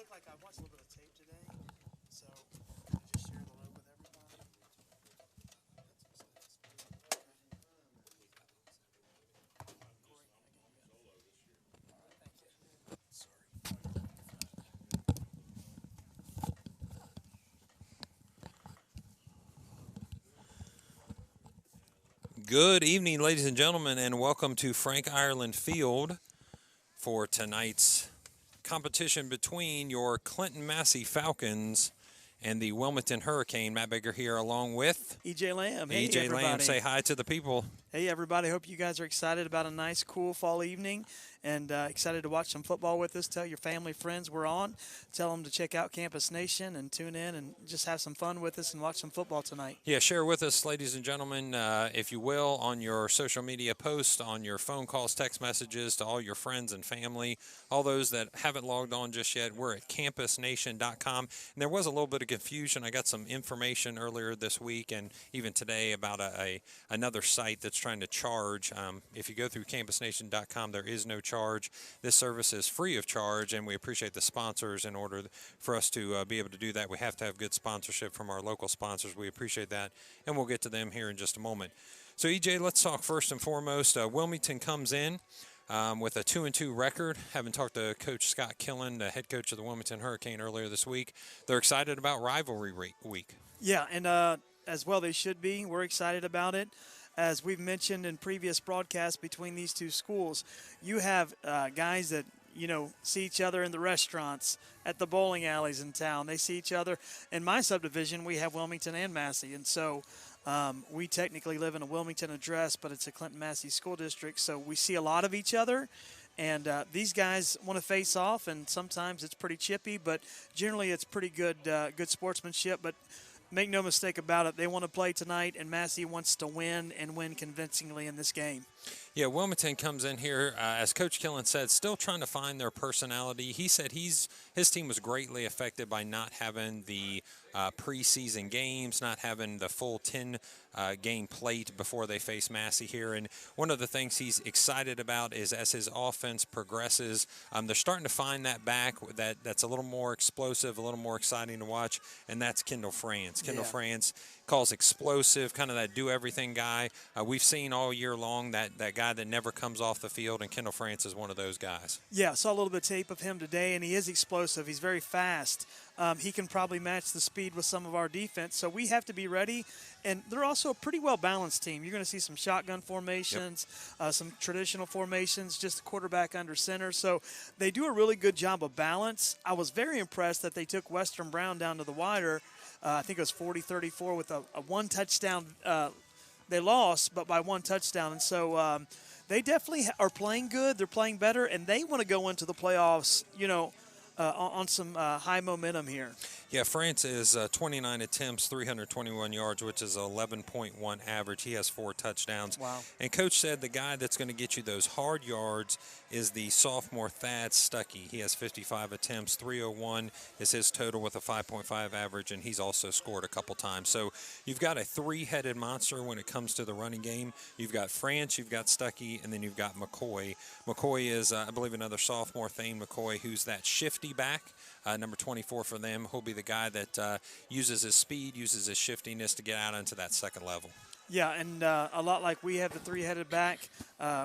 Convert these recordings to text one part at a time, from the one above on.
look like I watched a little bit of tape today, so I just share the load with everybody. Good evening, ladies and gentlemen, and welcome to Frank Ireland Field for tonight's competition between your Clinton-Massey Falcons and the Wilmington Hurricane. Matt Baker here along with EJ Lamb. Hey, EJ everybody. Lamb. Say hi to the people. Hey, everybody. Hope you guys are excited about a nice, cool fall evening and excited to watch some football with us. Tell your family, friends we're on. Tell them to check out Campus Nation and tune in and just have some fun with us and watch some football tonight. Yeah, share with us, ladies and gentlemen, if you will, on your social media posts, on your phone calls, text messages to all your friends and family, all those that haven't logged on just yet. We're at campusnation.com. And there was a little bit of confusion. I got some information earlier this week and even today about another site that's trying to charge. If you go through campusnation.com, there is no charge. This service is free of charge, and we appreciate the sponsors. In order for us to be able to do that, we have to have good sponsorship from our local sponsors. We appreciate that, and we'll get to them here in just a moment. So, EJ, let's talk first and foremost. Wilmington comes in with a 2-2 record. Having talked to Coach Scott Killen, the head coach of the Wilmington Hurricane, earlier this week, they're excited about rivalry week. Yeah, and as well they should be. We're excited about it. As we've mentioned in previous broadcasts between these two schools, you have guys that, see each other in the restaurants, at the bowling alleys in town. They see each other. In my subdivision, we have Wilmington and Massey, and so we technically live in a Wilmington address, but it's a Clinton-Massey school district, so we see a lot of each other. And these guys want to face off, and sometimes it's pretty chippy, but generally it's pretty good sportsmanship. But make no mistake about it, they want to play tonight, and Massey wants to win and win convincingly in this game. Yeah, Wilmington comes in here, as Coach Killen said, still trying to find their personality. He said his team was greatly affected by not having the preseason games, not having the full 10-game plate before they face Massey here. And one of the things he's excited about is as his offense progresses, they're starting to find that back that's a little more explosive, a little more exciting to watch, and that's Kendall France. Kendall France calls explosive, kind of that do-everything guy. We've seen all year long that guy that never comes off the field, and Kendall France is one of those guys. Yeah, saw a little bit of tape of him today, and he is explosive. He's very fast. He can probably match the speed with some of our defense, so we have to be ready. And they're also a pretty well-balanced team. You're going to see some shotgun formations, some traditional formations, just the quarterback under center. So they do a really good job of balance. I was very impressed that they took Western Brown down to the wire. I think it was 40-34 with a one touchdown. They lost, but by one touchdown. And so they definitely are playing good. They're playing better, and they want to go into the playoffs, on some high momentum here. Yeah, France is 29 attempts, 321 yards, which is 11.1 average. He has 4 touchdowns. Wow. And Coach said the guy that's going to get you those hard yards is the sophomore Thad Stuckey. He has 55 attempts, 301 is his total with a 5.5 average, and he's also scored a couple times. So you've got a 3-headed monster when it comes to the running game. You've got France, you've got Stuckey, and then you've got McCoy. McCoy is, I believe, another sophomore, Thane McCoy, who's that shifty back. Number 24 for them. He'll be the guy that uses his speed, uses his shiftiness to get out into that second level. Yeah, and a lot like we have the 3-headed back.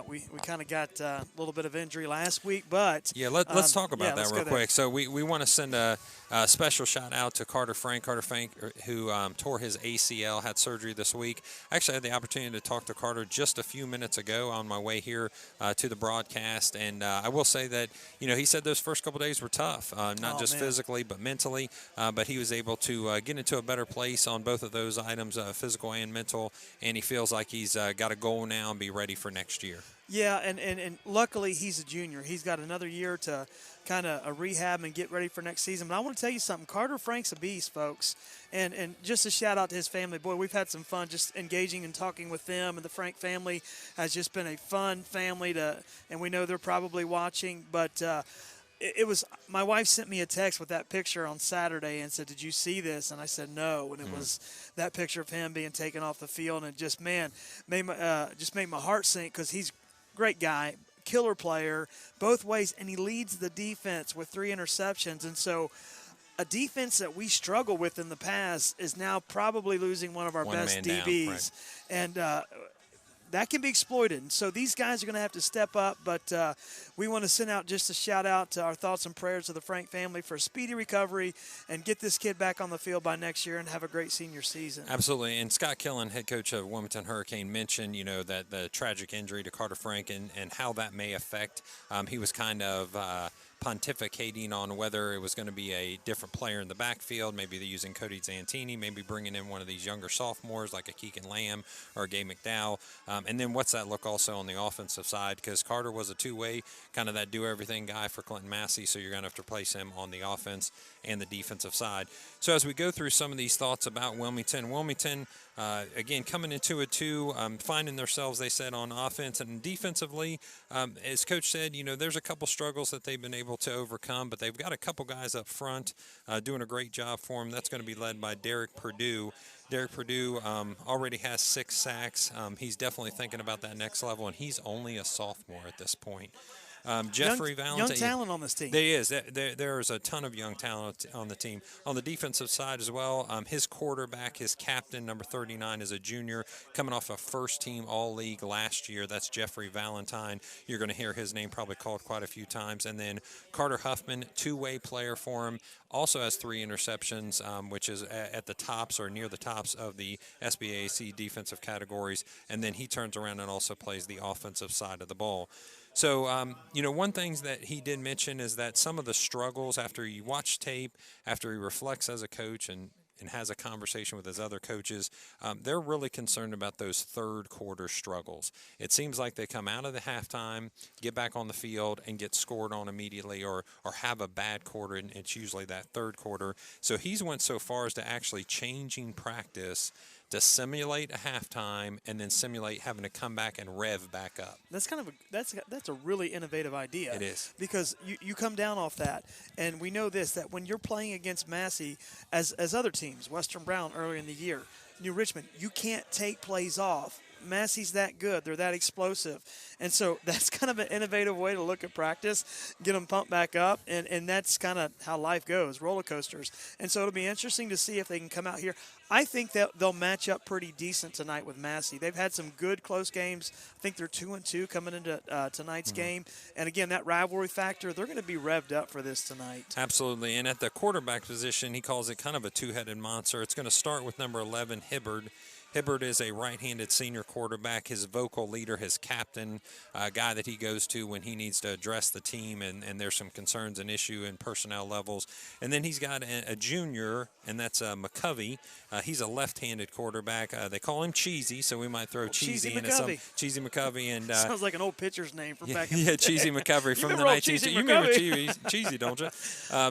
We kind of got a little bit of injury last week, but let's talk about that real quick. So we want to send a special shout out to Carter Frank. Carter Frank, who tore his ACL, had surgery this week. I actually had the opportunity to talk to Carter just a few minutes ago on my way here to the broadcast, and I will say that he said those first couple days were tough, not just physically but mentally. But he was able to get into a better place on both of those items, physical and mental. And he feels like he's got a goal now and be ready for next year. Yeah, and luckily he's a junior. He's got another year to kind of rehab and get ready for next season. But I want to tell you something. Carter Frank's a beast, folks. And just a shout-out to his family. Boy, we've had some fun just engaging and talking with them. And the Frank family has just been a fun family and we know they're probably watching. But it was, my wife sent me a text with that picture on Saturday and said, "Did you see this?" And I said, "No." And it was that picture of him being taken off the field, and it just, made my heart sink because he's a great guy, killer player both ways, and he leads the defense with 3 interceptions. And so a defense that we struggle with in the past is now probably losing one of our best DBs. Right. And that can be exploited. And so these guys are going to have to step up, but we want to send out just a shout-out to our thoughts and prayers to the Frank family for a speedy recovery and get this kid back on the field by next year and have a great senior season. Absolutely. And Scott Killen, head coach of Wilmington Hurricane, mentioned, that the tragic injury to Carter Frank and how that may affect. He was kind of pontificating on whether it was going to be a different player in the backfield. Maybe they're using Cody Zantini, maybe bringing in one of these younger sophomores like a Keegan Lamb or a Gay McDowell. And then what's that look also on the offensive side? Because Carter was a two-way, kind of that do-everything guy for Clinton-Massey, so you're going to have to replace him on the offense and the defensive side. So as we go through some of these thoughts about Wilmington, again, coming into it too, finding themselves, they said, on offense and defensively. As Coach said, there's a couple struggles that they've been able to overcome, but they've got a couple guys up front doing a great job for them. That's going to be led by Derek Perdue. Derek Perdue already has 6 sacks. He's definitely thinking about that next level, and he's only a sophomore at this point. Jeffrey Valentine. Young talent on this team. There is a ton of young talent on the team. On the defensive side as well, his quarterback, his captain, number 39, is a junior coming off a first-team All-League last year. That's Jeffrey Valentine. You're going to hear his name probably called quite a few times. And then Carter Huffman, two-way player for him, also has 3 interceptions, which is at the tops or near the tops of the SBAC defensive categories. And then he turns around and also plays the offensive side of the ball. So, one thing that he did mention is that some of the struggles after you watch tape, after he reflects as a coach and has a conversation with his other coaches, they're really concerned about those third quarter struggles. It seems like they come out of the halftime, get back on the field, and get scored on immediately or have a bad quarter, and it's usually that third quarter. So he's went so far as to actually changing practice to simulate a halftime and then simulate having to come back and rev back up. That's that's a really innovative idea. It is. Because you come down off that, and we know this, that when you're playing against Massey, as other teams, Western Brown earlier in the year, New Richmond, you can't take plays off. Massey's that good. They're that explosive. And so that's kind of an innovative way to look at practice, get them pumped back up, and that's kind of how life goes, roller coasters. And so it'll be interesting to see if they can come out here. I think that they'll match up pretty decent tonight with Massey. They've had some good close games. I think they're 2-2 coming into tonight's game. And, again, that rivalry factor, they're going to be revved up for this tonight. Absolutely. And at the quarterback position, he calls it kind of a two-headed monster. It's going to start with number 11, Hibbard. Hibbard is a right-handed senior quarterback, his vocal leader, his captain, a guy that he goes to when he needs to address the team and there's some concerns and issue in personnel levels. And then he's got a junior, and that's McCovey. He's a left-handed quarterback. They call him Cheesy, so we might throw Cheesy into some Cheesy McCovey. And sounds like an old pitcher's name from back in the day. Cheesy McCovey from the 1960s. You remember Cheesy, don't you?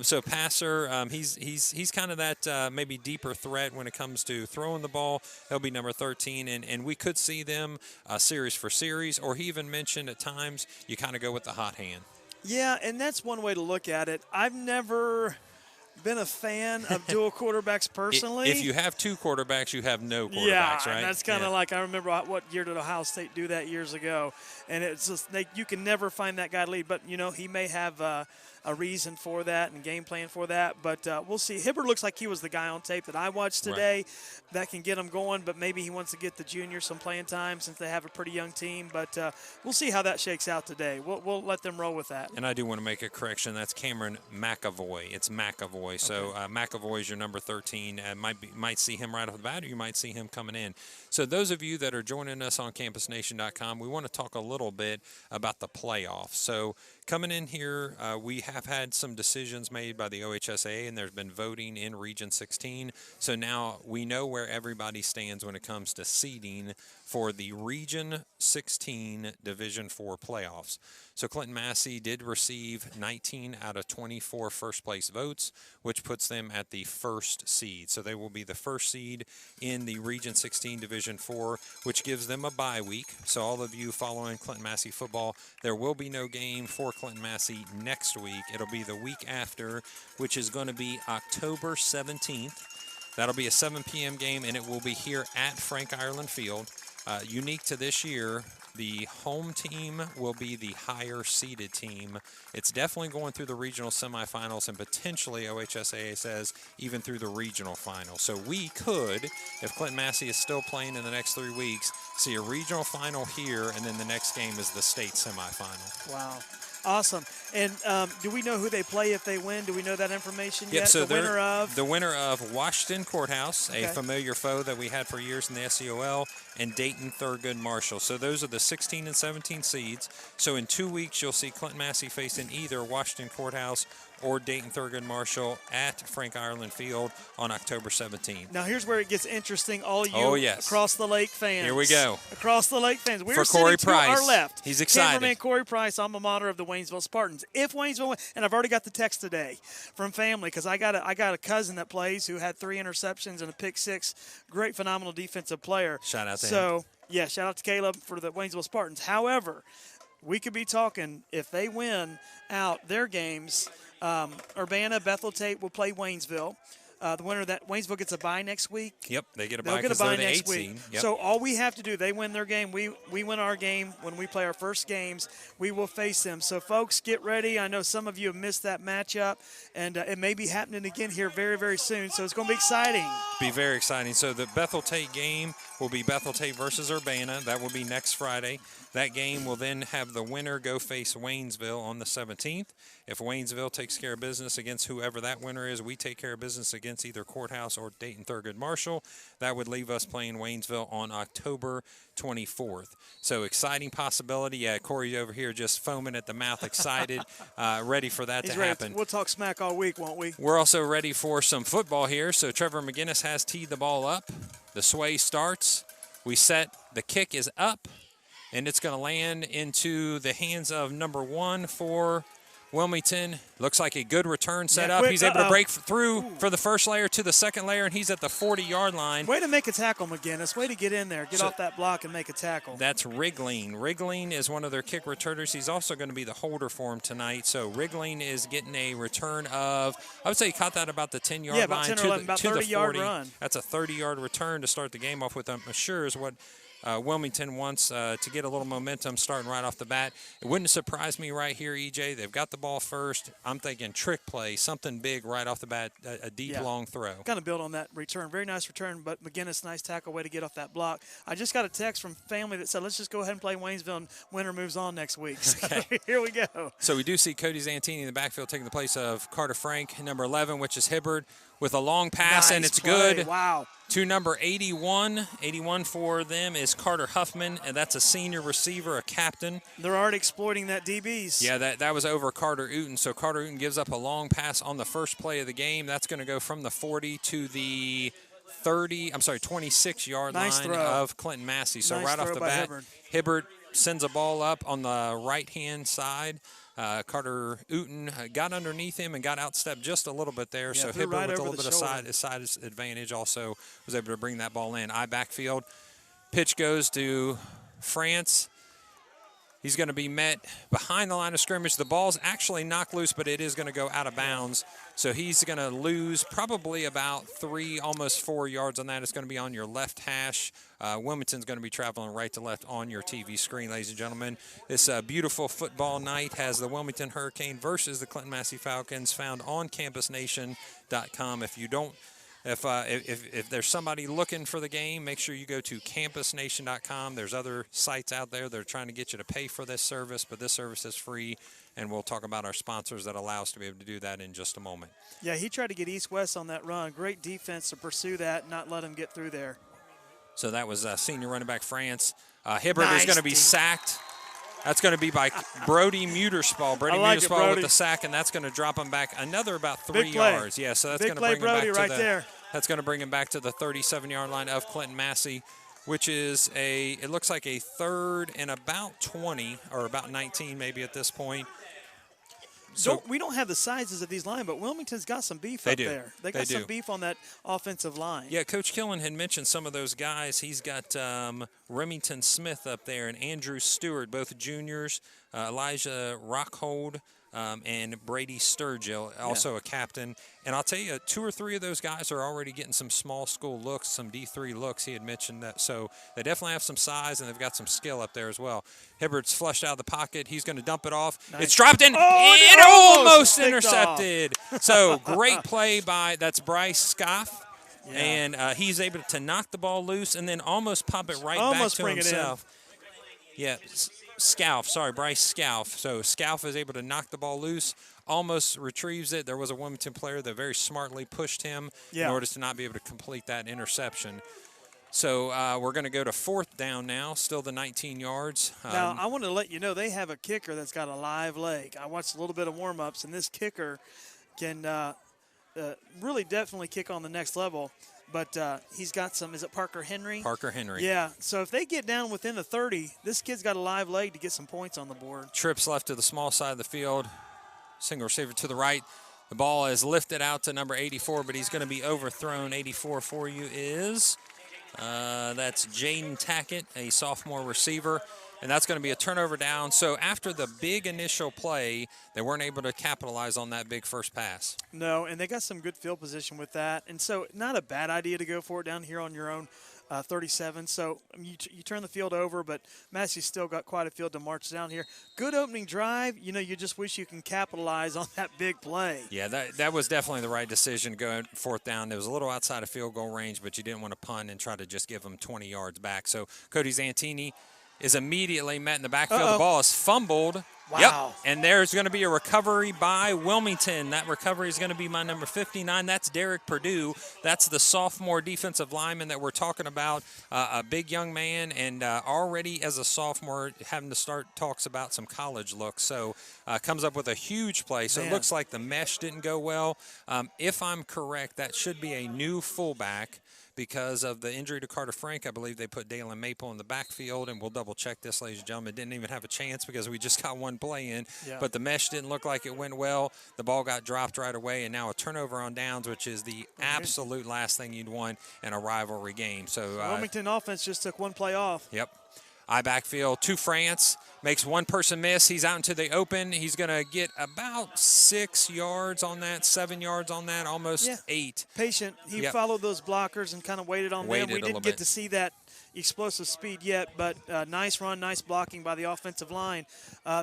So passer, he's kind of that maybe deeper threat when it comes to throwing the ball. He'll be number 13, and we could see them series for series, or he even mentioned at times you kind of go with the hot hand. Yeah, and that's one way to look at it. I've never been a fan of dual quarterbacks personally. If you have 2 quarterbacks, you have no quarterbacks, right? And that's kind of like, I remember what year did Ohio State do that years ago, and it's just you can never find that guy to lead. But he may have a reason for that and game plan for that. But we'll see. Hibbert looks like he was the guy on tape that I watched today that can get him going, but maybe he wants to get the juniors some playing time since they have a pretty young team. But we'll see how that shakes out today. We'll let them roll with that. And I do want to make a correction. That's Cameron McAvoy. It's McAvoy. Okay. So McAvoy is your number 13. Might see him right off the bat, or you might see him coming in. So those of you that are joining us on campusnation.com, we want to talk a little bit about the playoffs. So coming in here, we have had some decisions made by the OHSAA, and there's been voting in Region 16. So now we know where everybody stands when it comes to seeding for the Region 16 Division 4 playoffs. So Clinton-Massey did receive 19 out of 24 first-place votes, which puts them at the first seed. So they will be the first seed in the Region 16 Division 4, which gives them a bye week. So all of you following Clinton-Massey football, there will be no game for Clinton-Massey next week. It'll be the week after, which is going to be October 17th. That'll be a 7 p.m. game, and it will be here at Frank Irelan Field. Unique to this year, The home team will be the higher seeded team. It's definitely going through the regional semifinals and potentially, OHSAA says, even through the regional final. So we could, if Clinton-Massey is still playing in the next 3 weeks, see a regional final here, and then the next game is the state semifinal. Wow. Awesome. And do we know who they play if they win? Do we know that information yet? So the winner of Washington Courthouse, a familiar foe that we had for years in the SEOL, and Dayton Thurgood Marshall. So those are the 16 and 17 seeds. So in 2 weeks, you'll see Clinton-Massey facing either Washington Courthouse or Dayton Thurgood Marshall at Frank Ireland Field on October 17th. Now here's where it gets interesting. All you across the lake fans. Here we go. Across the lake fans. We're for Corey sitting Price. to our left. He's excited. Cameraman Corey Price, alma mater of the Waynesville Spartans. If Waynesville win, and I've already got the text today from family because I got a cousin that plays who had 3 interceptions and a pick 6. Great, phenomenal defensive player. Shout out to him. So, yeah, shout out to Caleb for the Waynesville Spartans. However, we could be talking if they win out their games. Urbana, Bethel Tate will play Waynesville. The winner of that, Waynesville gets a bye next week. Yep, they get a They'll bye get a because bye they're the next 8 week. seed. Yep. So all we have to do, they win their game, we win our game. When we play our first games, we will face them. So, folks, get ready. I know some of you have missed that matchup, and it may be happening again here very, very soon. So it's going to be exciting. Be very exciting. So the Bethel Tate game will be Bethel Tate versus Urbana. That will be next Friday. That game will then have the winner go face Waynesville on the 17th. If Waynesville takes care of business against whoever that winner is, we take care of business against either Courthouse or Dayton Thurgood Marshall. That would leave us playing Waynesville on October 24th. So exciting possibility. Yeah, Corey over here just foaming at the mouth, excited, ready for that to happen. We'll talk smack all week, won't we? We're also ready for some football here. So Trevor McGinnis has teed the ball up. The sway starts. We set. The kick is up. And it's going to land into the hands of number 1 for Wilmington. Looks like a good return set up. He's able to break through for the first layer to the second layer, and he's at the 40-yard line. Way to make a tackle, McGinnis. Way to get in there, get off that block and make a tackle. That's Wriggling. Wriggling is one of their kick returners. He's also going to be the holder for him tonight. So Wriggling is getting a return of, I would say he caught that about the 10-yard line to the 30-yard 40. Run. That's a 30-yard return to start the game off with. I'm sure is what Wilmington wants to get a little momentum starting right off the bat. It wouldn't surprise me right here, EJ. They've got the ball first. I'm thinking trick play, something big right off the bat, a deep, long throw. Kind of build on that return. Very nice return, but McGinnis, nice tackle, way to get off that block. I just got a text from family that said, let's just go ahead and play Waynesville, and winner moves on next week. So here we go. So we do see Cody Zantini in the backfield taking the place of Carter Frank, number 11, which is Hibbard, with a long pass, and it's good. Wow. To number 81. 81 for them is Carter Huffman, and that's a senior receiver, a captain. They're already exploiting that DBs. Yeah, that was over Carter Uten. So Carter Uten gives up a long pass on the first play of the game. That's going to go from the 40 to the 26-yard line of Clinton-Massey. So right off the bat, Hibbard sends a ball up on the right-hand side. Carter Uten got underneath him and got outstepped just a little bit there. Yeah, so Hibbard with a little bit of side advantage also was able to bring that ball in. Backfield. Pitch goes to France. He's going to be met behind the line of scrimmage. The ball's actually knocked loose, but it is going to go out of bounds. So he's going to lose probably about 3, almost 4 yards on that. It's going to be on your left hash. Wilmington's going to be traveling right to left on your TV screen, ladies and gentlemen. This beautiful football night has the Wilmington Hurricane versus the Clinton-Massey Falcons found on campusnation.com. If there's somebody looking for the game, make sure you go to campusnation.com. There's other sites out there that are trying to get you to pay for this service, but this service is free, and we'll talk about our sponsors that allow us to be able to do that in just a moment. Yeah, he tried to get east-west on that run. Great defense to pursue that and not let him get through there. So that was senior running back France. Hibbard is going to be sacked. That's going to be by Brody Muterspaw. Muterspaw with the sack, and that's going to drop him back another about 3 yards. Yeah, so that's going to bring him back to that's going to bring him back to the 37-yard line of Clinton-Massey, which is it looks like a 3rd and about 20 or about 19 maybe at this point. So we don't have the sizes of these lines, but Wilmington's got some beef up there. They got some beef on that offensive line. Yeah, Coach Killen had mentioned some of those guys. He's got Remington Smith up there and Andrew Stewart, both juniors. Elijah Rockhold and Brady Sturgill, also a captain. And I'll tell you, 2 or 3 of those guys are already getting some small school looks, some D3 looks. He had mentioned that. So they definitely have some size, and they've got some skill up there as well. Hibbert's flushed out of the pocket. He's going to dump it off. Nice. It's dropped in. It almost intercepted. So great play by, that's Bryce Scoff. Yeah. And he's able to knock the ball loose and then almost pop it right back to himself. Yeah, Scalf, sorry, Bryce Scalf. So Scalf is able to knock the ball loose, almost retrieves it. There was a Wilmington player that very smartly pushed him in order to not be able to complete that interception. So we're going to go to 4th down now, still the 19 yards. Now, I want to let you know they have a kicker that's got a live leg. I watched a little bit of warm-ups, and this kicker can really definitely kick on the next level. But he's got some, is it Parker Henry? Parker Henry. Yeah, so if they get down within the 30, this kid's got a live leg to get some points on the board. Trips left to the small side of the field. Single receiver to the right. The ball is lifted out to number 84, but he's going to be overthrown. 84 for you is, that's Jaden Tackett, a sophomore receiver. And that's going to be a turnover down. So after the big initial play, they weren't able to capitalize on that big first pass. No, and they got some good field position with that. And so not a bad idea to go for it down here on your own 37. So you turn the field over, but Massey's still got quite a field to march down here. Good opening drive. You know, you just wish you can capitalize on that big play. Yeah, that was definitely the right decision going 4th down. It was a little outside of field goal range, but you didn't want to punt and try to just give them 20 yards back. So Cody Zantini is immediately met in the backfield. The ball is fumbled. Wow. Yep. And there's going to be a recovery by Wilmington. That recovery is going to be my number 59. That's Derek Perdue. That's the sophomore defensive lineman that we're talking about. A big young man, and already as a sophomore having to start talks about some college looks. So comes up with a huge play. So it looks like the mesh didn't go well. If I'm correct, that should be a new fullback. Because of the injury to Carter Frank, I believe they put Dalen Maple in the backfield, and we'll double-check this, ladies and gentlemen. Didn't even have a chance because we just got one play in. Yeah. But the mesh didn't look like it went well. The ball got dropped right away, and now a turnover on downs, which is the absolute last thing you'd want in a rivalry game. So Wilmington offense just took one play off. Yep. I backfield to France, makes one person miss. He's out into the open. He's going to get about 6 yards on that, 7 yards on that, almost 8. Patient. He followed those blockers and kind of waited on them. We didn't get to see that explosive speed yet, but nice run, nice blocking by the offensive line.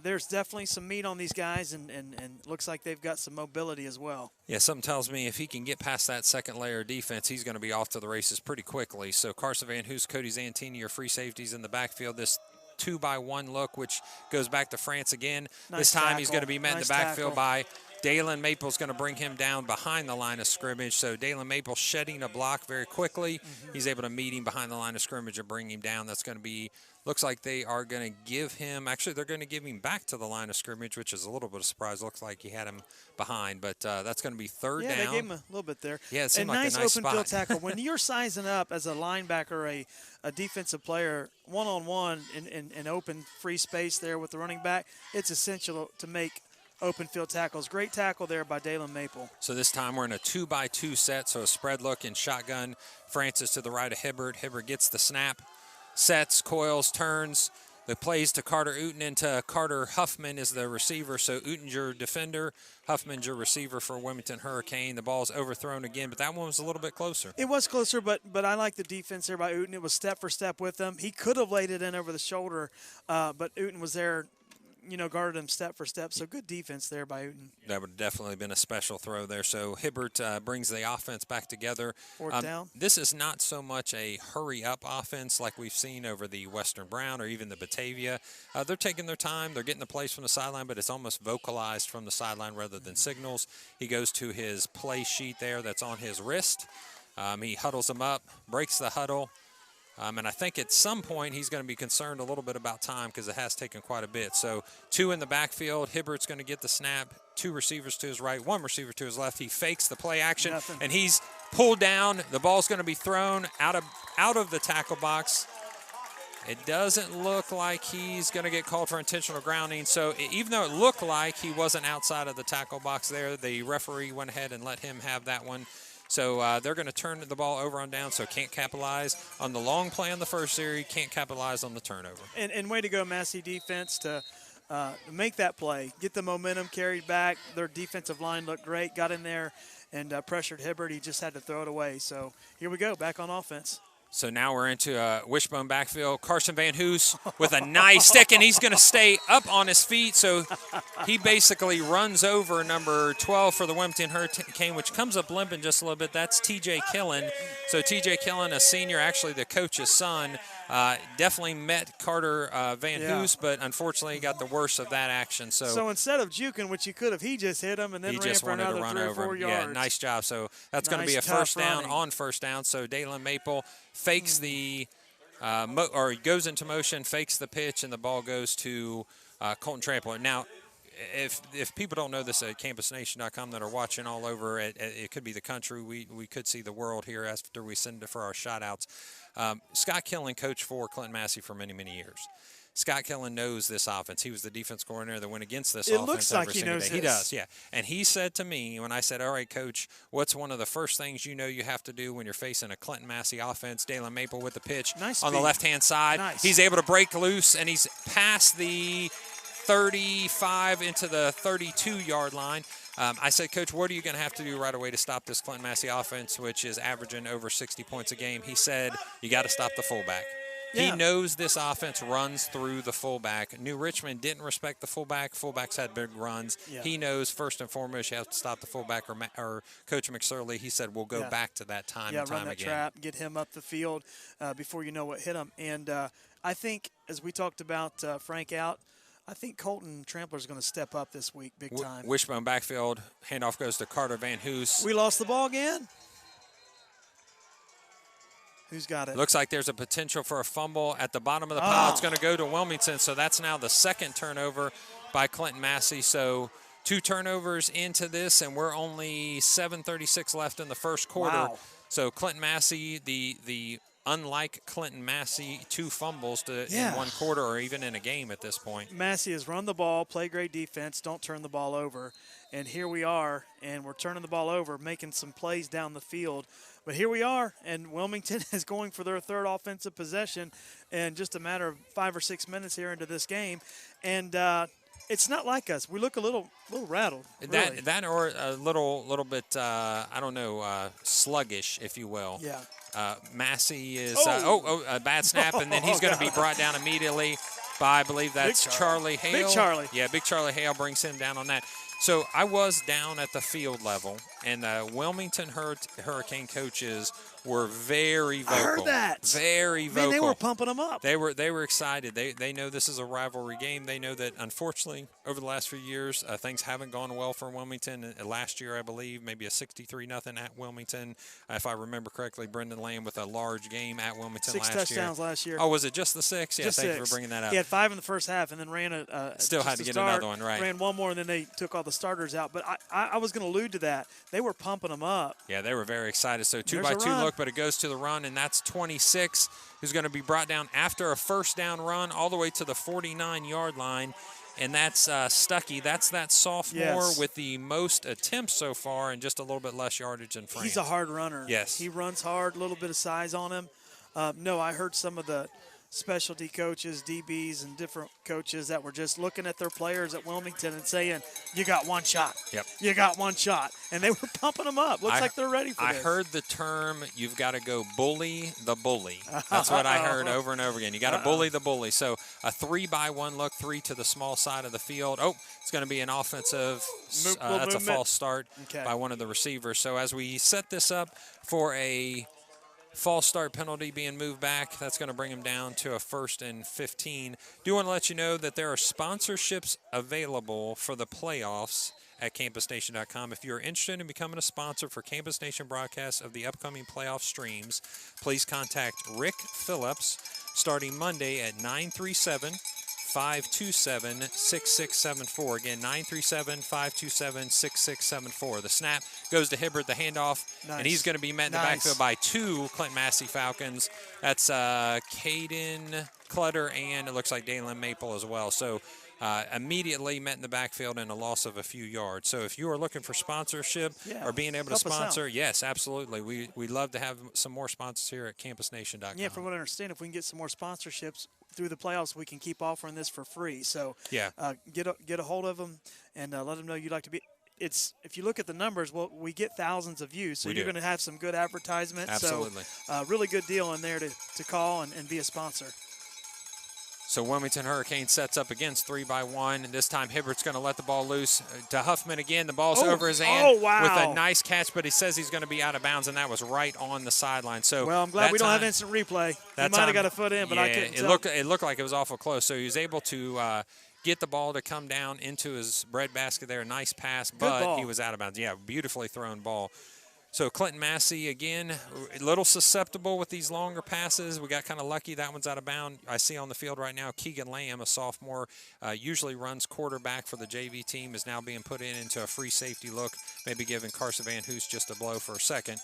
There's definitely some meat on these guys, and looks like they've got some mobility as well. Yeah, something tells me if he can get past that second layer of defense, he's going to be off to the races pretty quickly. So Carson Van Hoos, Cody Zantini, your free safeties in the backfield. This 2-by-1 look, which goes back to France again. Nice this time tackle. He's going to be met in the backfield by Dalen Maple's going to bring him down behind the line of scrimmage. So Dalen Maple shedding a block very quickly. He's able to meet him behind the line of scrimmage and bring him down. That's going to be, looks like they are going to give him, actually they're going to give him back to the line of scrimmage, which is a little bit of a surprise. Looks like he had him behind, but that's going to be 3rd down. Yeah, they gave him a little bit there. Yeah, it seemed like a nice open spot. field tackle. When you're sizing up as a linebacker, a defensive player, one-on-one in open free space there with the running back, it's essential to make open field tackles. Great tackle there by Dalen Maple. So this time we're in a 2-by-2 set, so a spread look in shotgun. Francis to the right of Hibbert. Hibbert gets the snap, sets, coils, turns. The plays to Carter Uten into Carter Huffman is the receiver. So Uten's your defender, Huffman's your receiver for Wilmington Hurricane. The ball's overthrown again, but that one was a little bit closer. It was closer, but I like the defense there by Uten. It was step for step with him. He could have laid it in over the shoulder, but Uten was there, guarded him step for step. So good defense there by Uten. That would have definitely been a special throw there. So Hibbert brings the offense back together. 4th down. This is not so much a hurry-up offense like we've seen over the Western Brown or even the Batavia. They're taking their time. They're getting the plays from the sideline, but it's almost vocalized from the sideline rather than signals. He goes to his play sheet there that's on his wrist. He huddles them up, breaks the huddle. And I think at some point he's going to be concerned a little bit about time because it has taken quite a bit. So 2 in the backfield. Hibbert's going to get the snap. 2 receivers to his right, 1 receiver to his left. He fakes the play action, and he's pulled down. The ball's going to be thrown out of the tackle box. It doesn't look like he's going to get called for intentional grounding. So even though it looked like he wasn't outside of the tackle box there, the referee went ahead and let him have that one. So they're going to turn the ball over on down, so can't capitalize on the long play on the first series, can't capitalize on the turnover. And way to go, Massey defense, to make that play, get the momentum carried back. Their defensive line looked great, got in there and pressured Hibbert. He just had to throw it away. So here we go, back on offense. So now we're into a wishbone backfield. Carson Van Hoos with a nice stick, and he's going to stay up on his feet. So he basically runs over number 12 for the Wilmington Hurricane, which comes up limping just a little bit. That's T.J. Killen. So T.J. Killen, a senior, actually the coach's son, definitely met Carter Van Hoos, but unfortunately got the worst of that action. So instead of juking, which he could have, he just hit him and then ran for another 3 or 4 yards. Yeah, nice job. So that's going to be a first down on first down. So Dalen Maple fakes the or goes into motion, fakes the pitch, and the ball goes to Colton Trampler. Now, if people don't know this at campusnation.com that are watching all over, it could be the country. We could see the world here after we send it for our shout-outs. Scott Killen coached for Clinton-Massey for many, many years. Scott Killen knows this offense. He was the defense coordinator that went against this offense. It looks like he knows this. He does, yeah. And he said to me when I said, all right, Coach, what's one of the first things you know you have to do when you're facing a Clinton-Massey offense? Dalen Maple with the pitch on the left-hand side. Nice. He's able to break loose, and he's past the 35 into the 32-yard line. I said, Coach, what are you going to have to do right away to stop this Clinton-Massey offense, which is averaging over 60 points a game? He said, you got to stop the fullback. Yeah. He knows this offense runs through the fullback. New Richmond didn't respect the fullback. Fullbacks had big runs. Yeah. He knows first and foremost you have to stop the fullback. Or Coach McSorley, he said, we'll go back to that time and time run that again. Trap, get him up the field before you know what hit him. And I think, as we talked about Frank out, I think Colton Trampler is going to step up this week big time. Wishbone backfield. Handoff goes to Carter Van Hoos. We lost the ball again. Who's got it? Looks like there's a potential for a fumble at the bottom of the pile. It's going to go to Wilmington, so that's now the second turnover by Clinton-Massey. So 2 turnovers into this, and we're only 7:36 left in the first quarter. Wow. So Clinton-Massey, the unlike Clinton-Massey, 2 fumbles in 1 quarter or even in a game at this point. Massey has run the ball, play great defense, don't turn the ball over. And here we are, and we're turning the ball over, making some plays down the field. But here we are, and Wilmington is going for their 3rd offensive possession in just a matter of 5 or 6 minutes here into this game. And it's not like us. We look a little rattled. Really. That or a little bit, I don't know, sluggish, if you will. Yeah. Massey is a bad snap, and then he's going to be brought down immediately by, I believe that's Charlie Hale. Big Charlie. Yeah, Big Charlie Hale brings him down on that. So I was down at the field level, and the Wilmington Hurricane coaches were very vocal. I heard that. Very vocal. Man, they were pumping them up. They were excited. They know this is a rivalry game. They know that, unfortunately, over the last few years, things haven't gone well for Wilmington. Last year, I believe, maybe a 63-0 at Wilmington. If I remember correctly, Brendan Lamb with a large game at Wilmington 6 last year. 6 touchdowns last year. Oh, was it just the 6? Yeah, just thank 6. you for bringing that up. He had 5 in the first half and then ran Still had to get another one, right. Ran one more, and then they took all the starters out. But I was going to allude to that. They were pumping them up. Yeah, they were very excited. So 2 There's by 2 look, but it goes to the run, and that's 26, who's going to be brought down after a first down run all the way to the 49-yard line. And that's Stuckey. That's that sophomore with the most attempts so far and just a little bit less yardage than Frank. He's a hard runner. Yes. He runs hard, a little bit of size on him. No, I heard some of the specialty coaches, DBs, and different coaches that were just looking at their players at Wilmington and saying, you got one shot. Yep. You got one shot. And they were pumping them up. Looks like they're ready for this. I heard the term, you've got to go bully the bully. That's what I heard over and over again. You got to bully the bully. So a 3-by-1 look, 3 to the small side of the field. Oh, it's going to be an offensive, that's a false start by one of the receivers. So as we set this up for a false start penalty being moved back, that's going to bring him down to a 1st and 15. Do want to let you know that there are sponsorships available for the playoffs at campusnation.com. If you're interested in becoming a sponsor for Campus Nation broadcasts of the upcoming playoff streams, please contact Rick Phillips starting Monday at 937-527-6674. Again, 937-527-6674. The snap goes to Hibbert, the handoff, and he's going to be met in the backfield by 2 Clinton-Massey Falcons. That's Caden Clutter, and it looks like Dalen Maple as well. So immediately met in the backfield and a loss of a few yards. So if you are looking for sponsorship or being able to sponsor, yes, absolutely. We'd love to have some more sponsors here at campusnation.com. Yeah, from what I understand, if we can get some more sponsorships through the playoffs, we can keep offering this for free. So get a hold of them and let them know you'd like to be. If you look at the numbers, well, we get thousands of views, so you're going to have some good advertisement. Absolutely. So really good deal in there to call and be a sponsor. So Wilmington Hurricane sets up against 3-by-1, and this time Hibbert's going to let the ball loose to Huffman again. The ball's over his hand with a nice catch, but he says he's going to be out of bounds, and that was right on the sideline. So well, I'm glad we don't have instant replay. He might have got a foot in, but I couldn't tell. It looked like it was awful close. So he was able to get the ball to come down into his breadbasket there. Nice pass, but he was out of bounds. Yeah, beautifully thrown ball. So Clinton-Massey, again, a little susceptible with these longer passes. We got kind of lucky. That one's out of bounds. I see on the field right now Keegan Lamb, a sophomore, usually runs quarterback for the JV team, is now being put into a free safety look, maybe giving Carson Van Hoos just a blow for a second.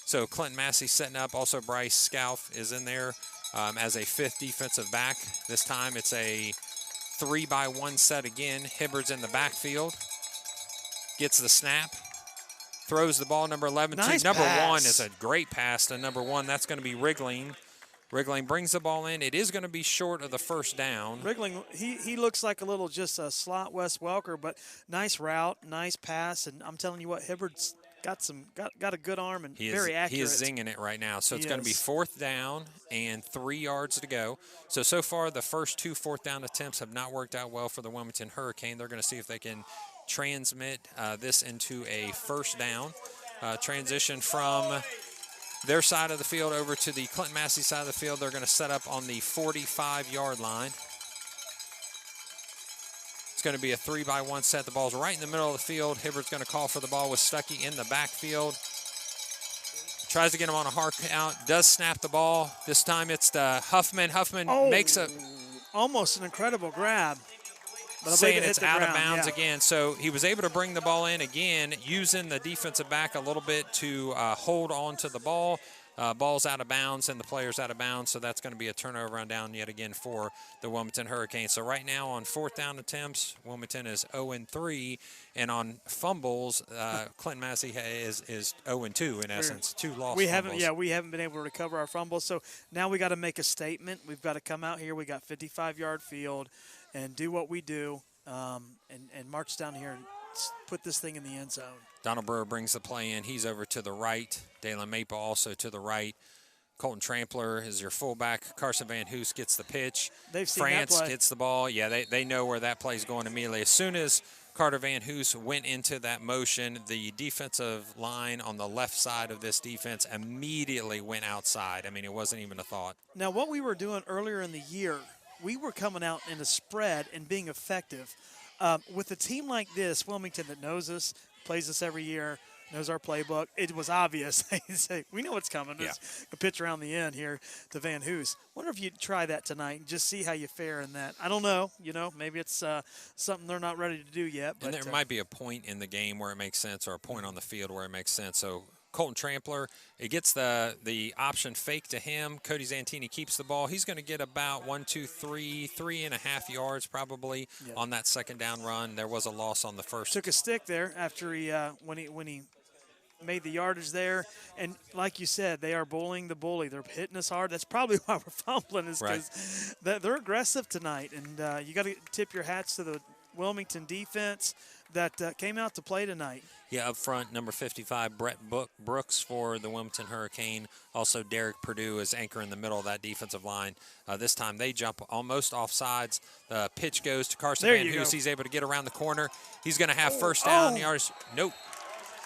So Clinton-Massey setting up. Also Bryce Scalf is in there as a fifth defensive back. This time it's a 3-by-1 set again. Hibbard's in the backfield. Gets the snap. Throws the ball, number 11 nice to number pass. 1 is a great pass to number 1. That's going to be Wriggling. Wriggling brings the ball in. It is going to be short of the first down. Wriggling, he looks like a little just a slot Wes Welker, but nice route, nice pass, and I'm telling you what, Hibbard's got a good arm and very accurate. He is zinging it right now. So it's going to be fourth down and 3 yards to go. So far the first 2 fourth down attempts have not worked out well for the Wilmington Hurricane. They're going to see if they can transmit this into a first down. Transition from their side of the field over to the Clinton-Massey side of the field. They're going to set up on the 45-yard line. It's going to be a 3-by-1 set. The ball's right in the middle of the field. Hibbert's going to call for the ball with Stuckey in the backfield. Tries to get him on a hard count. Does snap the ball. This time it's the Huffman. Huffman makes almost an incredible grab. But saying it's out of bounds again. So he was able to bring the ball in again, using the defensive back a little bit to hold on to the ball. Ball's out of bounds, and the player's out of bounds, so that's going to be a turnover on down yet again for the Wilmington Hurricanes. So right now on fourth down attempts, Wilmington is 0-3, and on fumbles, Clinton-Massey is 0-2 in essence, 2 lost fumbles. We haven't been able to recover our fumbles, so now we got to make a statement. We've got to come out here. We got 55-yard field and do what we do and march down here and put this thing in the end zone. Donald Brewer brings the play in. He's over to the right. Dalen Maple also to the right. Colton Trampler is your fullback. Carson Van Hoos gets the pitch. They've seen France that play. gets the ball. Yeah, they know where that play's going immediately. As soon as Carter Van Hoos went into that motion, the defensive line on the left side of this defense immediately went outside. I mean, it wasn't even a thought. Now, what we were doing earlier in the year, we were coming out in a spread and being effective. With a team like this, Wilmington, that knows us, plays us every year, knows our playbook, it was obvious. They say, we know what's coming. It's a pitch around the end here to Van Hoos. Wonder if you'd try that tonight and just see how you fare in that. I don't know. Maybe it's something they're not ready to do yet. But and there might be a point in the game where it makes sense, or a point on the field where it makes sense. So Colton Trampler, it gets the option fake to him. Cody Zantini keeps the ball. He's going to get about 3.5 yards probably on that second down run. There was a loss on the first. Took a stick there after he when he made the yardage there. And like you said, they are bullying the bully. They're hitting us hard. That's probably why we're fumbling, is because they're aggressive tonight. And you got to tip your hats to the Wilmington defense that came out to play tonight. Yeah, up front, number 55, Brett Brooks for the Wilmington Hurricane. Also, Derek Perdue is anchor in the middle of that defensive line. This time they jump almost off sides. The pitch goes to Carson Van Hoos. He's able to get around the corner. He's going to have first down yards. Nope.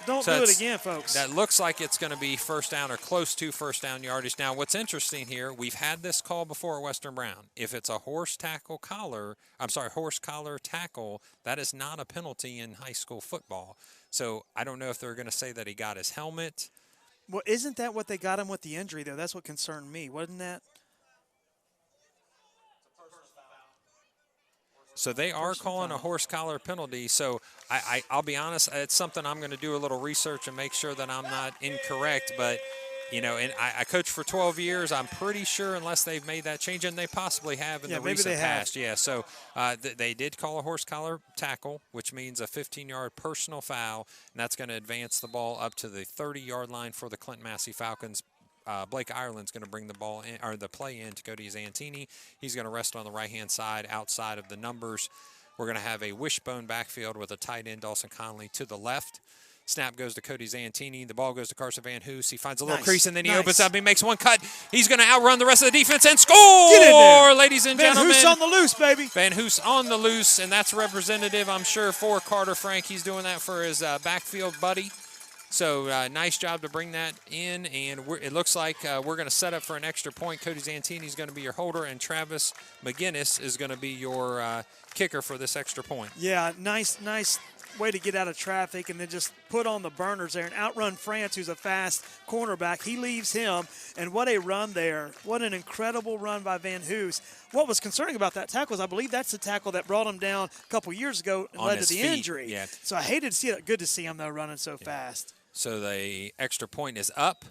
Don't do it again, folks. That looks like it's going to be first down or close to first down yardage. Now, what's interesting here, we've had this call before at Western Brown. If it's a horse collar tackle, that is not a penalty in high school football. So I don't know if they're going to say that he got his helmet. Well, isn't that what they got him with the injury, though? That's what concerned me, wasn't that? So they are calling a horse collar penalty. So I'll be honest, it's something I'm going to do a little research and make sure that I'm not incorrect. But And I coached for 12 years. I'm pretty sure, unless they've made that change, and they possibly have in the maybe recent they have. past. Yeah, so they did call a horse collar tackle, which means a 15-yard personal foul, and that's going to advance the ball up to the 30-yard line for the Clinton-Massey Falcons. Blake Ireland's going to bring the ball in, or the play in, to Cody Zantini. He's going to rest on the right-hand side outside of the numbers. We're going to have a wishbone backfield with a tight end, Dawson Conley, to the left. Snap goes to Cody Zantini. The ball goes to Carson Van Hoos. He finds a little crease, and then he opens up. He makes one cut. He's going to outrun the rest of the defense and score, ladies and gentlemen. Van Hoos on the loose, baby. Van Hoos on the loose, and that's representative, I'm sure, for Carter Frank. He's doing that for his backfield buddy. So nice job to bring that in, and it looks like we're going to set up for an extra point. Cody Zantini is going to be your holder, and Travis McGinnis is going to be your kicker for this extra point. Yeah, nice way to get out of traffic and then just put on the burners there and outrun France, who's a fast cornerback. He leaves him, and what a run there. What an incredible run by Van Hoos. What was concerning about that tackle is I believe that's the tackle that brought him down a couple years ago and led to the injury. Yeah. So I hated to see it. Good to see him, though, running so fast. So the extra point is up,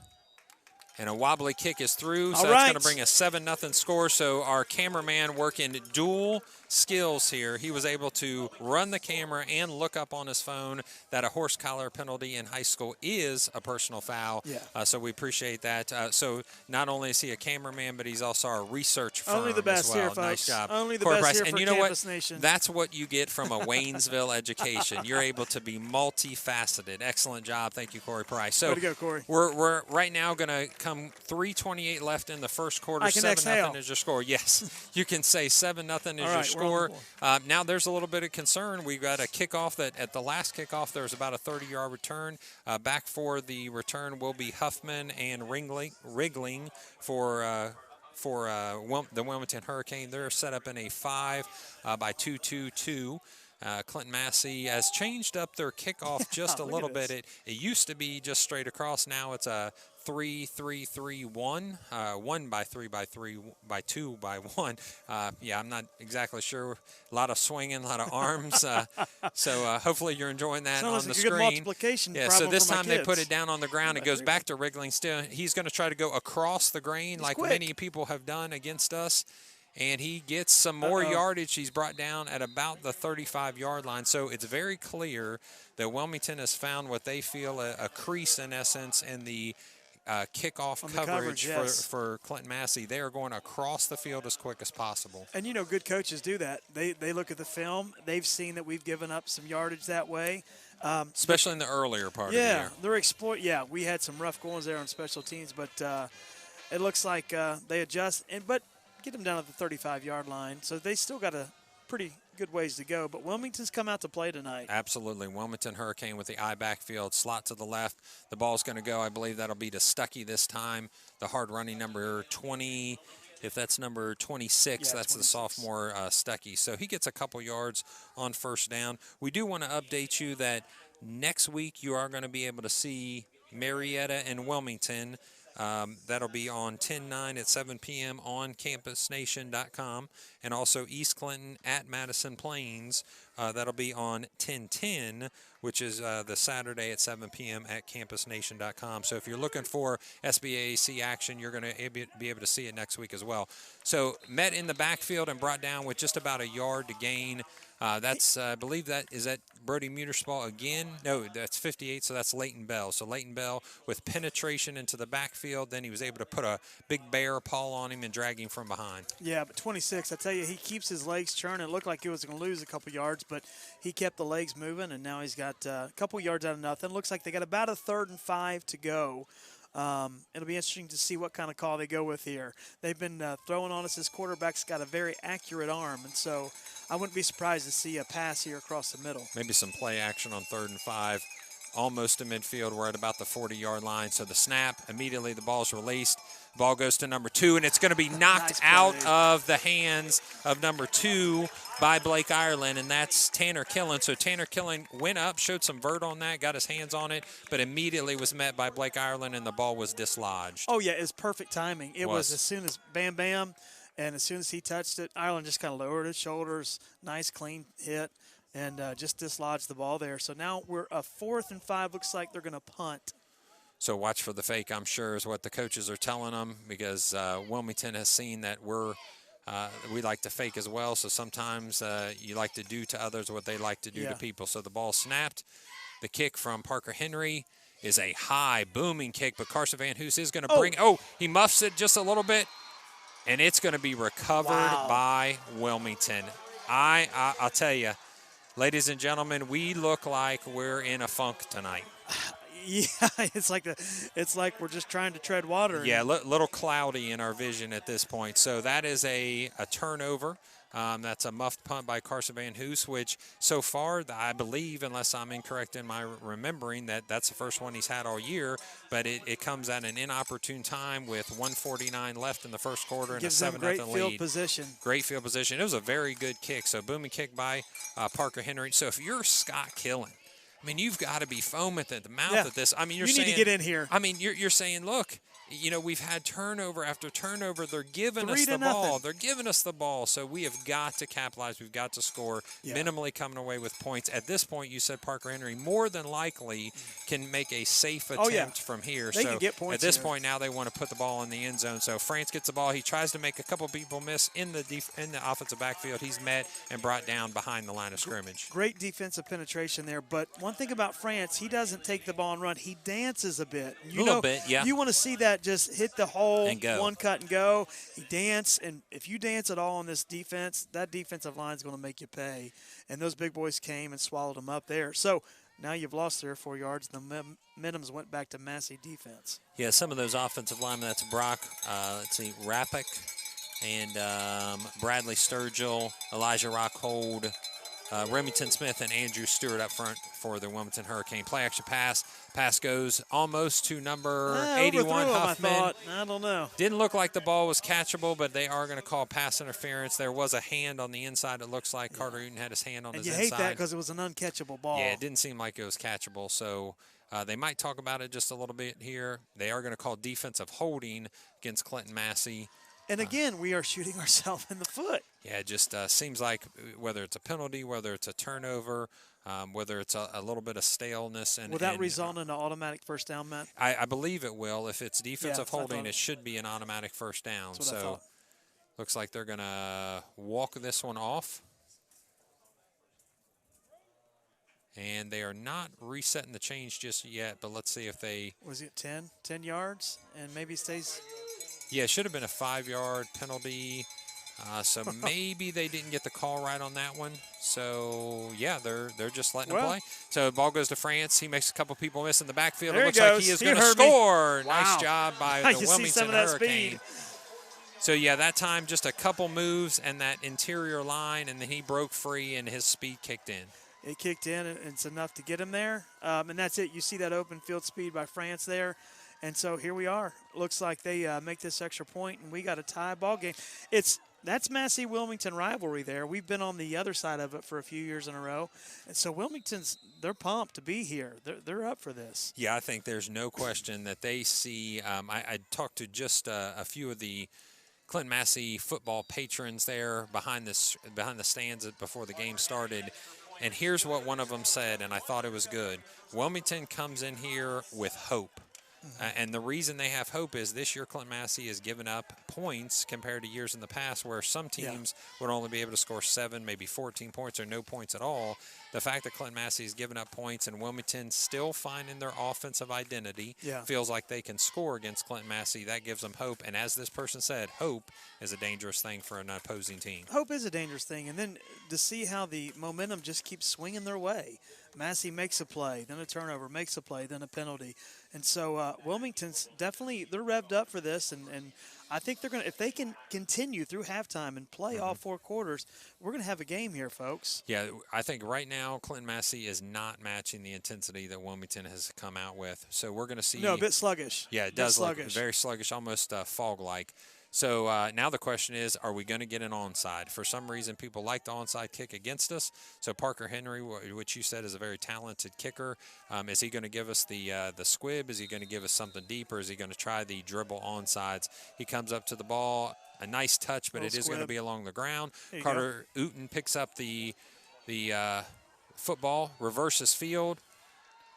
and a wobbly kick is through. So All that's right. going to bring a 7-0 score. So our cameraman working dual skills here. He was able to run the camera and look up on his phone that a horse collar penalty in high school is a personal foul. Yeah. So we appreciate that. So not only is he a cameraman, but he's also our research firm. Only the best as well. here, folks. Nice job. Only the Corey best Price. here and for you know Campus what? Nation. That's what you get from a Waynesville education. You're able to be multifaceted. Excellent job. Thank you, Corey Price. So way to go, Corey. We're right now going to come 3:28 left in the first quarter. I can 7-0 is your score. Yes, you can say 7-0 is your score. Now there's a little bit of concern. We've got a kickoff that at the last kickoff there was about a 30-yard return. Back for the return will be Huffman and Wriggling for the Wilmington Hurricane. They're set up in a 5-by-2-2-2. Clinton-Massey has changed up their kickoff just a little bit. It used to be just straight across. Now it's a 3-3-3-1, 1-by-3-by-3-by-2-by-1. I'm not exactly sure. A lot of swinging, a lot of arms. So hopefully you're enjoying that on the screen. Good multiplication. Yeah. So this time they kids. put it down on the ground. It goes back to Wriggling still. He's going to try to go across the grain like many people have done against us. And he gets some more yardage. He's brought down at about the 35-yard line. So it's very clear that Wilmington has found what they feel a crease, in essence, in the kickoff coverage for Clinton-Massey. They are going across the field as quick as possible. And, good coaches do that. They look at the film. They've seen that we've given up some yardage that way. Especially in the earlier part of the year. They're we had some rough goings there on special teams, but it looks like they adjust. But get them down at the 35-yard line. So they still got a pretty good ways to go. But Wilmington's come out to play tonight. Absolutely. Wilmington Hurricane with the I backfield, slot to the left. The ball's going to go. I believe that'll be to Stuckey this time. The hard running number 20. If that's number 26, that's 26. The sophomore Stuckey. So he gets a couple yards on first down. We do want to update you that next week you are going to be able to see Marietta and Wilmington. That'll be on 10/9 at 7 p.m. on campusnation.com, and also East Clinton at Madison Plains. That'll be on 10/10, which is the Saturday at 7 p.m. at campusnation.com. So if you're looking for SBAC action, you're going to be able to see it next week as well. So met in the backfield and brought down with just about a yard to gain. That's, I believe is that Brody Muterspaw again? No, that's 58, so that's Leighton Bell. So Leighton Bell with penetration into the backfield, then he was able to put a big bear paw on him and drag him from behind. Yeah, but 26, I tell you, he keeps his legs churning. It looked like he was going to lose a couple yards, but he kept the legs moving, and now he's got a couple yards out of nothing. Looks like they got about a 3rd and 5 to go. It'll be interesting to see what kind of call they go with here. They've been throwing on us. This quarterback's got a very accurate arm, and so I wouldn't be surprised to see a pass here across the middle. Maybe some play action on 3rd and 5. Almost to midfield. We're at about the 40-yard line. So the snap, immediately the ball's released. Ball goes to number 2, and it's going to be knocked out of the hands of number 2 by Blake Ireland, and that's Tanner Killen. So Tanner Killen went up, showed some vert on that, got his hands on it, but immediately was met by Blake Ireland, and the ball was dislodged. Oh, yeah, it's perfect timing. It was as soon as bam, bam, and as soon as he touched it, Ireland just kind of lowered his shoulders, nice, clean hit, and just dislodged the ball there. So now we're a 4th and 5. Looks like they're going to punt. So watch for the fake, I'm sure, is what the coaches are telling them, because Wilmington has seen that we like to fake as well. So sometimes you like to do to others what they like to do to people. So the ball snapped. The kick from Parker Henry is a high, booming kick, but Carson Van Hoos is going to bring – he muffs it just a little bit, and it's going to be recovered by Wilmington. I'll tell you, ladies and gentlemen, we look like we're in a funk tonight. Yeah, it's like we're just trying to tread water. Yeah, little cloudy in our vision at this point. So that is a turnover. That's a muffed punt by Carson Van Hoos, which so far, I believe, unless I'm incorrect in my remembering, that's the first one he's had all year. But it comes at an inopportune time with 1:49 left in the first quarter and a 7-0 lead. Great field position. Great field position. It was a very good kick. So booming kick by Parker Henry. So if you're Scott Killen, I mean, you've got to be foaming at the mouth at this. I mean, you need to get in here. I mean, you're saying, look, we've had turnover after turnover. They're giving us the ball. They're giving us the ball. So we have got to capitalize. We've got to score, minimally coming away with points. At this point, you said Parker Henry more than likely can make a safe attempt from here. They can get points at this point now, they want to put the ball in the end zone. So France gets the ball. He tries to make a couple people miss in the offensive backfield. He's met and brought down behind the line of scrimmage. Great defensive penetration there. But one thing about France, he doesn't take the ball and run. He dances a bit. A little bit, yeah. You want to see that just hit the hole, and go. One cut and go. He dance, and if you dance at all on this defense, that defensive line is going to make you pay. And those big boys came and swallowed them up there. So now you've lost 3 or 4 yards. The Minims went back to Massey defense. Yeah, some of those offensive linemen, that's Brock, Rappick, and Bradley Sturgill, Elijah Rockhold, Remington Smith, and Andrew Stewart up front for the Wilmington Hurricane. Play action pass. Pass goes almost to number 81, Huffman. I don't know. Didn't look like the ball was catchable, but they are going to call pass interference. There was a hand on the inside, it looks like. Carter Uten had his hand on his inside. And you hate that because it was an uncatchable ball. Yeah, it didn't seem like it was catchable. So they might talk about it just a little bit here. They are going to call defensive holding against Clinton-Massey. And again, we are shooting ourselves in the foot. Yeah, it just seems like whether it's a penalty, whether it's a turnover, whether it's a little bit of staleness. Will that result in an automatic first down, Matt? I believe it will. If it's defensive holding, it should be an automatic first down. So looks like they're going to walk this one off. And they are not resetting the change just yet, but let's see if they – Was it 10? 10 yards and maybe stays – yeah, it should have been a 5-yard penalty. So maybe they didn't get the call right on that one. So, yeah, they're just letting it play. So the ball goes to France. He makes a couple people miss in the backfield. There it looks like he is going to score. Wow. Nice job by the Wilmington Hurricane. So, yeah, that time just a couple moves and that interior line, and then he broke free and his speed kicked in. It kicked in, and it's enough to get him there. And that's it. You see that open field speed by France there. And so here we are. Looks like they make this extra point, and we got a tie ball game. That's Massey-Wilmington rivalry there. We've been on the other side of it for a few years in a row. And so Wilmington's, they're pumped to be here. They're up for this. Yeah, I think there's no question that they see I talked to just a few of the Clinton-Massey football patrons there behind the stands before the game started. And here's what one of them said, and I thought it was good. Wilmington comes in here with hope. And the reason they have hope is this year Clinton-Massey has given up points compared to years in the past where some teams would only be able to score 7, maybe 14 points or no points at all. The fact that Clinton-Massey has given up points and Wilmington still finding their offensive identity feels like they can score against Clinton-Massey. That gives them hope. And as this person said, hope is a dangerous thing for an opposing team. Hope is a dangerous thing. And then to see how the momentum just keeps swinging their way. Massey makes a play, then a turnover, makes a play, then a penalty. And so Wilmington's definitely, they're revved up for this. And I think they're going to, if they can continue through halftime and play all 4 quarters, we're going to have a game here, folks. Yeah, I think right now Clinton-Massey is not matching the intensity that Wilmington has come out with. So we're going to see. No, a bit sluggish. Yeah, it does look very sluggish, almost fog-like. So now the question is, are we going to get an onside? For some reason, people like the onside kick against us. So Parker Henry, which you said is a very talented kicker, is he going to give us the squib? Is he going to give us something deep, or is he going to try the dribble onsides? He comes up to the ball, a nice touch, but it is going to be along the ground. Carter Uten picks up the football, reverses field.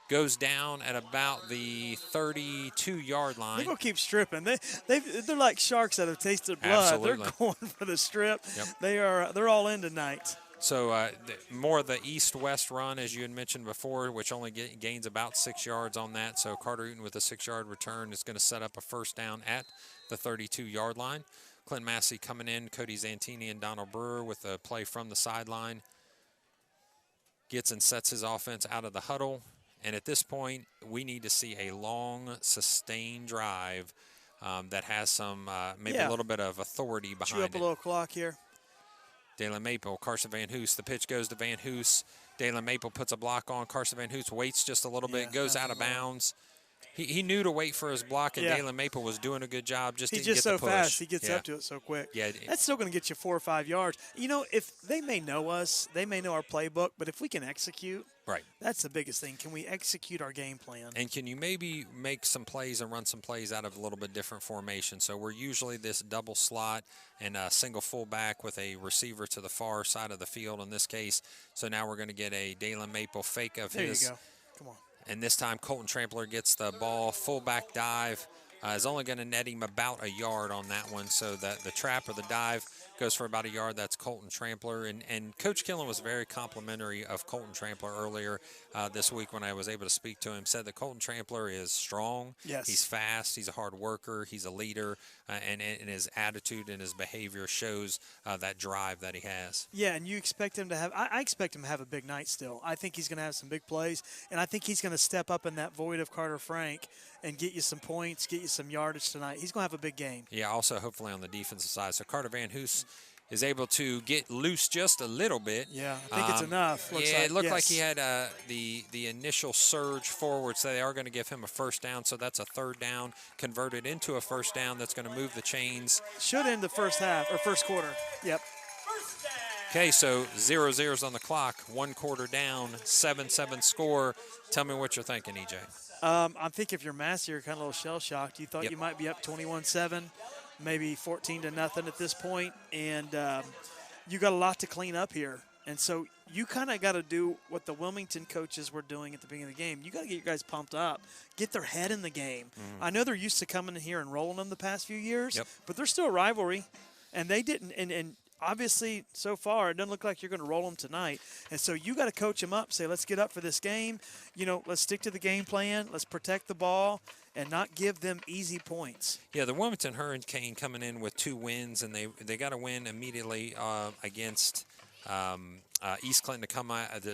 goes down at about the 32-yard line. They're going to keep stripping. They're like sharks that have tasted blood. Absolutely. They're going for the strip. Yep. They're all in tonight. So more of the east-west run, as you had mentioned before, which only gains about 6 yards on that. So Carter Eaton with a 6-yard return is going to set up a first down at the 32-yard line. Clinton-Massey coming in, Cody Zantini and Donald Brewer with a play from the sideline. Gets and sets his offense out of the huddle. And at this point, we need to see a long, sustained drive that has some maybe a little bit of authority behind Chew up it. a little clock here. Dalen Maple, Carson Van Hoos. The pitch goes to Van Hoos. Dalen Maple puts a block on. Carson Van Hoos waits just a little bit, goes out of bounds. He knew to wait for his block, and Dalen Maple was doing a good job. He's just didn't get so the push. fast. He gets up to it so quick. Yeah, that's still going to get you 4 or 5 yards. You know, if they may know us, they may know our playbook, but if we can execute, right, that's the biggest thing. Can we execute our game plan? And can you maybe make some plays and run some plays out of a little bit different formation? So we're usually this double slot and a single fullback with a receiver to the far side of the field in this case. So now we're going to get a Dalen Maple fake of his. There you go. Come on. And this time Colton Trampler gets the ball, fullback dive. Is only going to net him about a yard on that one. So that the trap or the dive goes for about a yard. That's Colton Trampler. And Coach Killen was very complimentary of Colton Trampler earlier this week when I was able to speak to him. Said that Colton Trampler is strong. Yes. He's fast. He's a hard worker. He's a leader. And his attitude and his behavior shows that drive that he has. Yeah, and you expect him to have – I expect him to have a big night still. I think he's going to have some big plays, and I think he's going to step up in that void of Carter Frank and get you some points, get you some yardage tonight. He's going to have a big game. Yeah, also hopefully on the defensive side. So Carter Van Hoos is able to get loose just a little bit. Yeah, I think it's enough. It looked like he had the initial surge forward, so they are going to give him a first down. So that's a third down converted into a first down that's going to move the chains. Should end the first half or first quarter. Yep. Okay, so 0-0's on the clock, 1 quarter down, 7-7 score. Tell me what you're thinking, EJ. I think if you're Massey, you're kind of a little shell-shocked. You thought you might be up 21-7, maybe 14-0 at this point, and you got a lot to clean up here. And so you kind of got to do what the Wilmington coaches were doing at the beginning of the game. You got to get your guys pumped up, get their head in the game. I know they're used to coming in here and rolling them the past few years, but they're still a rivalry, and they didn't. And obviously, so far, it doesn't look like you're going to roll them tonight. And so you got to coach them up, say, let's get up for this game. You know, let's stick to the game plan. Let's protect the ball and not give them easy points. Yeah, the Wilmington Hurricane coming in with 2 wins, and they got a win immediately against East Clinton to come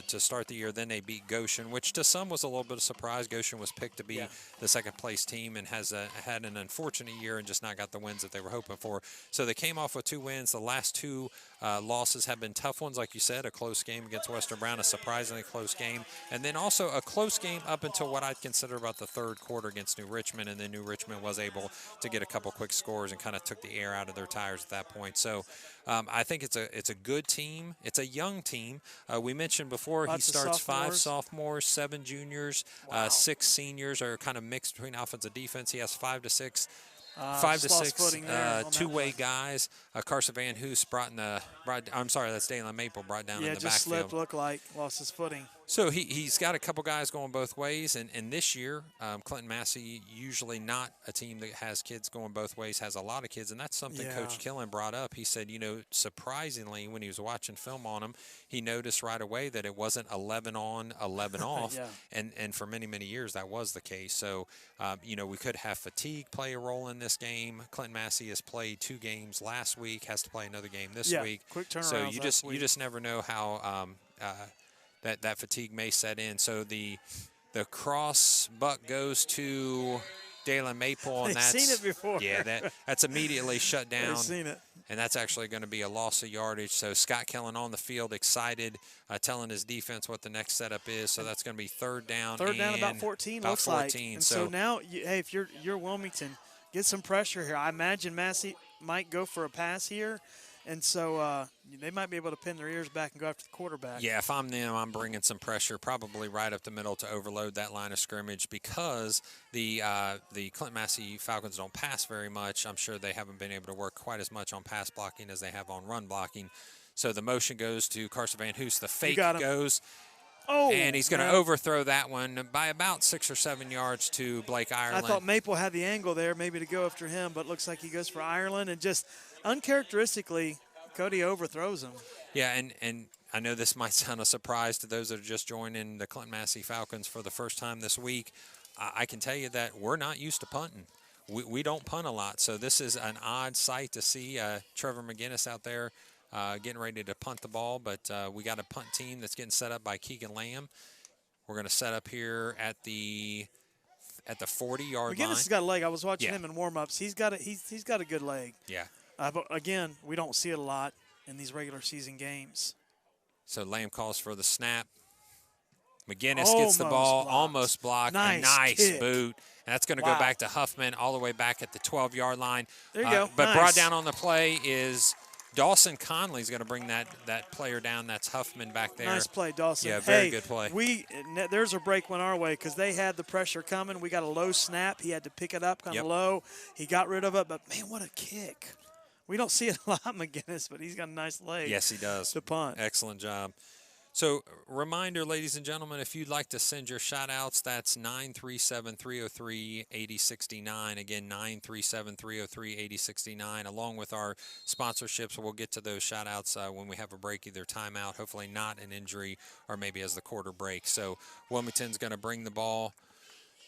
to start the year. Then they beat Goshen, which to some was a little bit of surprise. Goshen was picked to be the second-place team and has had an unfortunate year and just not got the wins that they were hoping for. So they came off with 2 wins. The last 2 losses have been tough ones, like you said, a close game against Western Brown, a surprisingly close game, and then also a close game up until what I'd consider about the third quarter against New Richmond, and then New Richmond was able to get a couple quick scores and kind of took the air out of their tires at that point. So I think it's a good team. It's a young team. We mentioned before he starts 5 sophomores, 7 juniors, 6 seniors are kind of mixed between offense and defense. He has 5 to 6 two-way guys. Carson Van Hoos that's Dalen Maple brought down in the backfield. Yeah, just slipped, looked like, lost his footing. So he's got a couple guys going both ways, and this year, Clinton-Massey, usually not a team that has kids going both ways, has a lot of kids, and that's something Coach Killen brought up. He said, surprisingly, when he was watching film on him, he noticed right away that it wasn't 11 on, 11 off, and for many, many years that was the case. So, we could have fatigue play a role in this game. Clinton-Massey has played 2 games last week, has to play another game this week. Quick turnaround. So you just never know how that fatigue may set in. So the cross buck goes to Dalen Maple, and that's seen it before. Yeah, that's immediately shut down. They've seen it. And that's actually going to be a loss of yardage. So Scott Killen on the field, excited, telling his defense what the next setup is. So that's going to be third down. Third down, about 14. About looks 14. Like. And so now, hey, if you're Wilmington, get some pressure here. I imagine Massey might go for a pass here. And so they might be able to pin their ears back and go after the quarterback. Yeah, if I'm them, I'm bringing some pressure, probably right up the middle to overload that line of scrimmage because the Clinton-Massey Falcons don't pass very much. I'm sure they haven't been able to work quite as much on pass blocking as they have on run blocking. So the motion goes to Carson Van Hoos. The fake goes. Oh, and he's going to overthrow that one by about 6 or 7 yards to Blake Ireland. I thought Maple had the angle there maybe to go after him, but looks like he goes for Ireland, and just uncharacteristically, Cody overthrows him. Yeah, and I know this might sound a surprise to those that are just joining the Clinton-Massey Falcons for the first time this week. I can tell you that we're not used to punting. We don't punt a lot, so this is an odd sight to see Trevor McGinnis out there getting ready to punt the ball, but we got a punt team that's getting set up by Keegan Lamb. We're going to set up here at the 40-yard line. McGinnis has got a leg. I was watching him in warm-ups. He's got a good leg. Yeah. But again, we don't see it a lot in these regular season games. So Lamb calls for the snap. McGinnis gets the ball, almost blocked. Nice boot. And that's going to go back to Huffman all the way back at the 12-yard line. There you go. But brought down on the play is Dawson Conley's going to bring that player down. That's Huffman back there. Nice play, Dawson. Yeah, very good play. There's a break went our way because they had the pressure coming. We got a low snap. He had to pick it up kind of low. He got rid of it, but, man, what a kick. We don't see it a lot, McGinnis, but he's got a nice leg. Yes, he does. To punt. Excellent job. So, reminder, ladies and gentlemen, if you'd like to send your shout-outs, that's 937-303-8069. Again, 937-303-8069. Along with our sponsorships, we'll get to those shout-outs when we have a break, either timeout, hopefully not an injury, or maybe as the quarter break. So, Wilmington's going to bring the ball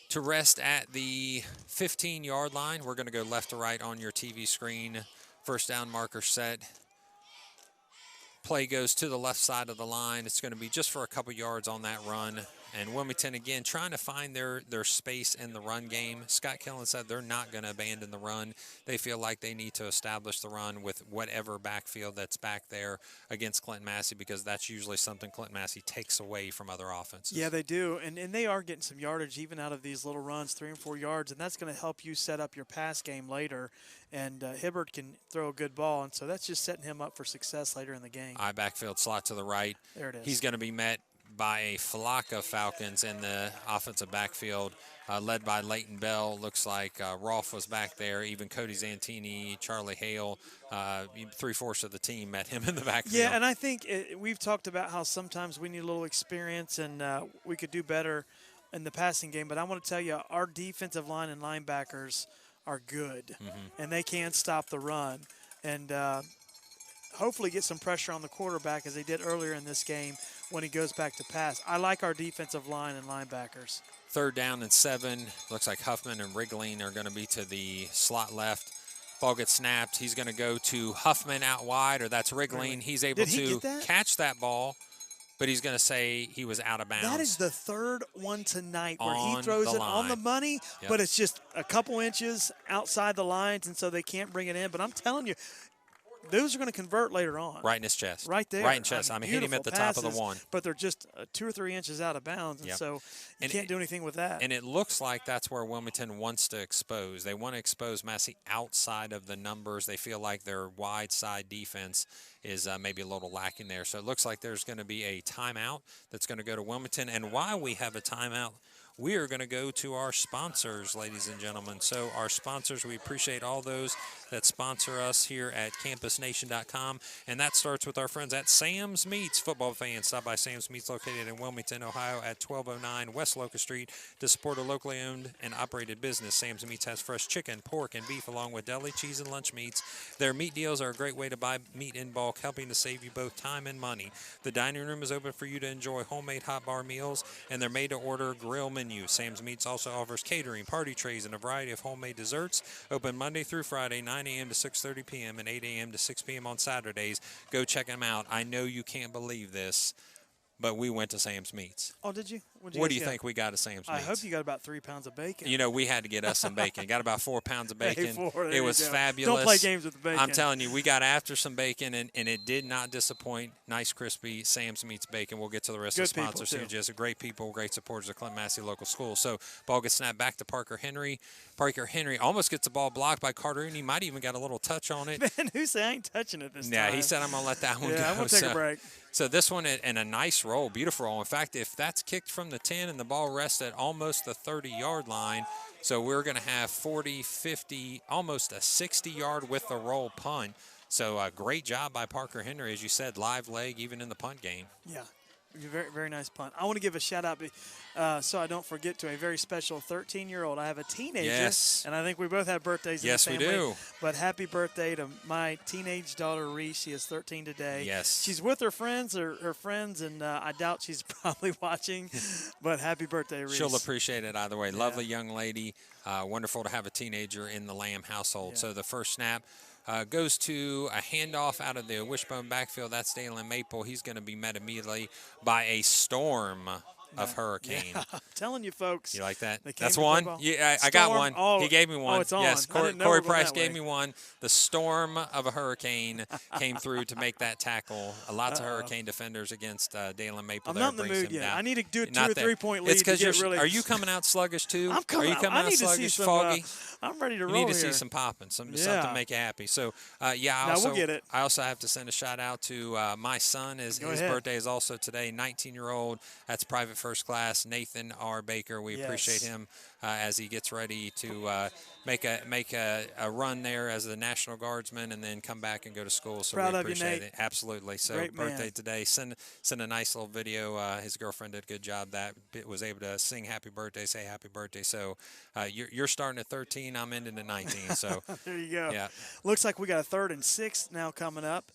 to rest at the 15-yard line. We're going to go left to right on your TV screen. First down marker set. Play goes to the left side of the line. It's going to be just for a couple yards on that run. And Wilmington, again, trying to find their space in the run game. Scott Killen said they're not going to abandon the run. They feel like they need to establish the run with whatever backfield that's back there against Clinton-Massey, because that's usually something Clinton-Massey takes away from other offenses. Yeah, they do. And they are getting some yardage even out of these little runs, 3 and 4 yards, and that's going to help you set up your pass game later. And Hibbert can throw a good ball, and so that's just setting him up for success later in the game. High backfield slot to the right. There it is. He's going to be met by a flock of Falcons in the offensive backfield, led by Leighton Bell. Looks like Rolfe was back there. Even Cody Zantini, Charlie Hale, 3/4 of the team met him in the backfield. Yeah, and I think we've talked about how sometimes we need a little experience and we could do better in the passing game. But I want to tell you, our defensive line and linebackers are good, and they can stop the run. And hopefully get some pressure on the quarterback as they did earlier in this game when he goes back to pass. I like our defensive line and linebackers. 3rd down and 7. Looks like Huffman and Wriggling are going to be to the slot left. Ball gets snapped. He's going to go to Huffman out wide, or that's Wriggling. He's able to catch that ball, but he's going to say he was out of bounds. That is the 3rd one tonight where he throws it on the money, but it's just a couple inches outside the lines, and so they can't bring it in. But I'm telling you, those are going to convert later on. Right in his chest. Right there. Right in chest. I mean, hit him at the top of the one. But they're just 2 or 3 inches out of bounds, and so you can't do anything with that. And it looks like that's where Wilmington wants to expose. They want to expose Massey outside of the numbers. They feel like their wide side defense is maybe a little lacking there. So it looks like there's going to be a timeout that's going to go to Wilmington. And while we have a timeout, we are going to go to our sponsors, ladies and gentlemen. So our sponsors, we appreciate all those that sponsor us here at campusnation.com. And that starts with our friends at Sam's Meats. Football fans, stop by Sam's Meats located in Wilmington, Ohio at 1209 West Locust Street to support a locally owned and operated business. Sam's Meats has fresh chicken, pork, and beef along with deli, cheese, and lunch meats. Their meat deals are a great way to buy meat in bulk, helping to save you both time and money. The dining room is open for you to enjoy homemade hot bar meals, and their made-to-order grill menu. Sam's Meats also offers catering, party trays, and a variety of homemade desserts. Open Monday through Friday, 9 a.m. to 6:30 p.m. and 8 a.m. to 6 p.m. on Saturdays. Go check them out. I know you can't believe this, but we went to Sam's Meats. Oh, did you? What do you think we got at Sam's Meats? I hope you got about 3 pounds of bacon. You know, we had to get us some bacon. Got about 4 pounds of bacon. It was fabulous. Don't play games with the bacon. I'm telling you, we got after some bacon, and it did not disappoint. Nice, crispy Sam's Meats bacon. We'll get to the rest of the sponsors here. Just great people, great supporters of Clinton-Massey local school. So ball gets snapped back to Parker Henry. Parker Henry almost gets the ball blocked by Carter, and he might even got a little touch on it. Man, who said I ain't touching it this time? Yeah, he said I'm going to let that one go. I'm going to take a break. So this one, and a nice roll, beautiful roll. In fact, if that's kicked from the 10 and the ball rests at almost the 30-yard line, so we're going to have 40, 50, almost a 60-yard with the roll punt. So great job by Parker Henry, as you said, live leg even in the punt game. Yeah. Very, very nice punt. I want to give a shout out, so I don't forget, to a very special 13-year-old. I have a teenager, Yes. and I think we both have birthdays in Yes, the we family. do. But happy birthday to my teenage daughter, Reese. She is 13 today. Yes. She's with her friends, and I doubt she's probably watching. But happy birthday, Reese. She'll appreciate it either way. Lovely young lady. Wonderful to have a teenager in the Lamb household. Yeah. So the first snap goes to a handoff out of the wishbone backfield. That's Dalen Maple. He's going to be met immediately by a storm of hurricane. Yeah, I'm telling you, folks. You like that? They came That's to one? play ball. Yeah, I got Storm? one. Oh, He gave me one. it's on. Yes, I didn't know Corey we were going Price that gave way. me one. The storm of a hurricane came through to make that tackle. Lots of hurricane defenders against Dalen Maple. I'm there not in the brings mood him yet. down. I need to do a Not 2 or there. 3 point lead. It's because you're really. Are you coming out sluggish too? I'm coming Are you out. coming I out need to see sluggish, some. foggy? I'm ready to You roll need to see here. some popping, something Yeah. to make you happy. So, I Now, also we'll get it. I also have to send a shout out to my son. His ahead. birthday is also today. 19-year-old. That's private first class Nathan R. Baker. We appreciate him as he gets ready to make a run there as a National Guardsman and then come back and go to school. So Proud we of you, appreciate Nate. it. Absolutely. So Great man. birthday today. Send a nice little video. His girlfriend did a good job. That was able to sing happy birthday, say happy birthday. So you're starting at 13. I'm ending at 19. So There you go. yeah. Looks like we got a 3rd and 6 now coming up,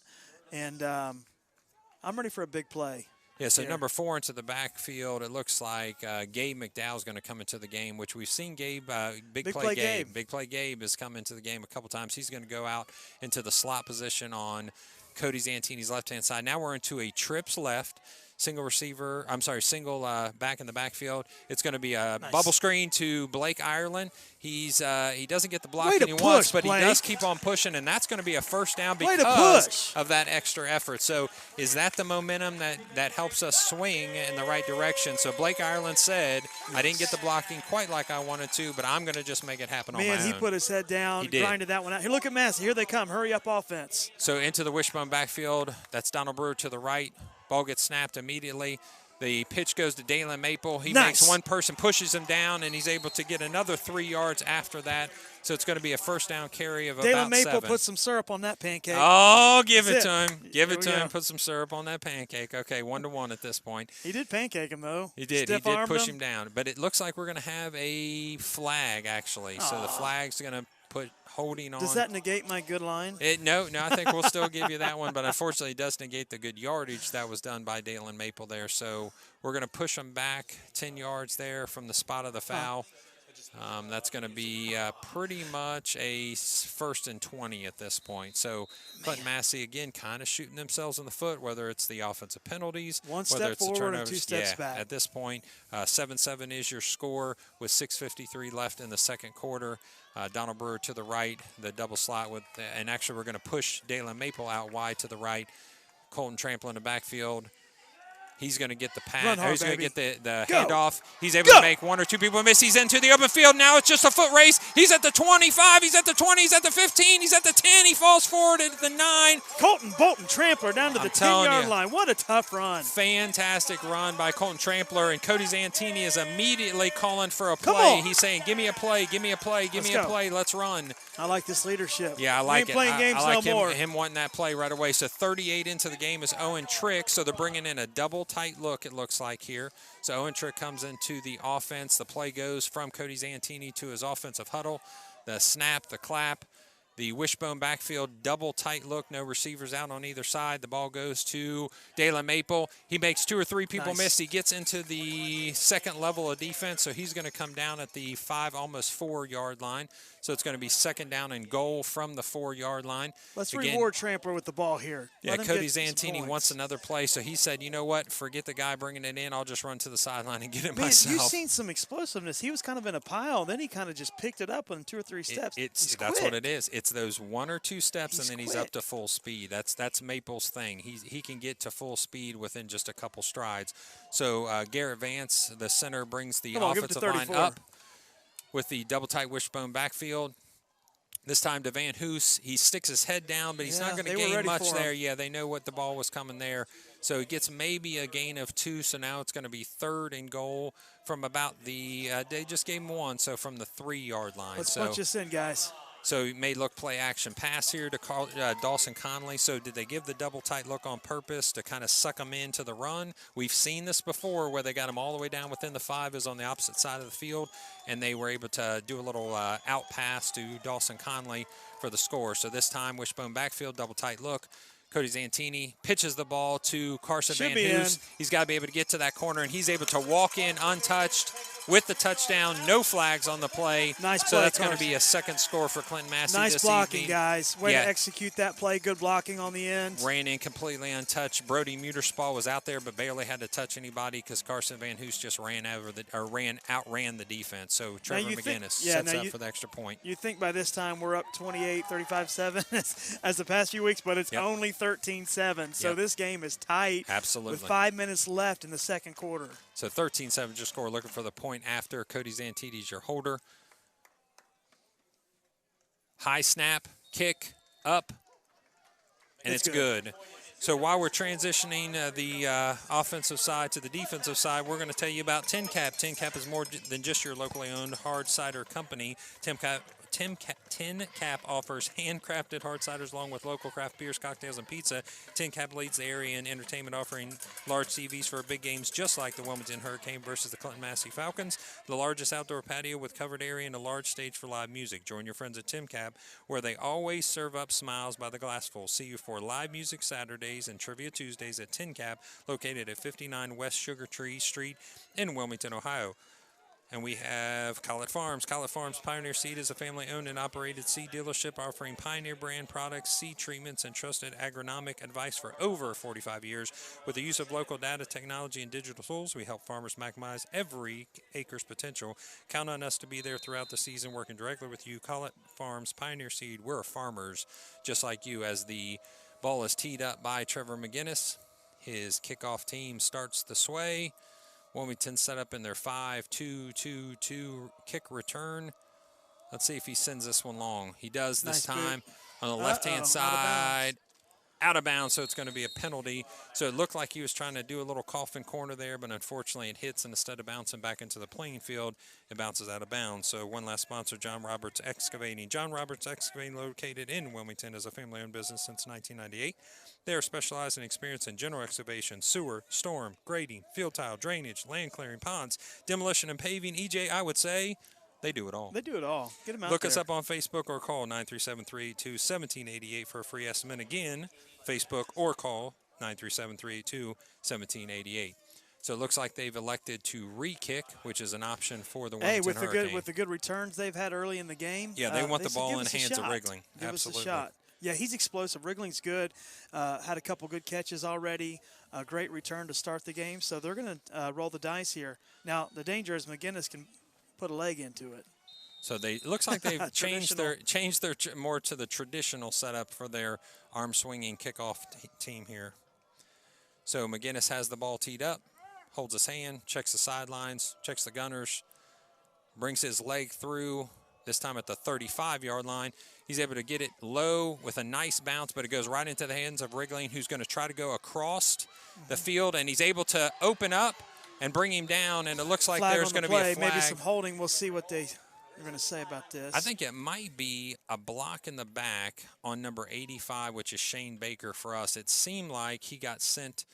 and I'm ready for a big play. Yeah, so here. number 4 into the backfield, it looks like Gabe McDowell's going to come into the game, which we've seen Gabe, Big Play Gabe. Big Play Gabe has come into the game a couple times. He's going to go out into the slot position on Cody Zantini's left-hand side. Now we're into a trips left. Single back in the backfield. It's going to be a bubble screen to Blake Irelan. He doesn't get the blocking he wants, but Blake. he does keep on pushing, and that's going to be a first down Way to because push. of that extra effort. So is that the momentum that helps us swing in the right direction? So Blake Ireland said, I didn't get the blocking quite like I wanted to, but I'm going to just make it happen on my own. Man, he put his head down, He did. grinded that one out. Here, look at Massey. Here they come. Hurry up offense. So into the wishbone backfield, that's Donald Brewer to the right. Ball gets snapped immediately. The pitch goes to Dalen Maple. He makes one person, pushes him down, and he's able to get another 3 yards after that. So it's going to be a first down carry of Dalen about Maple 7. put some syrup on that pancake. Oh, give it That's to it. him. Give Here it we to go. him. Put some syrup on that pancake. Okay, 1-1 at this point. He did pancake him, though. He did. He did Stiff-armed push him down. But it looks like we're going to have a flag, actually. So the flag's going to put holding on. Does that negate my good line? No, I think we'll still give you that one, but unfortunately it does negate the good yardage that was done by Dalen Maple there. So we're going to push them back 10 yards there from the spot of the foul. That's going to be pretty much a 1st and 20 at this point. So Clinton-Massey, again, kind of shooting themselves in the foot, whether it's the offensive penalties, One whether step it's the forward and turnovers. 2 steps back. At this point, 7-7 is your score with 6:53 left in the second quarter. Donald Brewer to the right, the double slot with, and actually we're going to push Dalen Maple out wide to the right. Colton Trample in the backfield. He's going to get the pass. Run hard, He's going to baby. get the Go. handoff. He's able Go. to make 1 or 2 people miss. He's into the open field. Now it's just a foot race. He's at the 25. He's at the 20. He's at the 15. He's at the 10. He falls forward at the 9. Colton Bolton Trampler down to the I'm telling 10-yard you. line. What a tough run. Fantastic run by Colton Trampler, and Cody Zantini is immediately calling for a Come play. on. He's saying, give me a play, give me a play, give Let's me a go. play, let's run. I like this leadership. Yeah, I We like ain't it. playing games I like no more. him wanting that play right away. So 38 into the game is Owen Trick, so they're bringing in a double tight look, it looks like here. So Owen Trick comes into the offense. The play goes from Cody Zantini to his offensive huddle. The snap, the clap, the wishbone backfield, double tight look, no receivers out on either side. The ball goes to Dalen Maple. He makes 2 or 3 people Nice. miss. He gets into the second level of defense, so he's going to come down at the 5, almost 4-yard line. So it's going to be 2nd down and goal from the 4-yard line. Let's Again, reward Trampler with the ball here. yeah, Let him Cody get some Zantini points. wants another play, so he said, you know what, forget the guy bringing it in. I'll just run to the sideline and get it Man, myself. you've seen some explosiveness. He was kind of in a pile, then he kind of just picked it up in 2 or 3 steps. He's That's quick. what it is. It's those 1 or 2 steps, He's and then he's up quick. to full speed. That's Maple's thing. He can get to full speed within just a couple strides. So Garrett Vance, the center, brings the Come on, give it to offensive line 34. up with the double tight wishbone backfield. This time to Van Hoos, he sticks his head down, but he's Yeah, not going they to were gain ready much for him. there. Yeah, they know what the ball was coming there. So he gets maybe a gain of 2, so now it's going to be 3rd and goal from about the they just gave him 1, so from the 3-yard line. Let's so punch this in, guys. So he may look play action pass here to Dawson Conley. So did they give the double tight look on purpose to kind of suck him into the run? We've seen this before where they got him all the way down within the 5 is on the opposite side of the field, and they were able to do a little out pass to Dawson Conley for the score. So this time, wishbone backfield, double tight look. Cody Zantini pitches the ball to Carson Van Hoos. He's got to be able to get to that corner, and he's able to walk in untouched with the touchdown. No flags on the play. Nice play, so that's going to be a second score for Clinton-Massey nice this blocking, evening. guys. Way to execute that play. Good blocking on the end. Ran in completely untouched. Brody Muterspaw was out there, but barely had to touch anybody because Carson Van Hoos just outran the defense. So Trevor McGinnis sets up for the extra point. You think by this time we're up 28, 35-7 as the past few weeks, but it's only 13-7. So this game is tight. Absolutely. With 5 minutes left in the second quarter. So 13-7 just score, looking for the point after. Cody Zantini's your holder. High snap, kick, up, and it's good. So while we're transitioning the offensive side to the defensive side, we're going to tell you about Tin Cap. Tin Cap is more than just your locally owned hard cider company. Tin Cap offers handcrafted hard ciders along with local craft beers, cocktails, and pizza. Tin Cap leads the area in entertainment, offering large TVs for big games just like the Wilmington Hurricane versus the Clinton-Massey Falcons, the largest outdoor patio with covered area and a large stage for live music. Join your friends at Tin Cap, where they always serve up smiles by the glassful. See you for live music Saturdays and Trivia Tuesdays at Tin Cap, located at 59 West Sugar Tree Street in Wilmington, Ohio. And we have Collett Farms. Collett Farms Pioneer Seed is a family-owned and operated seed dealership offering Pioneer brand products, seed treatments, and trusted agronomic advice for over 45 years. With the use of local data, technology, and digital tools, we help farmers maximize every acre's potential. Count on us to be there throughout the season, working directly with you. Collett Farms Pioneer Seed. We're farmers just like you. As the ball is teed up by Trevor McGinnis, his kickoff team starts the sway. Wilmington set up in their 5-2-2-2 kick return. Let's see if he sends this one long. He does this time on the left-hand side. Out of bounds, so it's going to be a penalty. So it looked like he was trying to do a little coffin corner there, but unfortunately it hits, and instead of bouncing back into the playing field, it bounces out of bounds. So one last sponsor, John Roberts Excavating. John Roberts Excavating, located in Wilmington, is a family-owned business since 1998. They are specialized in experience in general excavation, sewer, storm, grading, field tile, drainage, land clearing, ponds, demolition, and paving. EJ, I would say they do it all. They do it all. Get them out Look there. us up on Facebook or call 937-382-1788 for a free estimate. Again, Facebook or call 937-382-1788. So it looks like they've elected to re-kick, which is an option for the Wilmington Hurricane. With the good returns they've had early in the game. Yeah, they want the ball in the hands of Wriggling. Give Absolutely. us a shot. Yeah, he's explosive. Wriggling's good. Had a couple good catches already. A great return to start the game. So they're going to roll the dice here. Now, the danger is McGinnis can put a leg into it. So it looks like they've changed their more to the traditional setup for their arm swinging kickoff team here. So McGinnis has the ball teed up, holds his hand, checks the sidelines, checks the gunners, brings his leg through, this time at the 35-yard line. He's able to get it low with a nice bounce, but it goes right into the hands of Wriggling, who's going to try to go across the field, and he's able to open up and bring him down, and it looks like there's going to be a flag. Maybe some holding. We'll see what they're going to say about this. I think it might be a block in the back on number 85, which is Shane Baker for us. It seemed like he got sent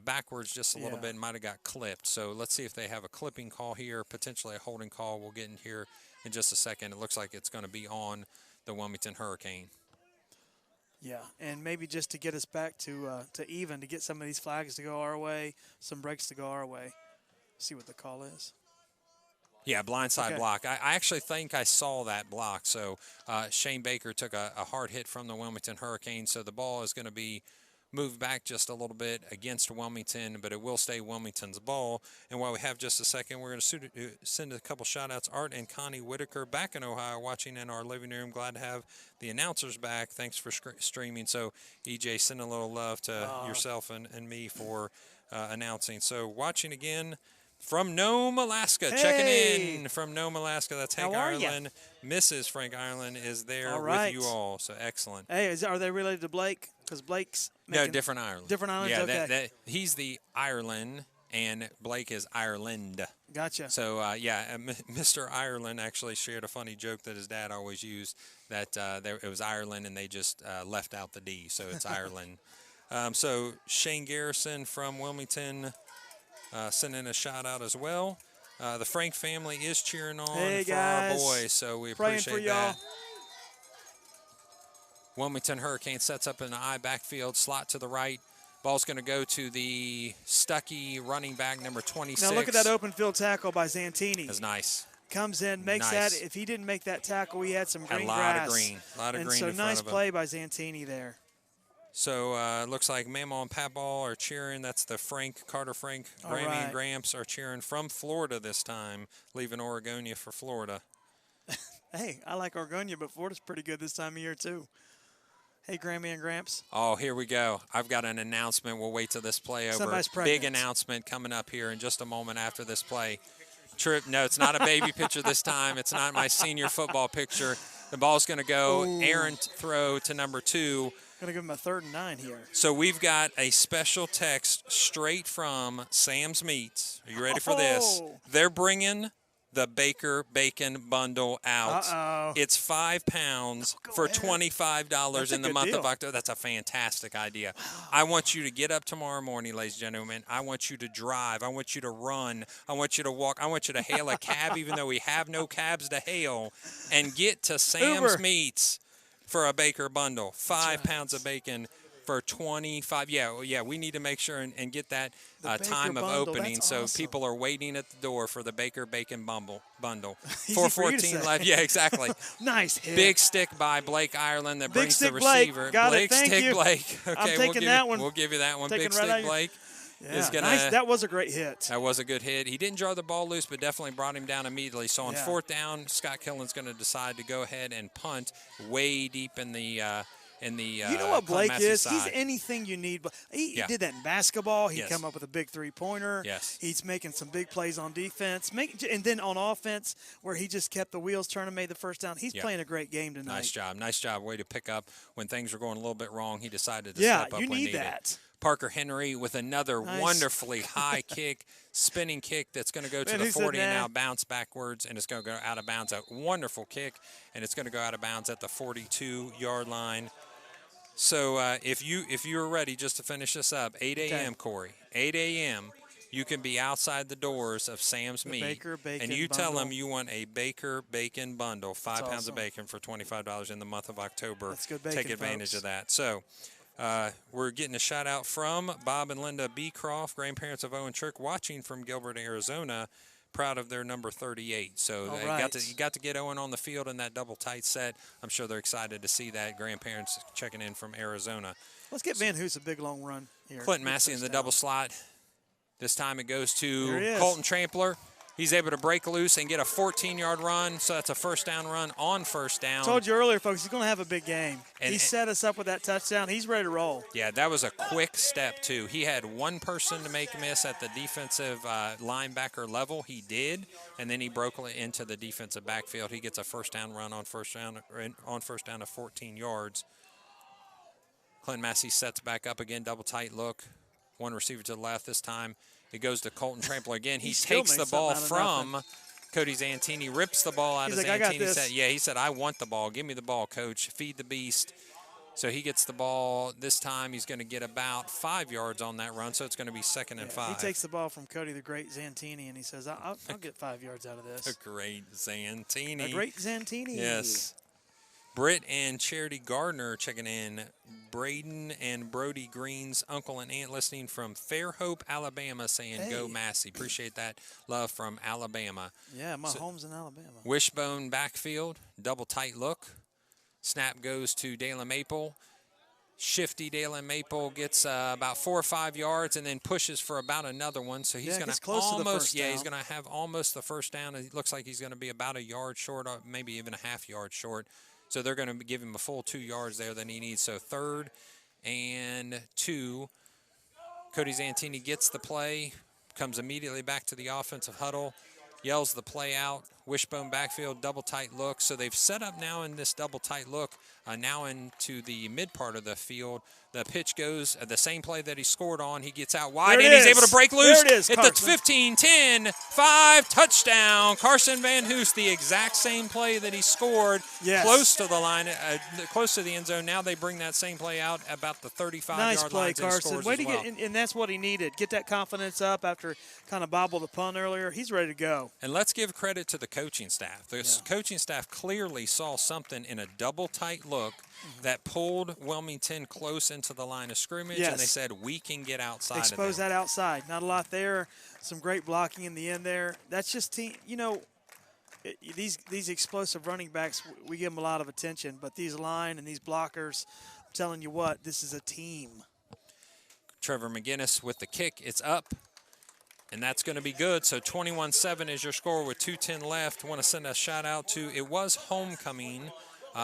backwards just a little bit and might have got clipped. So let's see if they have a clipping call here, potentially a holding call. We'll get in here in just a second. It looks like it's going to be on the Wilmington Hurricane. Yeah, and maybe just to get us back to even, to get some of these flags to go our way, some breaks to go our way. See what the call is. Yeah, blindside block. I actually think I saw that block. So Shane Baker took a hard hit from the Wilmington Hurricane. So the ball is going to be moved back just a little bit against Wilmington, but it will stay Wilmington's ball. And while we have just a second, we're going to send a couple shout-outs. Art and Connie Whitaker back in Ohio watching in our living room. Glad to have the announcers back. Thanks for streaming. So, EJ, send a little love to yourself and me for announcing. So, watching again from Nome, Alaska. Checking in from Nome, Alaska. That's Hank Irelan. Mrs. Frank Irelan is there with you all. So, excellent. Hey, are they related to Blake? Because Blake's no, different Ireland. Different Ireland. Yeah, okay. He's the Irelan, and Blake is Ireland. Gotcha. So, Mr. Ireland actually shared a funny joke that his dad always used, that it was Ireland and they just left out the D, so it's Ireland. So Shane Garrison from Wilmington sending a shout-out as well. The Frank family is cheering on for our boys, so we appreciate that. Wilmington Hurricane sets up in the I backfield, slot to the right. Ball's going to go to the Stuckey running back, number 26. Now look at that open field tackle by Zantini. That's nice. Comes in, makes that. If he didn't make that tackle, he had some green grass. A lot of green so in front nice of him. play by Zantini there. So looks like Mama and Papball are cheering. That's the Carter Frank, Grammy and Gramps are cheering from Florida this time, leaving Oregonia for Florida. Hey, I like Oregonia, but Florida's pretty good this time of year too. Hey, Grammy and Gramps. Oh, here we go. I've got an announcement. We'll wait till this play over. Somebody's Big announcement coming up here in just a moment after this play. No, it's not a baby picture this time. It's not my senior football picture. The ball's going to go errant throw to number 2. Going to give him a 3rd and 9 here. So we've got a special text straight from Sam's Meats. Are you ready for this? They're bringing the Baker Bacon Bundle out. It's 5 pounds for $25 in the month of October. That's a fantastic idea. I want you to get up tomorrow morning, ladies and gentlemen. I want you to drive. I want you to run. I want you to walk. I want you to hail a cab, even though we have no cabs to hail, and get to Sam's Meats for a Baker Bundle. 5 pounds of bacon for 25. Yeah, we need to make sure and get that time of opening. So people are waiting at the door for the Baker Bacon Bundle. 4:14 left. Yeah, exactly. Nice hit. Big stick by Blake Ireland that brings the receiver. Blake stick Blake. Okay, I'm taking that one. We'll give you that one. Big stick Blake. Yeah, nice. That was a great hit. That was a good hit. He didn't draw the ball loose, but definitely brought him down immediately. So on 4th down, Scott Killen's going to decide to go ahead and punt way deep in the you know what Blake is? Side. He's anything you need. He did that in basketball. He'd come up with a big 3-pointer. Yes. He's making some big plays on defense. And then on offense, where he just kept the wheels turning, made the first down. He's playing a great game tonight. Nice job. Way to pick up when things were going a little bit wrong. He decided to step up when needed. Yeah, you need that. Parker Henry with another wonderfully high kick, spinning kick that's going to go to the 40 and now bounce backwards, and it's going to go out of bounds. A wonderful kick, and it's going to go out of bounds at the 42-yard line. So if you're ready, just to finish this up, 8 a.m., Corey, 8 a.m., you can be outside the doors of Sam's Meat, and you tell them you want a Baker Bacon Bundle, 5 pounds of bacon for $25 in the month of October. That's good bacon, Take advantage of that. So we're getting a shout-out from Bob and Linda Beecroft, grandparents of Owen Trick, watching from Gilbert, Arizona, proud of their number 38. So you got to get Owen on the field in that double tight set. I'm sure they're excited to see that. Grandparents checking in from Arizona. Let's get Van Hoos a big long run here. Clinton-Massey in the double slot. This time it goes to Colton Trampler. He's able to break loose and get a 14-yard run, so that's a first down run on first down. Told you earlier, folks, he's going to have a big game. He set us up with that touchdown. He's ready to roll. Yeah, that was a quick step, too. He had one person to make a miss at the defensive linebacker level. He did, and then he broke into the defensive backfield. He gets a first down run on first down of 14 yards. Clinton-Massey sets back up again, double tight look. One receiver to the left this time. It goes to Colton Trampler again. He takes the ball from Cody Zantini, rips the ball out of Zantini. I got this. He said, I want the ball. Give me the ball, coach. Feed the beast. So he gets the ball. This time he's going to get about 5 yards on that run, so it's going to be 2nd and 5. He takes the ball from Cody, the great Zantini, and he says, I'll get 5 yards out of this. A great Zantini. A great Zantini. Yes. Britt and Charity Gardner checking in. Braden and Brody Green's uncle and aunt listening from Fairhope, Alabama, saying go Massey. Appreciate that love from Alabama. Yeah, my home's in Alabama. Wishbone backfield, double tight look. Snap goes to Dalen Maple. Shifty Dalen Maple gets about 4 or 5 yards and then pushes for about another one. So he's going to almost, he's going to have almost the first down. It looks like he's going to be about a yard short, or maybe even a half yard short. So they're going to give him a full 2 yards there that he needs. So 3rd and 2. Cody Zantini gets the play, comes immediately back to the offensive huddle, yells the play out, wishbone backfield, double tight look. So they've set up now in this double tight look, now into the mid part of the field. The pitch goes, the same play that he scored on. He gets out wide, and he's able to break loose. There it is, It's 15, 10, 5, touchdown. Carson Van Hoos, the exact same play that he scored close to the line, close to the end zone. Now they bring that same play out about the 35-yard line. Nice play, Carson. Way to get, and that's what he needed. Get that confidence up after kind of bobbled the punt earlier. He's ready to go. And let's give credit to the coaching staff. The coaching staff clearly saw something in a double tight look that pulled Wilmington close into the line of scrimmage, and they said, we can get outside Expose of them. that outside. Not a lot there. Some great blocking in the end there. That's just team. You know, these explosive running backs, we give them a lot of attention, but these line and these blockers, I'm telling you what, this is a team. Trevor McGinnis with the kick. It's up, and that's going to be good. So 21-7 is your score with 2:10 left. Want to send a shout-out to, it was homecoming.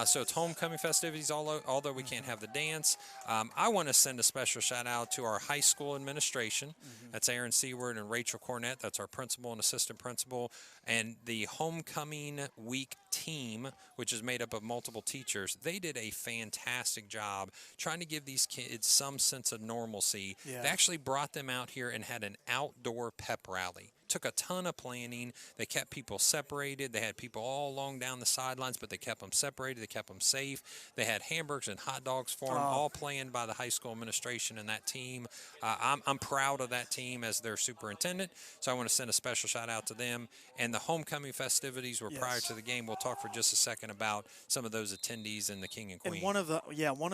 So it's homecoming festivities, although we can't have the dance. I want to send a special shout-out to our high school administration. That's Aaron Seward and Rachel Cornett. That's our principal and assistant principal. And the homecoming week team, which is made up of multiple teachers, they did a fantastic job trying to give these kids some sense of normalcy. They actually brought them out here and had an outdoor pep rally. Took a ton of planning. They kept people separated. They had people all along down the sidelines, but they kept them separated. They kept them safe. They had hamburgers and hot dogs for them, all planned by the high school administration and that team. I'm proud of that team as their superintendent, so I want to send a special shout-out to them. And the homecoming festivities were prior to the game. We'll talk for just a second about some of those attendees and the king and queen. And one of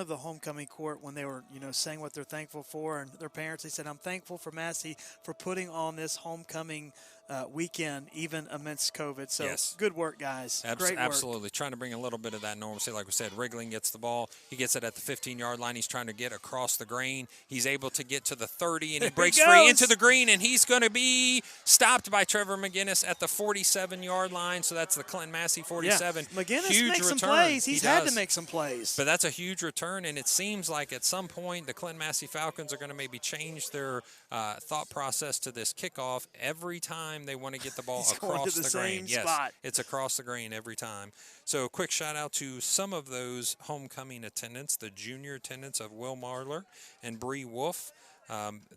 the homecoming court, when they were, saying what they're thankful for, and their parents, they said, I'm thankful for Massey for putting on this homecoming weekend, even amidst COVID. So good work, guys. Great work. Absolutely. Trying to bring a little bit of that normalcy. Like we said, Wriggling gets the ball. He gets it at the 15-yard line. He's trying to get across the green. He's able to get to the 30, and he breaks free into the green, and he's going to be stopped by Trevor McGinnis at the 47-yard line. So that's the Clinton-Massey 47. Yeah. McGinnis huge makes return. some plays. He's had to make some plays. But that's a huge return, and it seems like at some point the Clinton-Massey Falcons are going to maybe change their thought process to this kickoff every time they want to get the ball across the grain. Spot. It's across the grain every time. So a quick shout out to some of those homecoming attendants, the junior attendants of Will Marler and Bree Wolf.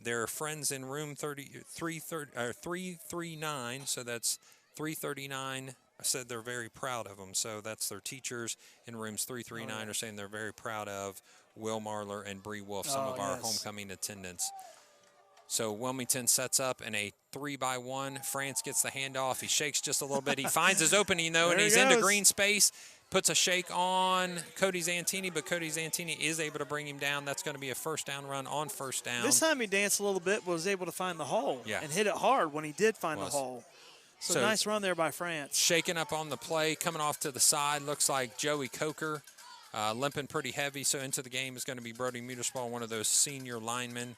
They're friends in room 339, so that's 339. I said they're very proud of them. So that's their teachers in rooms 339 are saying they're very proud of Will Marler and Bree Wolf, some of our homecoming attendants. So Wilmington sets up in a 3-by-1. France gets the handoff. He shakes just a little bit. He finds his opening, though, and he's into green space. Puts a shake on Cody Zantini, but Cody Zantini is able to bring him down. That's going to be a first down run on first down. This time he danced a little bit, but was able to find the hole and hit it hard when he did find the hole. So nice run there by France. Shaking up on the play, coming off to the side. Looks like Joey Coker, limping pretty heavy. So into the game is going to be Brody Muterspaw, one of those senior linemen.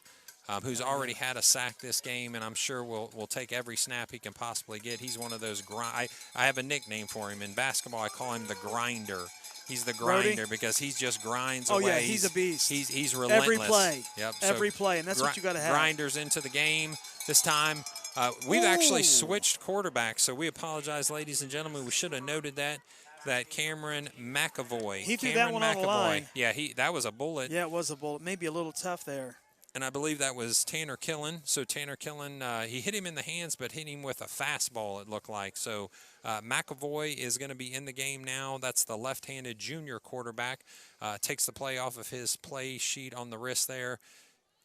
Who's already had a sack this game, and I'm sure will take every snap he can possibly get. He's one of those I have a nickname for him. In basketball, I call him the grinder. He's the grinder because he just grinds away. Oh, yeah, he's a beast. He's relentless. Every play. Yep. Every play, and that's what you got to have. Grinders into the game. This time, we've actually switched quarterbacks, so we apologize, ladies and gentlemen. We should have noted that Cameron McAvoy. He threw that one on the line. Yeah, that was a bullet. Yeah, it was a bullet. Maybe a little tough there. And I believe that was Tanner Killen. So Tanner Killen, he hit him in the hands, but hit him with a fastball, it looked like. So McAvoy is going to be in the game now. That's the left-handed junior quarterback. Takes the play off of his play sheet on the wrist there.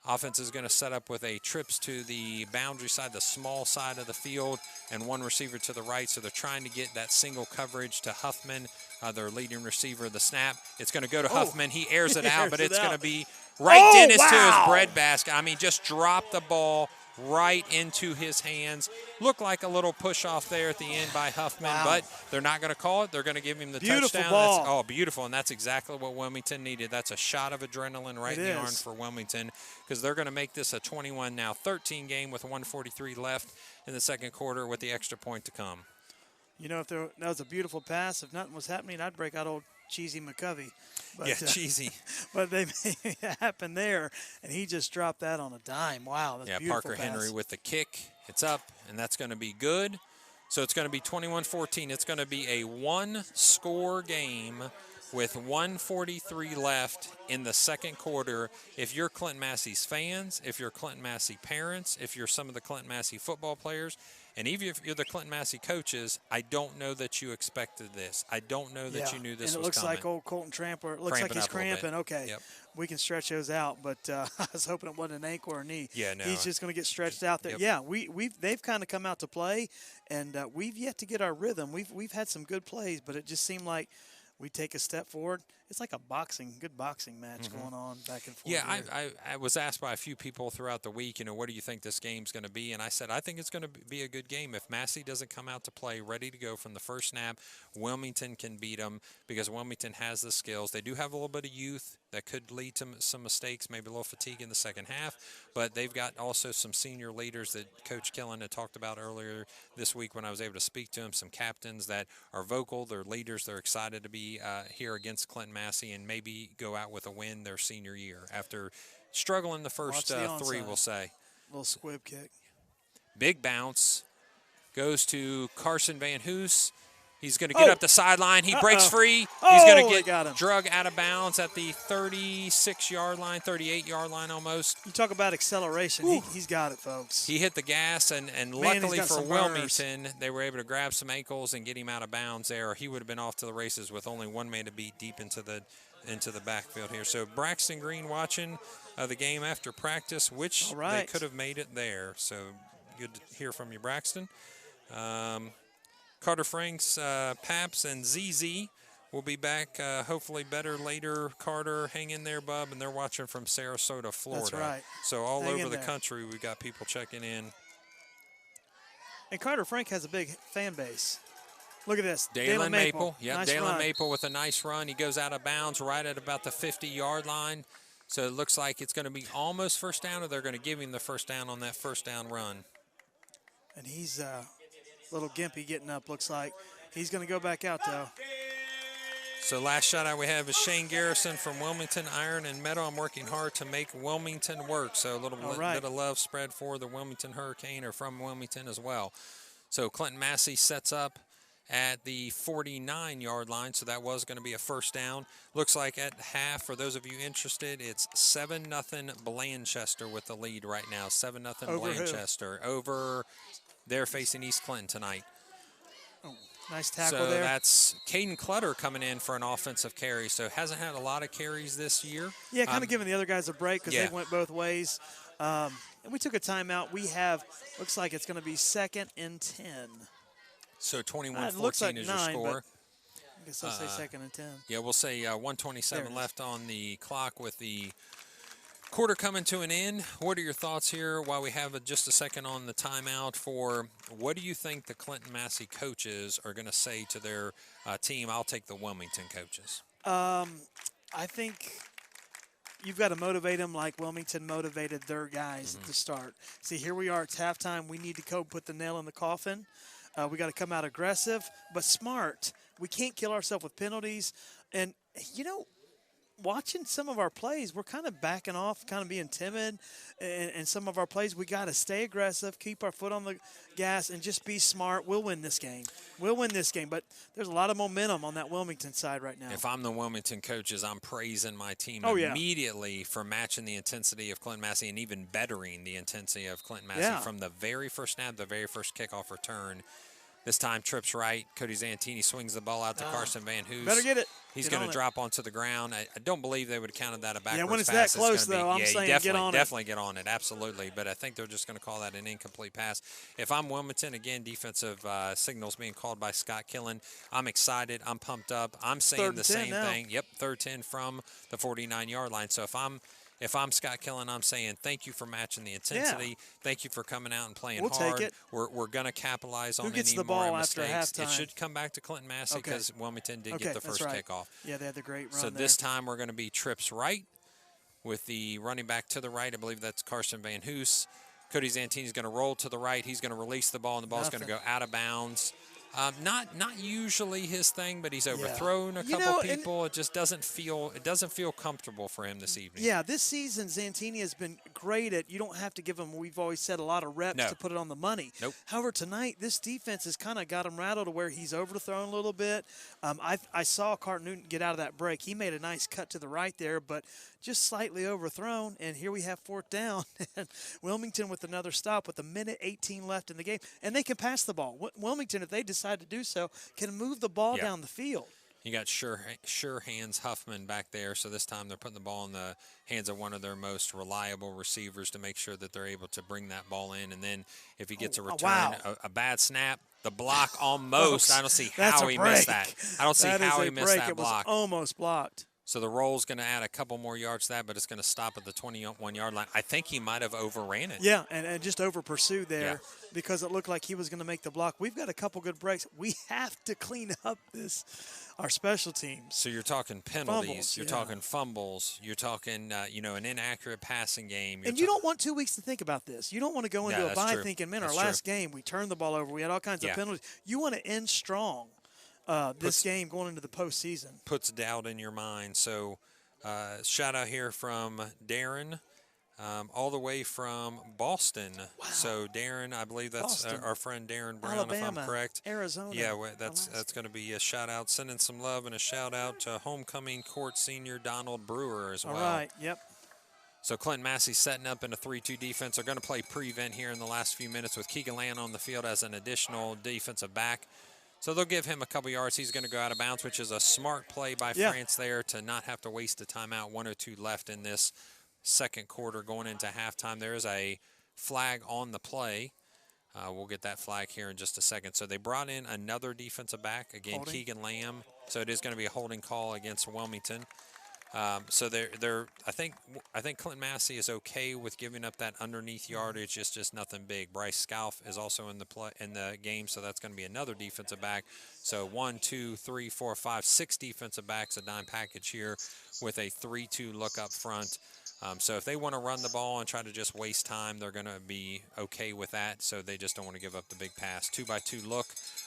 Offense is going to set up with a trips to the boundary side, the small side of the field, and one receiver to the right. So they're trying to get that single coverage to Huffman, their leading receiver. The snap, it's going to go to Huffman. He airs it out, but it's going to be Dennis to his breadbasket. I mean, just dropped the ball right into his hands. Looked like a little push-off there at the end by Huffman, but they're not going to call it. They're going to give him the touchdown. Ball. Beautiful, and that's exactly what Wilmington needed. That's a shot of adrenaline right in the arm for Wilmington because they're going to make this a 21-13 game with 1:43 left in the second quarter with the extra point to come. If that was a beautiful pass, if nothing was happening, I'd break out old Cheesy McCovey. But, Cheesy. But they made it happen there, and he just dropped that on a dime. Wow, that's beautiful Parker pass. Henry with the kick. It's up, and that's going to be good. So it's going to be 21-14. It's going to be a one-score game with 1:43 left in the second quarter. If you're Clinton-Massey's fans, if you're Clinton-Massey parents, if you're some of the Clinton-Massey football players, and even if you're the Clinton-Massey coaches, I don't know that you expected this. I don't know that you knew this was coming. And it looks like old Colton Trampler. It looks like he's cramping. Okay, yep. We can stretch those out, but I was hoping it wasn't an ankle or a knee. Yeah, no. He's just going to get stretched out there. Yep. Yeah, they've kind of come out to play, and we've yet to get our rhythm. We've had some good plays, but it just seemed like we take a step forward. It's like a good boxing match going on back and forth. Yeah, I was asked by a few people throughout the week, what do you think this game's going to be? And I said, I think it's going to be a good game. If Massey doesn't come out to play ready to go from the first snap, Wilmington can beat them because Wilmington has the skills. They do have a little bit of youth that could lead to some mistakes, maybe a little fatigue in the second half, but they've got also some senior leaders that Coach Killen had talked about earlier this week when I was able to speak to him, some captains that are vocal, they're leaders, they're excited to be here against Clinton-Massey and maybe go out with a win their senior year after struggling the first three, we'll say. Little squib kick. Big bounce. Goes to Carson Van Hoos. He's going to get up the sideline. He breaks free. He's going to get drug out of bounds at the 36-yard line, 38-yard line almost. You talk about acceleration. He's got it, folks. He hit the gas, and luckily for Wilmington, they were able to grab some ankles and get him out of bounds there. He would have been off to the races with only one man to beat deep into the backfield here. So Braxton Green watching the game after practice, which they could have made it there. So good to hear from you, Braxton. Carter Franks, Paps, and ZZ will be back, hopefully better later. Carter, hang in there, bub, and they're watching from Sarasota, Florida. That's right. So all over the country, we've got people checking in. And Carter Frank has a big fan base. Look at this. Dalen Maple. Yep, nice Dalen run. Maple with a nice run. He goes out of bounds right at about the 50-yard line. So it looks like it's going to be almost first down, or they're going to give him the first down on that first down run. And he's little gimpy getting up, looks like. He's going to go back out, though. So last shot out we have is Shane Garrison from Wilmington Iron and Metal. I'm working hard to make Wilmington work. So a little bit of love spread for the Wilmington Hurricane, or from Wilmington as well. So Clinton-Massey sets up at the 49-yard line, so that was going to be a first down. Looks like at half, for those of you interested, it's 7-0 Blanchester with the lead right now. 7-0 Blanchester over. They're facing East Clinton tonight. Oh, nice tackle there. So that's Caden Clutter coming in for an offensive carry. So hasn't had a lot of carries this year. Yeah, kind of giving the other guys a break because they went both ways. And we took a timeout. We have, looks like it's going to be 2nd and 10. So 21-14 looks like is 9, your score. I guess I'll say 2nd and 10. Yeah, we'll say 1:27 left on the clock with the quarter coming to an end. What are your thoughts here while we have just a second on the timeout for what do you think the Clinton-Massey coaches are going to say to their team? I'll take the Wilmington coaches. I think you've got to motivate them like Wilmington motivated their guys to start. See, here we are. It's halftime. We need to go put the nail in the coffin. We got to come out aggressive but smart. We can't kill ourselves with penalties. And, watching some of our plays, we're kind of backing off, kind of being timid. And some of our plays, we got to stay aggressive, keep our foot on the gas, and just be smart. We'll win this game. But there's a lot of momentum on that Wilmington side right now. If I'm the Wilmington coaches, I'm praising my team immediately for matching the intensity of Clinton-Massey and even bettering the intensity of Clinton-Massey from the very first snap, the very first kickoff return. This time, trips right. Cody Zantini swings the ball out to Carson Van Hoos. Better get it. He's going to drop onto the ground. I don't believe they would have counted that a backwards pass. Yeah, when it's that close, though, I'm saying get on it. Definitely get on it, absolutely. But I think they're just going to call that an incomplete pass. If I'm Wilmington, again, defensive signals being called by Scott Killen. I'm excited. I'm pumped up. I'm saying the same thing. Yep, 3rd 10 from the 49-yard line. So if I'm Scott Killen, I'm saying thank you for matching the intensity. Yeah. Thank you for coming out and playing hard. Take it. We're going to capitalize on any more ball mistakes. After halftime? It should come back to Clinton-Massey because Wilmington did get the first kickoff. Yeah, they had the great run So this time we're going to be trips right with the running back to the right. I believe that's Carson Van Hoos. Cody Zantini's going to roll to the right. He's going to release the ball, and the ball's going to go out of bounds Not usually his thing, but he's overthrown a couple people. It just doesn't feel comfortable for him this evening. Yeah, this season Zantini has been great at. You don't have to give him, we've always said, a lot of reps to put it on the money. Nope. However, tonight this defense has kind of got him rattled to where he's overthrown a little bit. I saw Carter Newton get out of that break. He made a nice cut to the right there, but just slightly overthrown. And here we have 4th down. And Wilmington with another stop with 1:18 left in the game, and they can pass the ball. Wilmington, if they decide to do so, can move the ball down the field. You got sure hands Huffman back there, so this time they're putting the ball in the hands of one of their most reliable receivers to make sure that they're able to bring that ball in. And then if he gets a return, a bad snap, the block almost. I don't see how he missed that. I don't see how he missed that block. It was almost blocked. So the roll's going to add a couple more yards to that, but it's going to stop at the 21-yard line. I think he might have overran it. Yeah, and just over-pursued there because it looked like he was going to make the block. We've got a couple good breaks. We have to clean up our special teams. So you're talking penalties. You're talking fumbles. You're talking, an inaccurate passing game. And you don't want 2 weeks to think about this. You don't want to go into a bye thinking, man, our last game, we turned the ball over. We had all kinds of penalties. You want to end strong. This game going into the postseason. Puts doubt in your mind. So shout out here from Darren, all the way from Boston. Wow. So Darren, I believe that's our friend Darren Brown, Alabama, if I'm correct. Arizona. Yeah, that's going to be a shout out. Sending some love and a shout out to homecoming court senior Donald Brewer as well. All right, yep. So Clinton-Massey setting up in a 3-2 defense. They're going to play prevent here in the last few minutes with Keegan on the field as an additional defensive back. So they'll give him a couple yards. He's going to go out of bounds, which is a smart play by France there to not have to waste a timeout. 1:02 left in this second quarter going into halftime. There is a flag on the play. We'll get that flag here in just a second. So they brought in another defensive back, again, Keegan Lamb. So it is going to be a holding call against Wilmington. So I think Clinton-Massey is okay with giving up that underneath yardage. It's just nothing big. Bryce Scalf is also in the game, so that's going to be another defensive back. So 1, 2, 3, 4, 5, 6 defensive backs, a dime package here with a 3-2 look up front. So if they want to run the ball and try to just waste time, they're going to be okay with that. So they just don't want to give up the big pass. 2-by-2 look.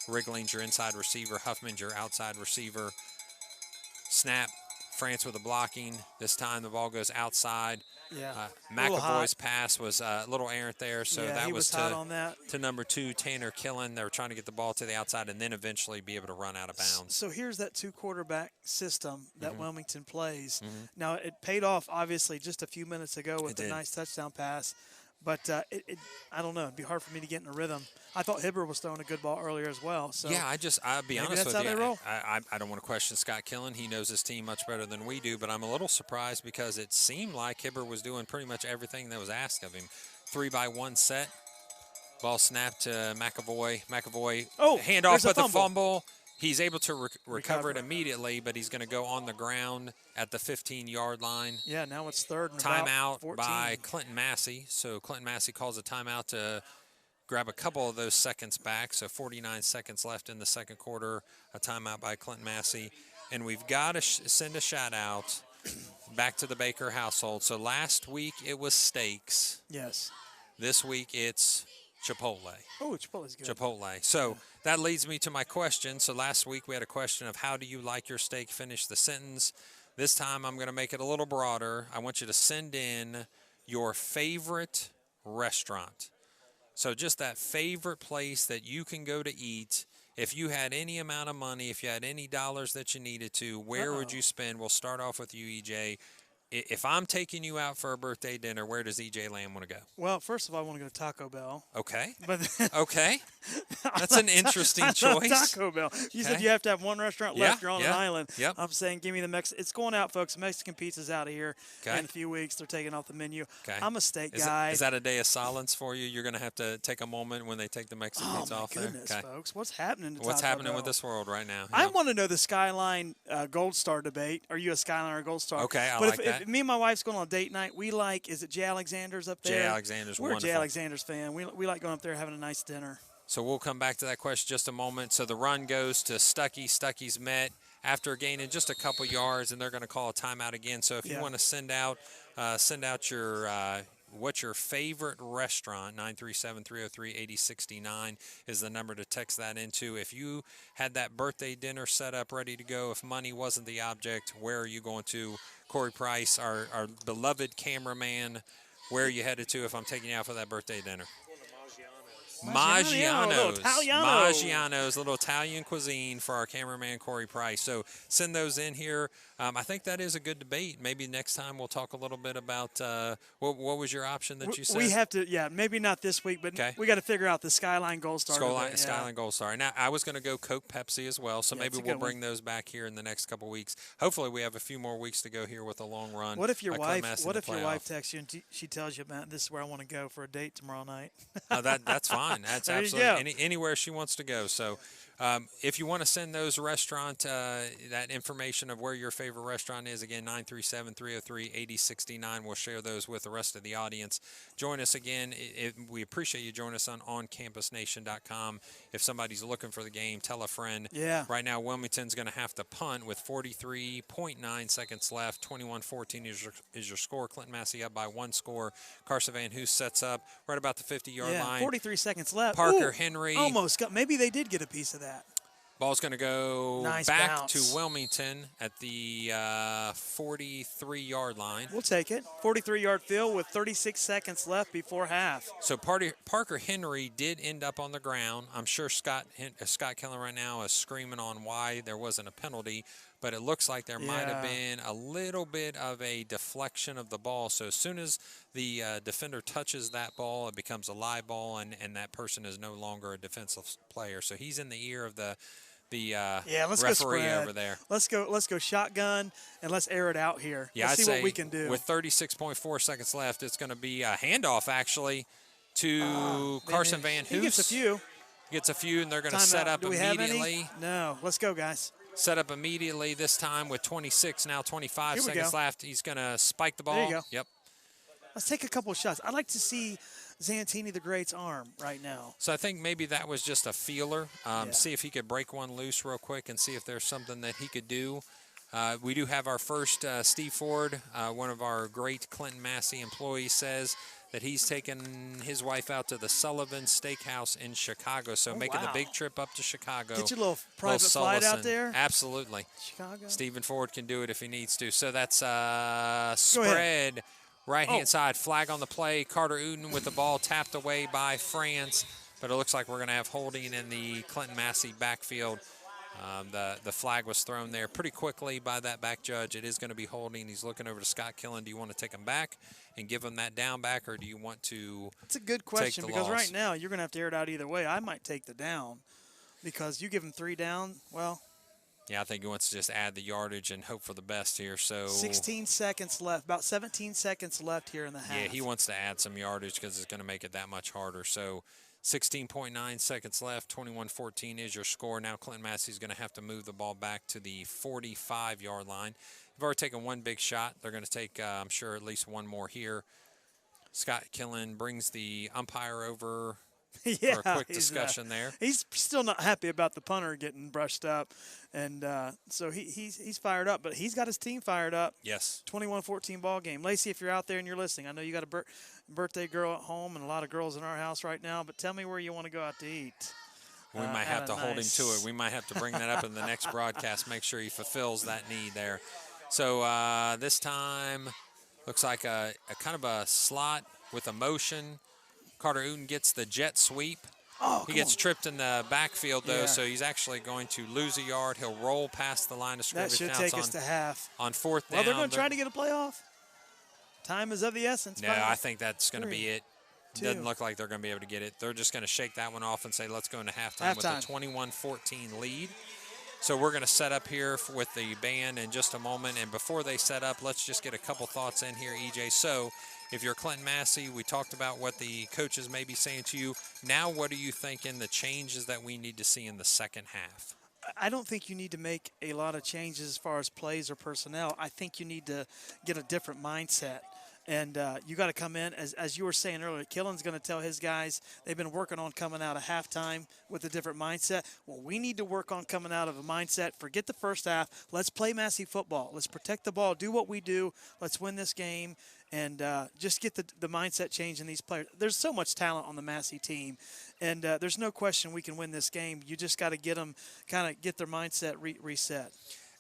Wrigling's your inside receiver. Huffman's your outside receiver. Snap. France with a blocking. This time the ball goes outside. Yeah. McAvoy's pass was a little errant there, so that was to number 2, Tanner Killen. They were trying to get the ball to the outside and then eventually be able to run out of bounds. So here's that 2-quarterback system that Wilmington plays. Now, it paid off, obviously, just a few minutes ago with a nice touchdown pass. But I don't know. It'd be hard for me to get in a rhythm. I thought Hibber was throwing a good ball earlier as well. So yeah, I'll be honest with you. I don't want to question Scott Killen. He knows his team much better than we do. But I'm a little surprised because it seemed like Hibber was doing pretty much everything that was asked of him. 3-by-1 set. Ball snapped to McAvoy. McAvoy handoff with the fumble. He's able to recover it immediately, but he's going to go on the ground at the 15-yard line. Yeah, now it's third and timeout about 14. By Clinton-Massey. So Clinton-Massey calls a timeout to grab a couple of those seconds back. So 49 seconds left in the second quarter. A timeout by Clinton-Massey. And we've got to send a shout-out back to the Baker household. So last week it was steaks. Yes. This week it's Chipotle. Oh, Chipotle's good. Chipotle. So that leads me to my question. So last week we had a question of how do you like your steak? Finish the sentence. This time I'm going to make it a little broader. I want you to send in your favorite restaurant. So just that favorite place that you can go to eat. If you had any amount of money, if you had any dollars that you needed to, where would you spend? We'll start off with you, EJ. If I'm taking you out for a birthday dinner, where does EJ Lamb want to go? Well, first of all, I want to go to Taco Bell. Okay. But okay. That's an interesting choice. Taco Bell. You said you have to have one restaurant left. You're on an island. Yep. I'm saying give me the Mexican. It's going out, folks. Mexican pizza's out of here in a few weeks. They're taking off the menu. Okay. I'm a steak guy. Is that a day of silence for you? You're going to have to take a moment when they take the Mexican pizza off there? Oh, my goodness, folks. What's happening to What's Taco happening Bell? with this world right now? I want to know the Skyline Gold Star debate. Are you a Skyline or a Gold Star? Okay, I but like that. If me and my wife's going on a date night, we like, is it Jay Alexander's up there? Jay Alexander's wonderful. We're a Jay Alexander's fan. We like going up there having a nice dinner. So we'll come back to that question just a moment. So the run goes to Stuckey. Stuckey's met after gaining just a couple yards, and they're going to call a timeout again. So if you want to send out what's your favorite restaurant? 937-303-8069 is the number to text that into. If you had that birthday dinner set up, ready to go, if money wasn't the object, where are you going to? Corey Price, our beloved cameraman, where are you headed to if I'm taking you out for that birthday dinner? Maggiano's, little Italian cuisine for our cameraman Corey Price. So send those in here. I think that is a good debate. Maybe next time we'll talk a little bit about what was your option that you said? We have to, maybe not this week, but we got to figure out the Skyline Gold Star. Skyline Gold Star. Now, I was going to go Coke Pepsi as well, so maybe we'll bring those back here in the next couple weeks. Hopefully we have a few more weeks to go here with a long run. What if your wife texts you and she tells you, Matt, this is where I want to go for a date tomorrow night? That's fine. That's absolutely anywhere she wants to go. So if you want to send those restaurant, that information of where your favorite restaurant is, again, 937-303-8069. We'll share those with the rest of the audience. Join us again. We appreciate you joining us on oncampusnation.com. If somebody's looking for the game, tell a friend. Yeah. Right now, Wilmington's going to have to punt with 43.9 seconds left. 21-14 is your score. Clinton-Massey up by 1 score. Carson Van Hoos sets up right about the 50-yard line. 43 seconds left. Parker Henry. Almost got. Maybe they did get a piece of that. Ball's going to go back bounce to Wilmington at the 43-yard line. We'll take it. 43-yard field with 36 seconds left before half. So Parker Henry did end up on the ground. I'm sure Scott Killen right now is screaming on why there wasn't a penalty, but it looks like there might have been a little bit of a deflection of the ball. So as soon as the defender touches that ball, it becomes a live ball, and that person is no longer a defensive player. So he's in the ear of the referee over there. Let's go shotgun, and let's air it out here. Let's see what we can do. With 36.4 seconds left, it's going to be a handoff, actually, to Carson Van Hoos. He gets a few. And they're going to set up immediately. No. Let's go, guys. Set up immediately this time with 26, now 25 seconds left. He's going to spike the ball. There you go. Yep. Let's take a couple of shots. I'd like to see Zantini the Great's arm right now. So I think maybe that was just a feeler. See if he could break one loose real quick and see if there's something that he could do. We do have our first Steve Ford, one of our great Clinton-Massey employees, says that he's taken his wife out to the Sullivan Steakhouse in Chicago. So making the big trip up to Chicago. Get your little private flight out there. Absolutely. Chicago. Stephen Ford can do it if he needs to. So that's spread. Right-hand side, flag on the play. Carter Uden with the ball tapped away by France. But it looks like we're going to have holding in the Clinton-Massey backfield. The flag was thrown there pretty quickly by that back judge. It is going to be holding. He's looking over to Scott Killen. Do you want to take him back and give him that down back, or do you want to It's a good question because right now you're going to have to air it out either way. I might take the down because you give him 3 down, well. Yeah, I think he wants to just add the yardage and hope for the best here. So 16 seconds left, about 17 seconds left here in the half. Yeah, he wants to add some yardage because it's going to make it that much harder. So 16.9 seconds left, 21-14 is your score. Now Clinton-Massey is going to have to move the ball back to the 45-yard line. They've already taken one big shot. They're going to take, I'm sure, at least one more here. Scott Killen brings the umpire over for a quick discussion there. He's still not happy about the punter getting brushed up, and so he's fired up, but he's got his team fired up. Yes. 21-14 ball game. Lacey, if you're out there and you're listening, I know you got a birthday girl at home and a lot of girls in our house right now, but tell me where you want to go out to eat. We might have to hold him to it. We might have to bring that up in the next broadcast, make sure he fulfills that need there. So this time looks like a kind of a slot with a motion. Carter Uden gets the jet sweep. He gets tripped in the backfield, though, so he's actually going to lose a yard. He'll roll past the line of scrimmage. That should take us to half. On 4th down. Well, they're going to try to get a playoff. Time is of the essence. No, I think that's going to be it. Doesn't look like they're going to be able to get it. They're just going to shake that one off and say, let's go into halftime with a 21-14 lead. So we're going to set up here with the band in just a moment. And before they set up, let's just get a couple thoughts in here, EJ. So if you're Clinton-Massey, we talked about what the coaches may be saying to you. Now what are you thinking the changes that we need to see in the second half? I don't think you need to make a lot of changes as far as plays or personnel. I think you need to get a different mindset. And you got to come in, as you were saying earlier, Killen's going to tell his guys they've been working on coming out of halftime with a different mindset. Well, we need to work on coming out of a mindset. Forget the first half. Let's play Massey football. Let's protect the ball. Do what we do. Let's win this game and just get the mindset change in these players. There's so much talent on the Massey team, and there's no question we can win this game. You just got to get them kind of get their mindset reset.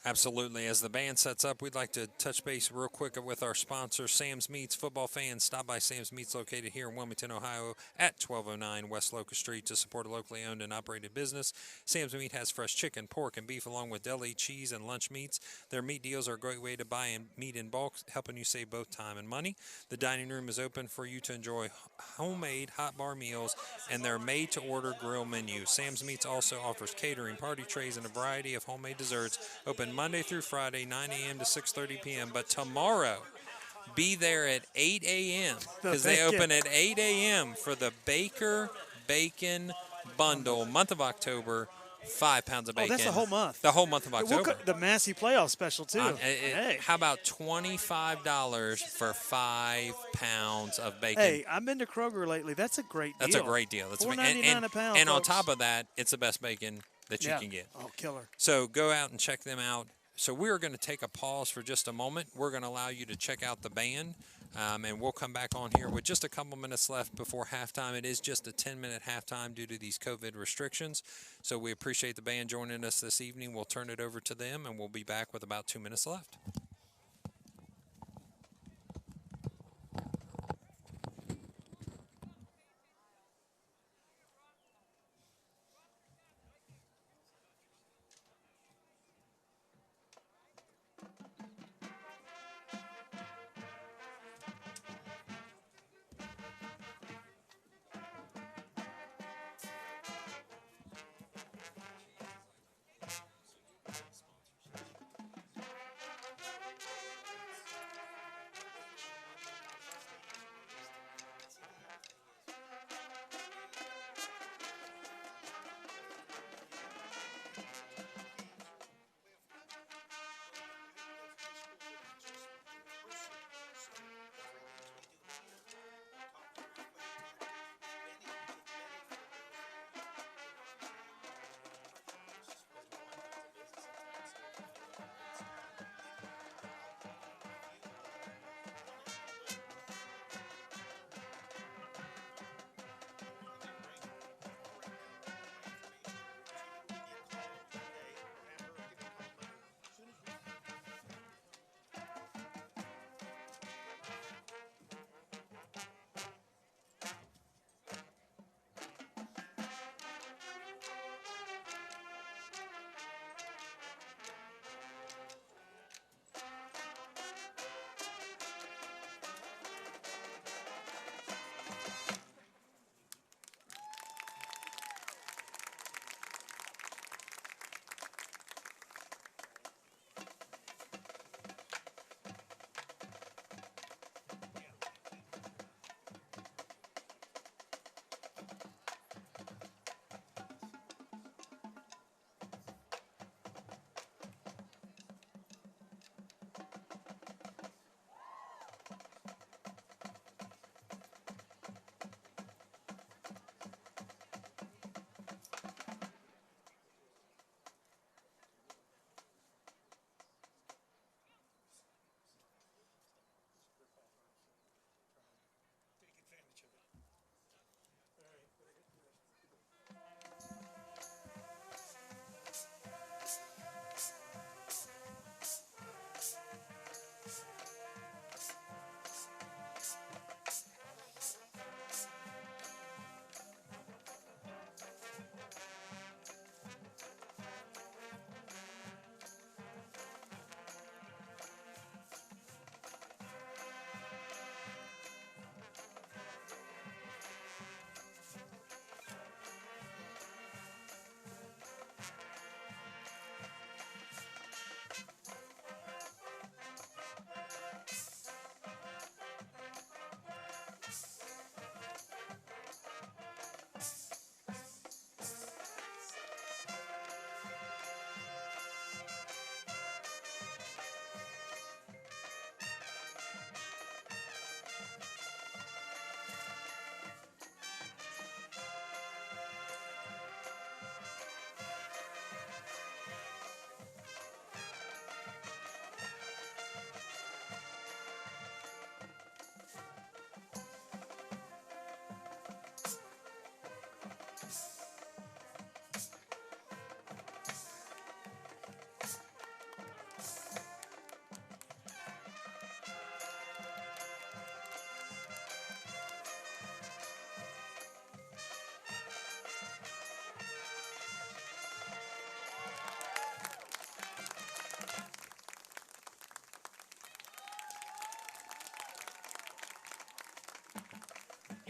Absolutely. As the band sets up, we'd like to touch base real quick with our sponsor, Sam's Meats. Football fans, stop by Sam's Meats located here in Wilmington, Ohio at 1209 West Locust Street to support a locally owned and operated business. Sam's Meat has fresh chicken, pork, and beef along with deli, cheese, and lunch meats. Their meat deals are a great way to buy meat in bulk, helping you save both time and money. The dining room is open for you to enjoy homemade hot bar meals and their made-to-order grill menu. Sam's Meats also offers catering, party trays, and a variety of homemade desserts, open Monday through Friday, 9 a.m. to 6:30 p.m. But tomorrow, be there at 8 a.m. because they open at 8 a.m. for the Baker Bacon Bundle, month of October. 5 pounds of bacon. Oh, that's the whole month. The whole month of October. The Massey playoff special, too. Hey. How about $25 for 5 pounds of bacon? Hey, I've been to Kroger lately. That's a great deal. That's a great deal. That's $4.99 a pound. And on folks. top of that, it's the best bacon that you can get. Oh, killer. So go out and check them out. So we're going to take a pause for just a moment. We're going to allow you to check out the band, and we'll come back on here with just a couple minutes left before halftime. It is just a 10-minute halftime due to these COVID restrictions. So we appreciate the band joining us this evening. We'll turn it over to them, and we'll be back with about 2 minutes left.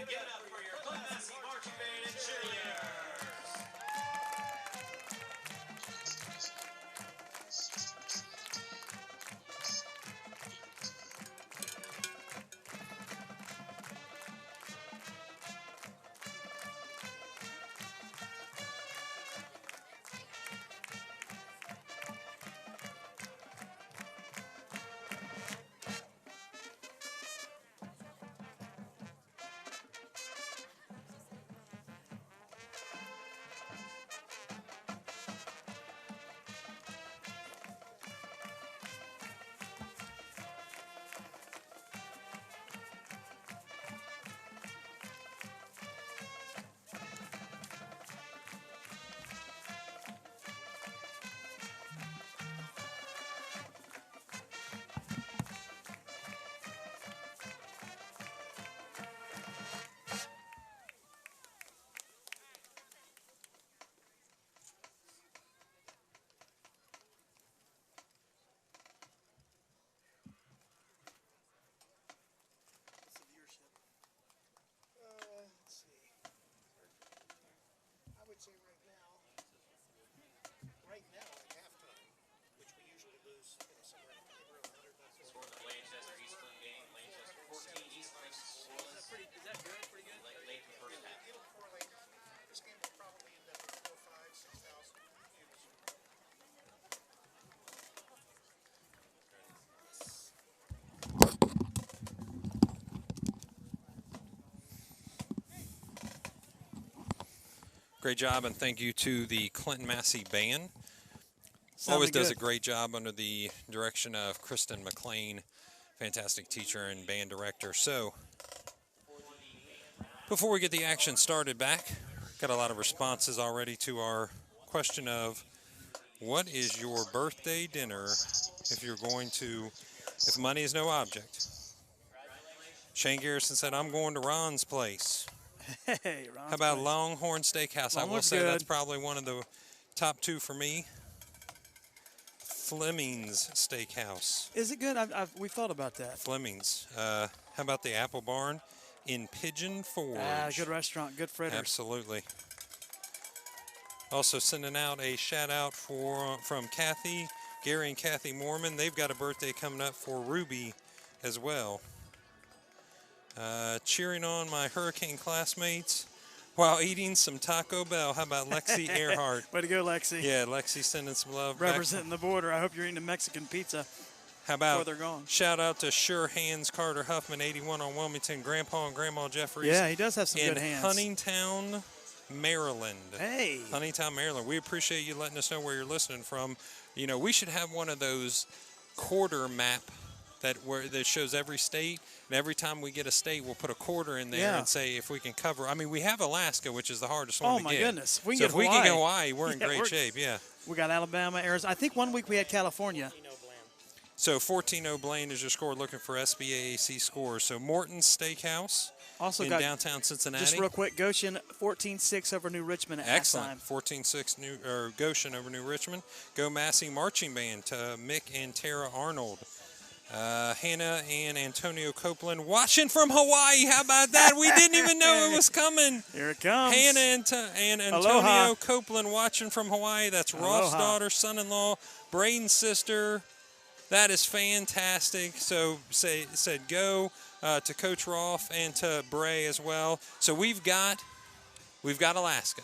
Give it up for your Clinton-Massey marching band and cheerleaders. Say right now at halftime, which we usually lose somewhere in the neighborhood of 100 bucks. Score the Lancaster East Clinton game. Lancaster 14, East Clinton scoreless. Is that good? Pretty good? Late in the first half. It'll correlate. This game will probably end up with 4, 5, 6,000 views. Great job, and thank you to the Clinton-Massey band. Sounded Always does a good. great job under the direction of Kristen McLean, fantastic teacher and band director. So, before we get the action started back, got a lot of responses already to our question of what is your birthday dinner if you're going to, if money is no object. Shane Garrison said, I'm going to Ron's place. Hey, Ron. How about Longhorn Steakhouse? I will Longhorn's say good. that's probably one of the top two for me. Fleming's Steakhouse. Is it good? We've thought about that. Fleming's. How about the Apple Barn in Pigeon Forge? Good restaurant, good fritters. Absolutely. Also sending out a shout out from Kathy, Gary and Kathy Mormon. They've got a birthday coming up for Ruby as well. Cheering on my Hurricane classmates while eating some Taco Bell. How about Lexi Earhart? Way to go, Lexi. Yeah, Lexi sending some love back. Representing the border. I hope you're eating a Mexican pizza How before about they're gone. shout out to Sure Hands Carter Huffman, 81 on Wilmington, Grandpa and Grandma Jeffries. Yeah, he does have some in good hands. Huntingtown, Maryland. Hey. Huntingtown, Maryland. We appreciate you letting us know where you're listening from. You know, we should have one of those quarter map that shows every state, and every time we get a state, we'll put a quarter in there Yeah. and say if we can cover. I mean, we have Alaska, which is the hardest one to Oh, get. my goodness. If we So can if we can get Hawaii, we're in Yeah, great we're- shape, yeah. We got Alabama, Arizona. I think one week we had California. So 14-0 Blaine is your score, looking for SBAAC scores. So Morton's Steakhouse Also in got, downtown Cincinnati. just real quick, Goshen 14-6 over New Richmond at Excellent. halftime. 14-6 Goshen over New Richmond. Go Massey Marching Band to Mick and Tara Arnold. Hannah and Antonio Copeland watching from Hawaii. How about that? We didn't even know it was coming. Here it comes. Hannah and Antonio Aloha. Copeland watching from Hawaii. That's Roth's Aloha. daughter, son-in-law, Braden's sister. That is fantastic. So said go to Coach Roth and to Bray as well. So we've got Alaska.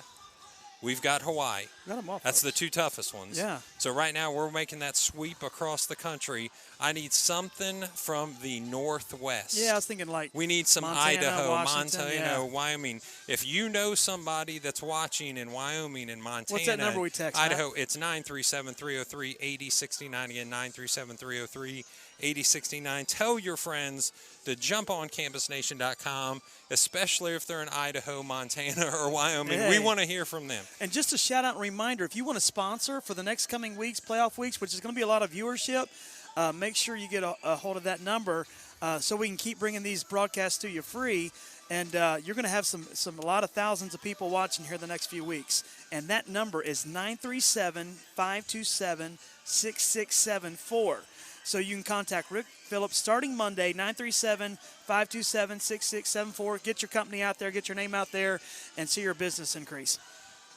We've got Hawaii. Got 'em all, That's folks. the two toughest ones. Yeah. So right now we're making that sweep across the country. I need something from the Northwest. Yeah, I was thinking like We need some Montana, Idaho, Washington, Montana, yeah. Wyoming. If you know somebody that's watching in Wyoming and Montana, What's that number we text, Matt? Idaho, it's 937-303-8069. Again, 937-303-8069. Tell your friends to jump on campusnation.com, especially if they're in Idaho, Montana, or Wyoming. Hey. We want to hear from them. And just a shout out and reminder, if you want to sponsor for the next coming weeks, playoff weeks, which is going to be a lot of viewership, make sure you get a hold of that number so we can keep bringing these broadcasts to you free. And you're going to have a lot of thousands of people watching here the next few weeks. And that number is 937-527-6674. So you can contact Rick Phillips starting Monday, 937-527-6674. Get your company out there, get your name out there, and see your business increase.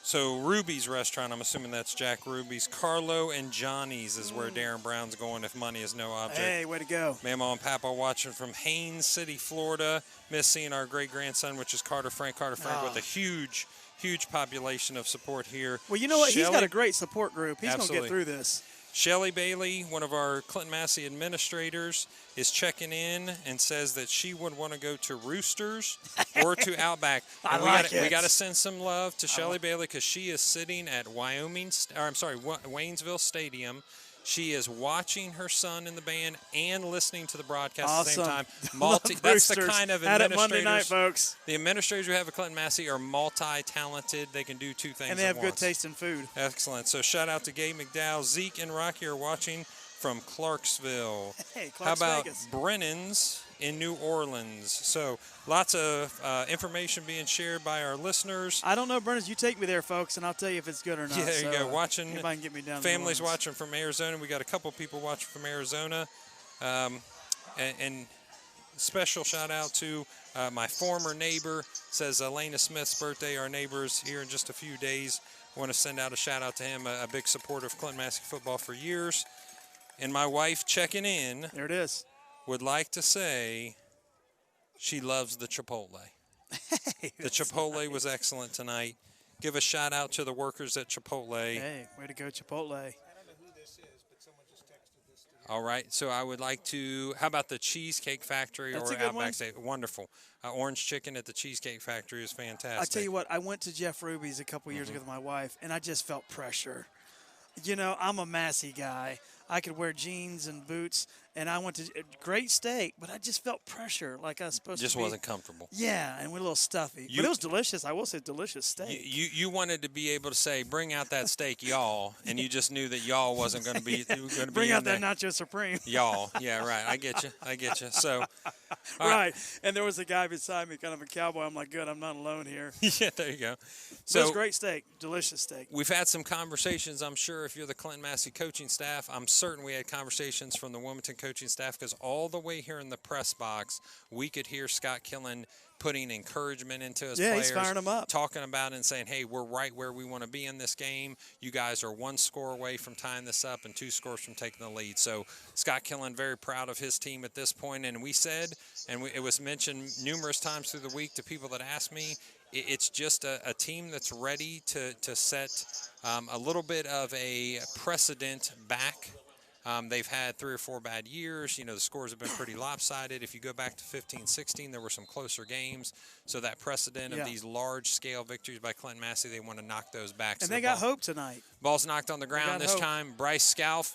So Ruby's Restaurant, I'm assuming that's Jack Ruby's. Carlo and Johnny's is where Darren Brown's going if money is no object. Hey, way to go. Mama and Papa watching from Haines City, Florida. Miss seeing our great-grandson, which is Carter Frank. Carter Frank with a huge population of support here. Well, you know what? He's got Shelley- a great support group. He's going to get Absolutely. through this. Shelley Bailey, one of our Clinton-Massey administrators, is checking in and says that she would want to go to Roosters or to Outback. And we got to send some love to Shelley Bailey because she is sitting at Waynesville Stadium. She is watching her son in the band and listening to the broadcast at the same time. That's the kind of Had it administrators. Monday night, folks. The administrators we have at Clinton-Massey are multi-talented. They can do two things And they have at good once. taste in food. Excellent. So shout out to Gabe McDowell. Zeke and Rocky are watching from Clarksville. Hey, How about Vegas. Brennan's in New Orleans? So lots of information being shared by our listeners. I don't know, Berners. You take me there, folks, and I'll tell you if it's good or not. Yeah, there you So, go. Watching if I can get me down to families New Orleans. watching from Arizona. We got a couple people watching from Arizona. And special shout out to my former neighbor. Says Elena Smith's birthday. Our neighbor's here in just a few days. Want to send out a shout out to him. A big supporter of Clinton-Massey football for years. And my wife checking in There it is. would like to say she loves the Chipotle. The Chipotle was excellent tonight. Give a shout out to the workers at Chipotle. Hey, way to go, Chipotle. I don't know who this is, but someone just texted this to me. All right, so I would like to, how about the Cheesecake Factory That's or a good Outback one. Steak? Wonderful. Orange chicken at the Cheesecake Factory is fantastic. I tell you what, I went to Jeff Ruby's a couple years ago with my wife, and I just felt pressure. You know, I'm a Massey guy. I could wear jeans and boots, and I went to great steak, but I just felt pressure like I was supposed Just to be. wasn't comfortable. Yeah, and we're a little stuffy. But it was delicious. I will say delicious steak. You wanted to be able to say, bring out that steak, y'all, and you just knew that y'all wasn't going to be Bring out in that there. Nacho Supreme. Y'all, yeah, right. I get you. So, all Right. And there was a guy beside me, kind of a cowboy. I'm like, good, I'm not alone here. yeah, there you go. So it was So great steak, delicious steak. we've had some conversations. I'm sure if you're the Clinton-Massey coaching staff, I'm certain we had conversations from the Wilmington coaching staff because all the way here in the press box, we could hear Scott Killen putting encouragement into his Yeah, players. he's firing them up. Talking about it and saying, hey, we're right where we want to be in this game. You guys are 1 score away from tying this up and 2 scores from taking the lead. So Scott Killen very proud of his team at this point. And we said, and it was mentioned numerous times through the week to people that asked me, it's just a team that's ready to set a little bit of a precedent back. They've had 3 or 4 bad years. You know, the scores have been pretty lopsided. If you go back to 15-16, there were some closer games. So that precedent of these large-scale victories by Clinton-Massey, they want to knock those back. And So they the got hope tonight. Ball's knocked on the ground got this hope. time. Bryce Scalf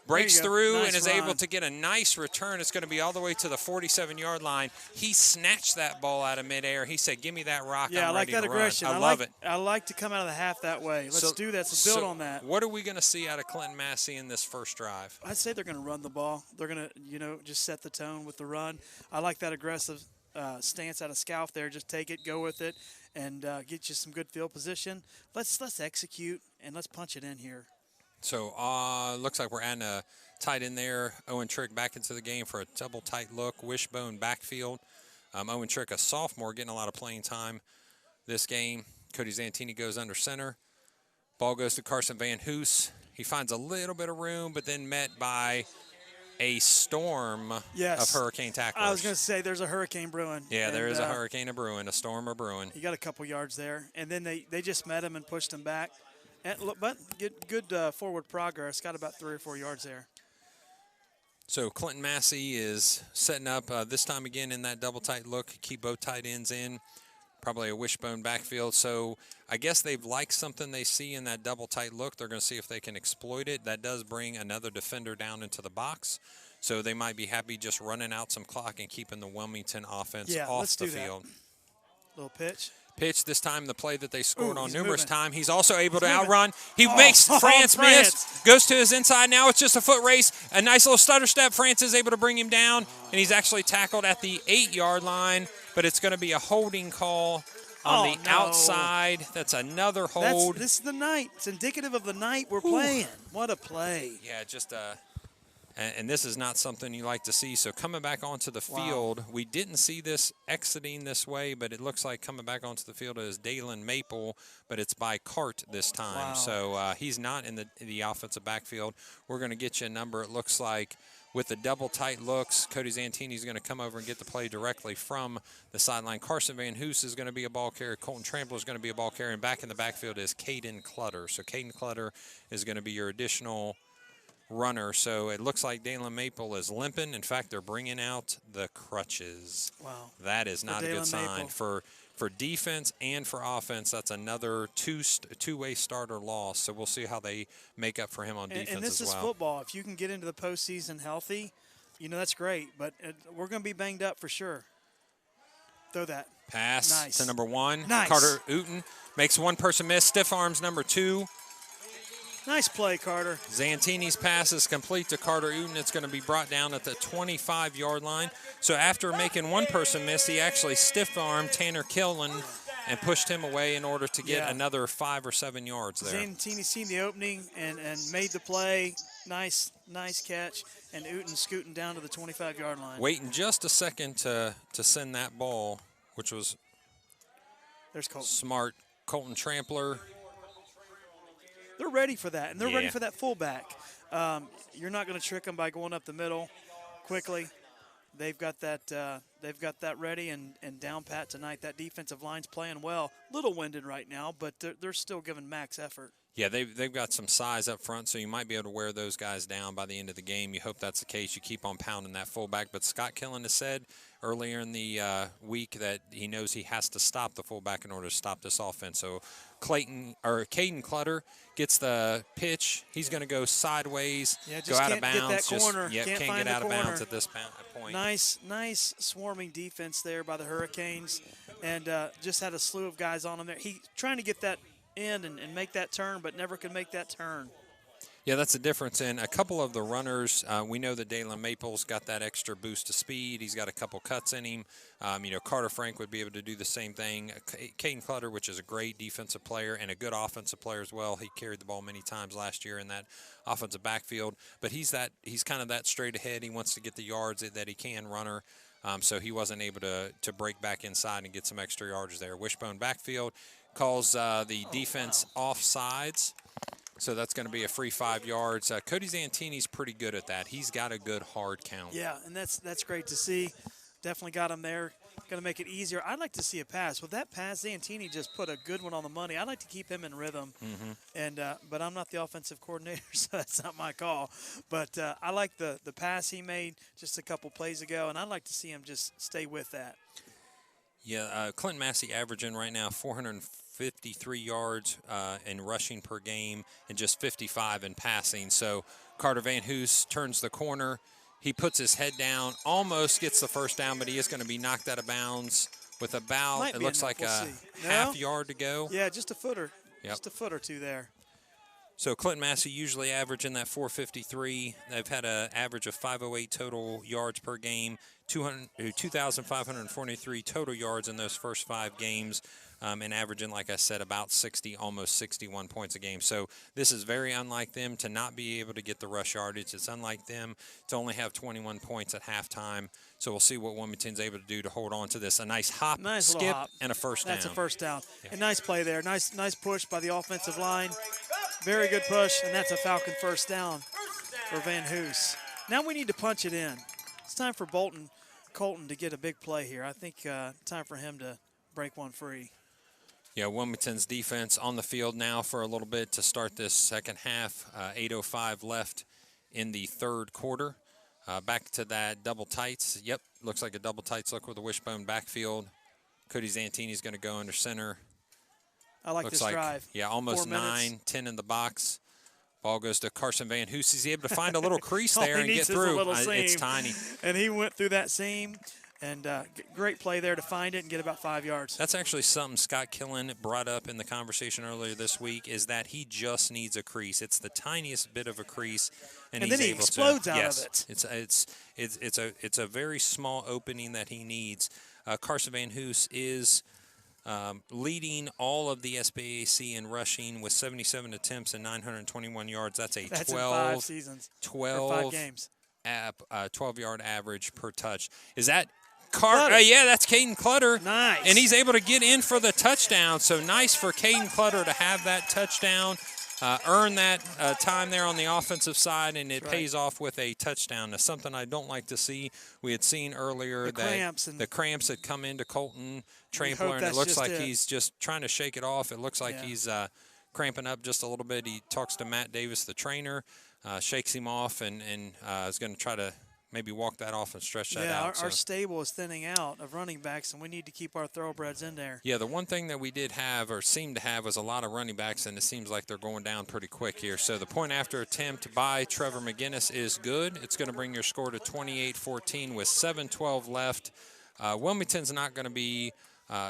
breaks you go. through Nice and is run. able to get a nice return. It's going to be all the way to the 47-yard line. He snatched that ball out of midair. He said, give me that rock. Yeah, I'm I like ready that to run." aggression. I love it. I like to come out of the half that way. Let's do that. So build on that. What are we going to see out of Clinton-Massey in this first drive? I'd say they're going to run the ball. They're going to, just set the tone with the run. I like that aggressive stance out of Scalf there. Just take it, go with it, and get you some good field position. Let's execute, and let's punch it in here. So looks like we're adding a tight end there. Owen Trick back into the game for a double tight look. Wishbone backfield. Owen Trick, a sophomore, getting a lot of playing time this game. Cody Zantini goes under center. Ball goes to Carson Van Hoos. He finds a little bit of room, but then met by a storm of hurricane tacklers. I was going to say there's a hurricane brewing. Yeah, there is a hurricane a storm brewing. He got a couple yards there, and then they just met him and pushed him back. And, but good forward progress. Got about 3 or 4 yards there. So Clinton-Massey is setting up this time again in that double tight look. Keep both tight ends in. Probably a wishbone backfield. So I guess they've liked something they see in that double tight look. They're going to see if they can exploit it. That does bring another defender down into the box. So they might be happy just running out some clock and keeping the Wilmington offense off the field. Little pitch. Pitch this time, the play that they scored on he's numerous moving. times. He's also able to outrun. He makes France miss. Goes to his inside. Now it's just a foot race. A nice little stutter step. France is able to bring him down, and he's actually tackled at the 8-yard line, but it's going to be a holding call on the outside. That's another hold. This is the night. It's indicative of the night we're playing. What a play. Yeah, just and this is not something you like to see. So coming back onto the field, we didn't see this exiting this way, but it looks like coming back onto the field is Dalen Maple, but it's by cart this time. Wow. So he's not in the offensive backfield. We're going to get you a number. It looks like with the double tight looks, Cody Zantini's going to come over and get the play directly from the sideline. Carson Van Hoos is going to be a ball carrier. Colton Trampler is going to be a ball carrier. And back in the backfield is Caden Clutter. So Caden Clutter is going to be your additional runner. So it looks like Dalen Maple is limping. In fact, they're bringing out the crutches. Wow. That is not a good sign Maple. for defense and for offense. That's another two-way starter loss. So we'll see how they make up for him on defense as well. And this is football. If you can get into the postseason healthy, that's great. But we're going to be banged up for sure. Throw that. Pass Nice. to number 1. Nice. Carter Uten makes one person miss. Stiff arms number 2. Nice play, Carter. Zantini's pass is complete to Carter Uten. It's going to be brought down at the 25-yard line. So after making one person miss, he actually stiff-armed Tanner Killen and pushed him away in order to get another 5 or 7 yards there. Zantini seen the opening and made the play. Nice catch. And Uten scooting down to the 25-yard line. Waiting just a second to send that ball, which was There's Colton. smart. Colton Trampler. They're ready for that, and they're ready for that fullback. You're not going to trick them by going up the middle quickly. They've got that ready and down pat tonight. That defensive line's playing well. Little winded right now, but they're still giving max effort. Yeah, they've got some size up front, so you might be able to wear those guys down by the end of the game. You hope that's the case. You keep on pounding that fullback. But Scott Killen has said earlier in the week that he knows he has to stop the fullback in order to stop this offense. So Caden Clutter gets the pitch. He's going to go sideways, Just go out of can't get bounds. that corner. Can't find get out the of corner. bounds at this point. Nice swarming defense there by the Hurricanes, and just had a slew of guys on him there. He trying to get that in and make that turn, but never could make that turn. Yeah, that's the difference. In a couple of the runners, we know that Dalen Maple's got that extra boost of speed. He's got a couple cuts in him. Carter Frank would be able to do the same thing. Caden Clutter, which is a great defensive player and a good offensive player as well. He carried the ball many times last year in that offensive backfield. But he's kind of that straight ahead. He wants to get the yards that he can runner. So he wasn't able to break back inside and get some extra yards there. Wishbone backfield calls the defense offsides. So that's going to be a free 5 yards. Cody Zantini's pretty good at that. He's got a good hard count. Yeah, and that's great to see. Definitely got him there. Going to make it easier. I'd like to see a pass. With that pass, Zantini just put a good one on the money. I'd like to keep him in rhythm. And but I'm not the offensive coordinator, so that's not my call. But I like the pass he made just a couple plays ago, and I'd like to see him just stay with that. Yeah, Clinton-Massey averaging right now 453 yards in rushing per game and just 55 in passing. So Carter Van Hoos turns the corner. He puts his head down, almost gets the first down, but he is going to be knocked out of bounds with about, it looks like a half yard to go. Yeah, just a footer. Yep. Just a foot or two there. So Clinton-Massey usually averaging that 453. They've had an average of 508 total yards per game, 2,543 total yards in those first 5 games, and averaging, like I said, about 60, almost 61 points a game. So this is very unlike them to not be able to get the rush yardage. It's unlike them to only have 21 points at halftime. So we'll see what Wilmington's able to do to hold on to this. A nice hop, skip, hop. and a first down. That's a first down. Yeah. And nice play there. Nice push by the offensive line. Very good push, and that's a Falcon first down for Van Hoos. Now we need to punch it in. It's time for Colton to get a big play here. I think time for him to break one free. Yeah, Wilmington's defense on the field now for a little bit to start this second half. 8:05 left in the third quarter. Back to that double tights. Yep, looks like a double tights look with a wishbone backfield. Cody Zantini's going to go under center. I like Looks this drive. Yeah, almost 9, 10 in the box. Ball goes to Carson Van Hoos. He's able to find a little crease there and get through. It's tiny. And he went through that seam, and great play there to find it and get about 5 yards. That's actually something Scott Killen brought up in the conversation earlier this week, is that he just needs a crease. It's the tiniest bit of a crease, and he's then he able explodes out yes, of it. It's a very small opening that he needs. Carson Van Hoos is leading all of the SBAC in rushing with 77 attempts and 921 yards. That's 5 seasons. 12 or 5 games. 12-yard average per touch. Is that Clutter. yeah, that's Caden Clutter. Nice. And he's able to get in for the touchdown. So nice for Caden Clutter to have that touchdown, earn that time there on the offensive side, and it pays off with a touchdown. That's something I don't like to see. We had seen earlier the cramps had come into Colton Trampler, and it looks like he's just trying to shake it off. It looks like he's cramping up just a little bit. He talks to Matt Davis, the trainer, shakes him off, and is going to try to maybe walk that off and stretch that out. Yeah, our stable is thinning out of running backs, and we need to keep our thoroughbreds in there. Yeah, the one thing that we did have or seem to have was a lot of running backs, and it seems like they're going down pretty quick here. So the point after attempt by Trevor McGinnis is good. It's going to bring your score to 28-14 with 7:12 left. Wilmington's not going to be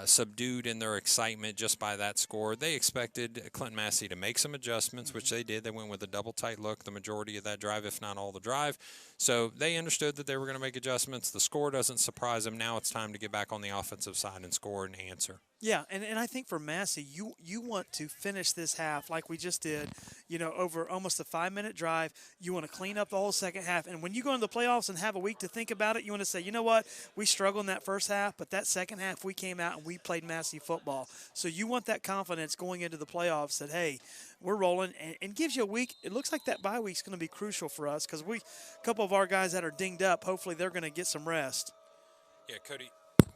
subdued in their excitement just by that score. They expected Clinton-Massey to make some adjustments, which they did. They went with a double tight look the majority of that drive, if not all the drive. So they understood that they were going to make adjustments. The score doesn't surprise them. Now it's time to get back on the offensive side and score and answer. Yeah, and I think for Massey, you want to finish this half like we just did, over almost a 5-minute drive. You want to clean up the whole second half. And when you go into the playoffs and have a week to think about it, you want to say, you know what, we struggled in that first half, but that second half we came out and we played Massey football. So you want that confidence going into the playoffs that, hey, we're rolling, and gives you a week. It looks like that bye week's going to be crucial for us because a couple of our guys that are dinged up, hopefully they're going to get some rest. Yeah,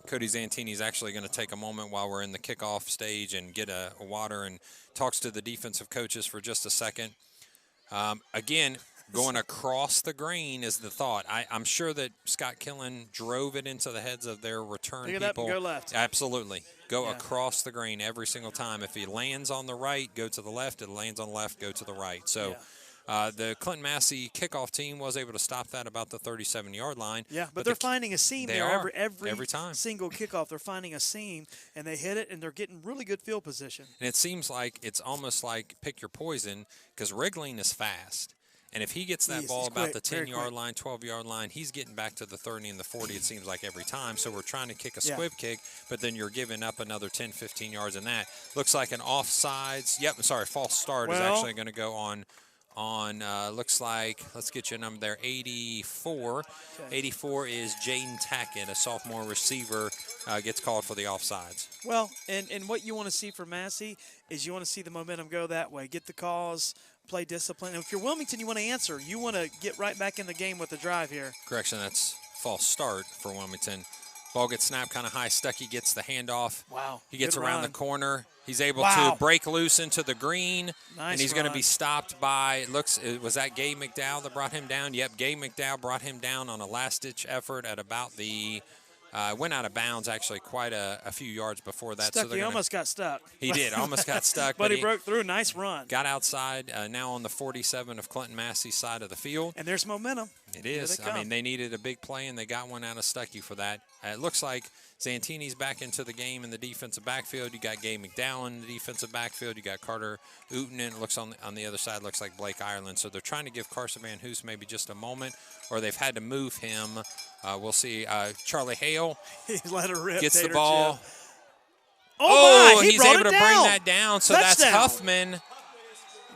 Cody Zantini's actually going to take a moment while we're in the kickoff stage and get a water and talks to the defensive coaches for just a second. Again, going across the green is the thought. I'm sure that Scott Killen drove it into the heads of their return Pick it people. up and go left. Absolutely. Go across the green every single time. If he lands on the right, go to the left. If it lands on the left, go to the right. So the Clinton-Massey kickoff team was able to stop that about the 37-yard line. Yeah, but they're finding a seam there every time. Single kickoff. They're finding a seam, and they hit it, and they're getting really good field position. And it seems like it's almost like pick your poison because Wriggling is fast. And if he gets that ball about the 10-yard line, 12-yard line, he's getting back to the 30 and the 40, it seems like, every time. So we're trying to kick a squib kick, but then you're giving up another 10, 15 yards in that. Looks like an offsides. False start is actually going to go on looks like, let's get you a number there, 84. Okay. 84 is Jaden Tackett, a sophomore receiver, gets called for the offsides. Well, and what you want to see for Massey is you want to see the momentum go that way. Get the calls, play discipline. And if you're Wilmington, you want to answer. You want to get right back in the game with the drive here. Correction, that's false start for Wilmington. Ball gets snapped kind of high. Stuckey gets the handoff. Wow. He gets around the corner. He's able to break loose into the green. Nice and he's going to be stopped by, was that Gabe McDowell that brought him down? Yep, Gabe McDowell brought him down on a last-ditch effort at about the went out of bounds actually quite a few yards before that. He almost got stuck. He did, almost got stuck. but he broke through. Nice run. Got outside, now on the 47 of Clinton-Massey's side of the field. And there's momentum. It is. I mean, they needed a big play, and they got one out of Stuckey for that. It looks like Zantini's back into the game in the defensive backfield. You got Gabe McDowell in the defensive backfield. You got Carter Uten, and it looks on the other side looks like Blake Irelan. So they're trying to give Carson Van Hoos maybe just a moment, or they've had to move him. We'll see. Charlie Hale let her rip, gets the ball. Chip. Oh, he's able to bring that down. So Touchdown. That's Huffman.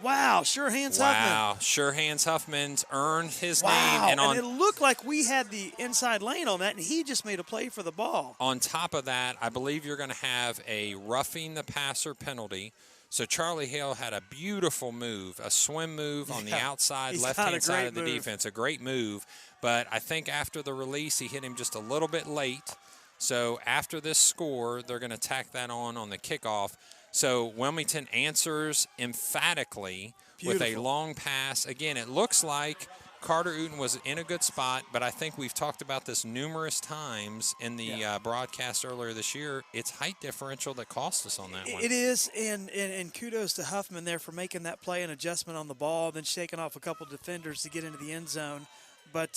Wow, Sure Hands Huffman. Wow, Sure Hands Huffman's earned his name. And it looked like we had the inside lane on that, and he just made a play for the ball. On top of that, I believe you're going to have a roughing the passer penalty. So Charlie Hale had a beautiful move, a swim move on the outside, left-hand side of the defense, a great move. But I think after the release, he hit him just a little bit late. So after this score, they're going to tack that on the kickoff. So Wilmington answers emphatically with a long pass. Again, it looks like Carter Uten was in a good spot, but I think we've talked about this numerous times in the broadcast earlier this year. It's height differential that cost us on that one. It is, and kudos to Huffman there for making that play and adjustment on the ball, then shaking off a couple defenders to get into the end zone. But,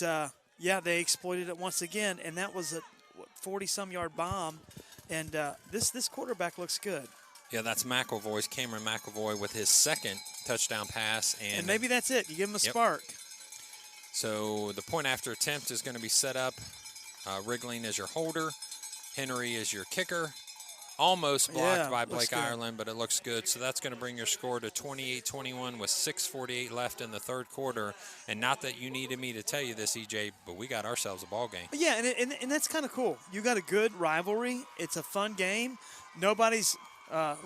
they exploited it once again, and that was a 40-some-yard bomb. And this quarterback looks good. Yeah, that's Cameron McElvoy with his second touchdown pass. And maybe that's it. You give him a spark. So the point after attempt is going to be set up. Wriggling as your holder. Henry is your kicker. almost blocked Yeah, by looks Blake good. Ireland, but it looks good. So that's going to bring your score to 28-21 with 6:48 left in the third quarter. And not that you needed me to tell you this, EJ, but we got ourselves a ball game. Yeah, and that's kind of cool. You got a good rivalry. It's a fun game. Nobody's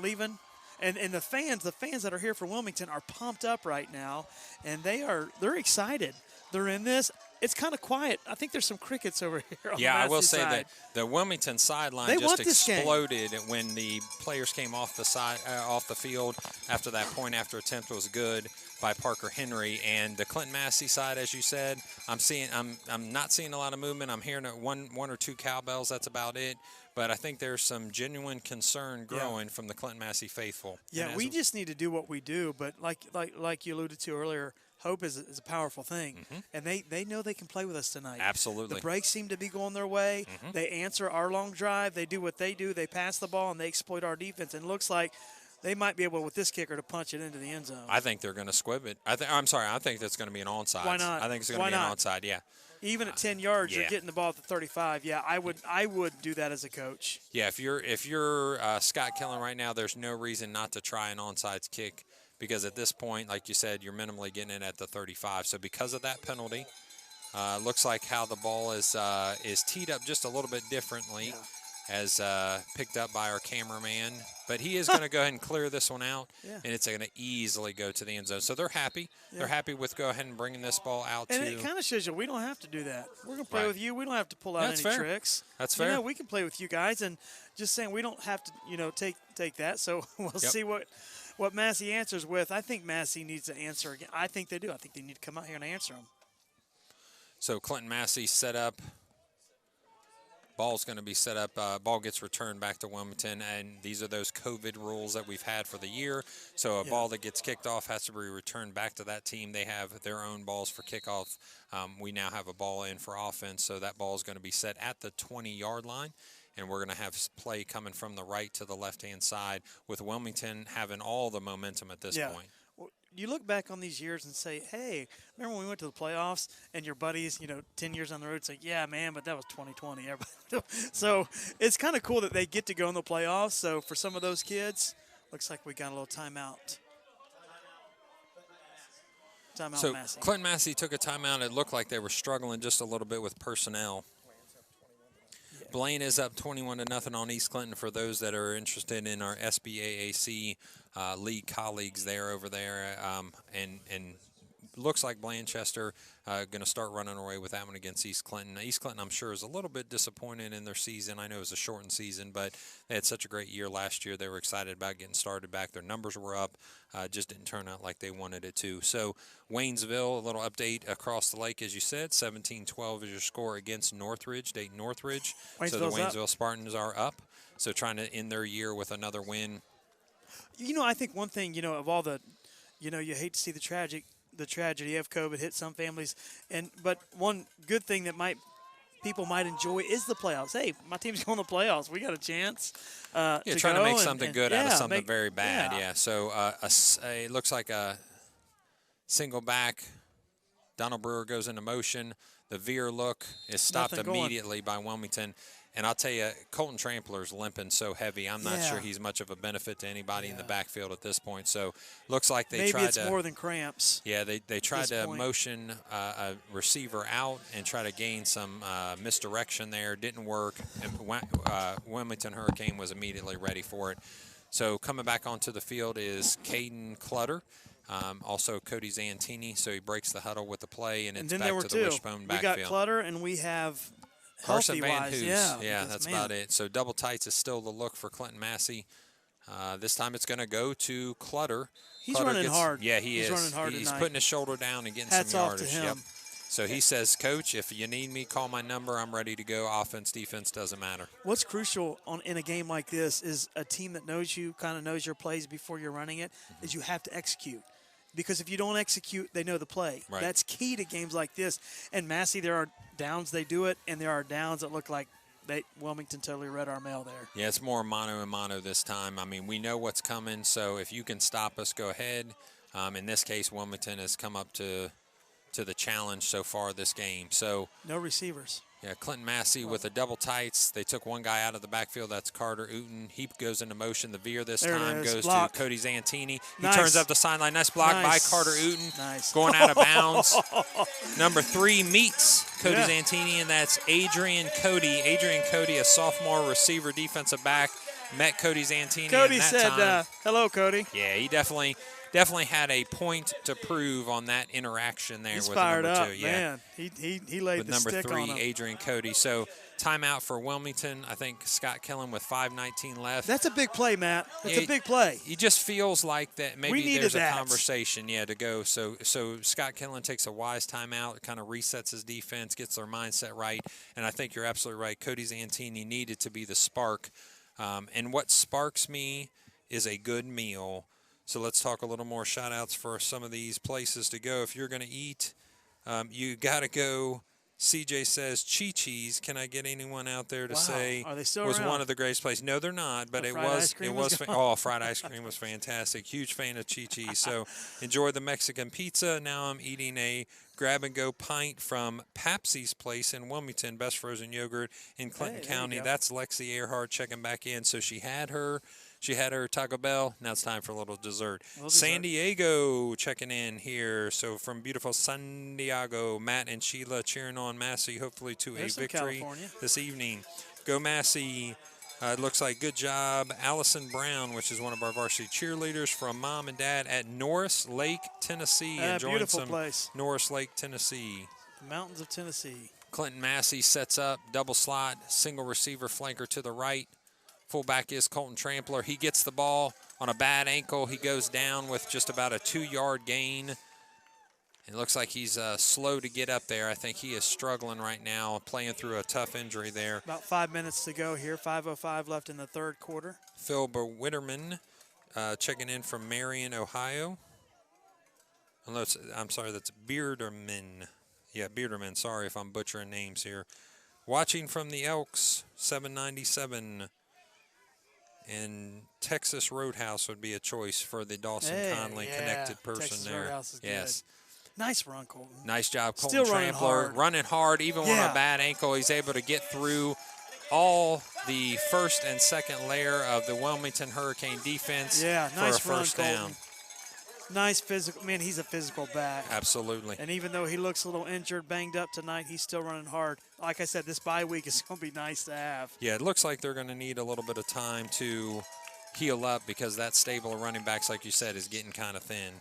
leaving. And the fans that are here for Wilmington are pumped up right now, and they're excited. They're in this. It's kind of quiet. I think there's some crickets over here. On Yeah, the I will Massey say side. that the Wilmington sideline They just want this game. exploded when the players came off the field after that point after attempt was good by Parker Henry. And the Clinton-Massey side, as you said, I'm not seeing a lot of movement. I'm hearing one or two cowbells. That's about it. But I think there's some genuine concern growing from the Clinton-Massey faithful. Yeah, we just need to do what we do. But like you alluded to earlier, hope is a powerful thing. And they know they can play with us tonight. Absolutely. The breaks seem to be going their way. They answer our long drive. They do what they do. They pass the ball, and they exploit our defense. And it looks like they might be able, with this kicker, to punch it into the end zone. I think they're going to squib it. I think that's going to be an onside. Why not? I think it's going to be an onside, yeah. Even at 10 yards, yeah. you're getting the ball at the 35. Yeah, I would do that as a coach. Yeah, if you're Scott Killen right now, there's no reason not to try an onside kick because at this point, like you said, you're minimally getting it at the 35. So because of that penalty, looks like how the ball is teed up just a little bit differently, as picked up by our cameraman. But he is going to go ahead and clear this one out, and it's going to easily go to the end zone. So they're happy. Yeah. They're happy with go ahead and bringing this ball out. And it kind of shows you we don't have to do that. We're going to play Right. with you. We don't have to pull out That's any fair. tricks. That's fair. You know, we can play with you guys, and just saying we don't have to, take that. So we'll see what Massey answers with. I think Massey needs to answer again. I think they do. I think they need to come out here and answer them. So Clinton-Massey set up. Ball's going to be set up. Ball gets returned back to Wilmington, and these are those COVID rules that we've had for the year. So a ball that gets kicked off has to be returned back to that team. They have their own balls for kickoff. We now have a ball in for offense, so that ball is going to be set at the 20-yard line, and we're going to have play coming from the right to the left-hand side with Wilmington having all the momentum at this point. You look back on these years and say, hey, remember when we went to the playoffs and your buddies, 10 years on the road say, yeah, man, but that was 2020. So it's kind of cool that they get to go in the playoffs. So for some of those kids, looks like we got a little timeout. So Massey. Clinton-Massey took a timeout. It looked like they were struggling just a little bit with personnel. Blaine is up 21-0 on East Clinton for those that are interested in our SBAAC league colleagues over there. And looks like Blanchester going to start running away with that one against East Clinton. East Clinton, I'm sure, is a little bit disappointed in their season. I know it was a shortened season, but they had such a great year last year. They were excited about getting started back. Their numbers were up. Just didn't turn out like they wanted it to. So Waynesville, a little update across the lake, as you said. 17-12 is your score against Northridge, Dayton Northridge. So the Waynesville Spartans are up. So trying to end their year with another win. I think one thing, of all the, you hate to see the tragedy of COVID hit some families, but one good thing that people might enjoy is the playoffs. Hey, my team's going to the playoffs. We got a chance. Trying to make something good out of something very bad. Yeah. So it looks like a single back. Donald Brewer goes into motion. The veer look is stopped immediately by Wilmington. And I'll tell you, Colton Trampler's limping so heavy, I'm not sure he's much of a benefit to anybody in the backfield at this point. So looks like they tried to. Maybe it's more than cramps. Yeah, they tried to motion a receiver out and try to gain some misdirection there. Didn't work. And Wilmington Hurricane was immediately ready for it. So coming back onto the field is Caden Clutter. Also Cody Zantini, so he breaks the huddle with the play, and it's back to the wishbone backfield. We got Clutter, and we have Carson Van Hoos. Yeah, that's about it. So double tights is still the look for Clinton-Massey. This time it's going to go to Clutter. He's running hard. Yeah, he is. He's running hard He's tonight. putting his shoulder down and getting Hats some off yardage. to him. Yep. So he says, Coach, if you need me, call my number. I'm ready to go. Offense, defense, doesn't matter. What's crucial in a game like this is a team that knows you, kind of knows your plays before you're running it, is you have to execute. Because if you don't execute, they know the play. Right. That's key to games like this. And Massey, there are downs they do it, and there are downs that look like Wilmington totally read our mail there. Yeah, it's more mano and mano this time. I mean, we know what's coming, so if you can stop us, go ahead. In this case, Wilmington has come up to the challenge so far this game. So no receivers. Yeah, Clinton-Massey with the double tights. They took one guy out of the backfield. That's Carter Uten. He goes into motion. The veer this There it time is. goes Block. to Cody Zantini. He Nice. turns up the sideline. Nice block Nice. by Carter Uten. Nice. Going out of bounds. Number 3 meets Cody Yeah. Zantini, and that's Adrian Cody. Adrian Cody, a sophomore receiver, defensive back, met Cody Zantini. Cody and that said, time, hello, Cody. yeah, he definitely had a point to prove on that interaction there He's with fired the number up, 2. Yeah. man. He laid With the number stick 3, on him. Adrian Cody. So timeout for Wilmington. I think Scott Killen with 5:19 left. That's a big play, Matt. That's Yeah, a big play. He just feels like that maybe needed there's a that. conversation, to go. So Scott Killen takes a wise timeout, kind of resets his defense, gets their mindset right, and I think you're absolutely right. Cody Zantini needed to be the spark, and what sparks me is a good meal. So let's talk a little more shout-outs for some of these places to go. If you're going to eat, you got to go. CJ says, Chi-Chi's. Can I get anyone out there to say Are they still was around? one of the greatest places? No, they're not, but The it fried was. ice cream It was was. gone. Oh, fried ice cream was fantastic. Huge fan of Chi-Chi's. So enjoy the Mexican pizza. Now I'm eating a grab-and-go pint from Papsy's Place in Wilmington, best frozen yogurt in Clinton Hey, there you County. go. That's Lexi Earhart checking back in. So she had her Taco Bell. Now it's time for a little dessert. San Diego checking in here. So from beautiful San Diego, Matt and Sheila cheering on Massey, hopefully to There's a some victory California. this evening. Go Massey. It looks like good job. Allison Brown, which is one of our varsity cheerleaders from Mom and Dad at Norris Lake, Tennessee. Enjoying beautiful some place. Norris Lake, Tennessee. The mountains of Tennessee. Clinton-Massey sets up, double slot, single receiver flanker to the right. Fullback is Colton Trampler. He gets the ball on a bad ankle. He goes down with just about a 2-yard gain. It looks like he's slow to get up there. I think he is struggling right now, playing through a tough injury there. About 5 minutes to go here. 5:05 left in the third quarter. Phil Witterman checking in from Marion, Ohio. I'm sorry, that's Bearderman. Yeah, Bearderman. Sorry if I'm butchering names here. Watching from the Elks, 797. And Texas Roadhouse would be a choice for the Dawson Conley connected person Texas there. Roadhouse is yes. good. Nice run, Colton. Nice job, Colton Still running Trampler. hard. Running hard, even on Yeah. a bad ankle. He's able to get through all the first and second layer of the Wilmington Hurricane defense Yeah, for nice a first run, down. Colton. Nice physical. Man, he's a physical back. Absolutely. And even though he looks a little injured, banged up tonight, he's still running hard. Like I said, this bye week is going to be nice to have. Yeah, it looks like they're going to need a little bit of time to heal up because that stable of running backs, like you said, is getting kind of thin.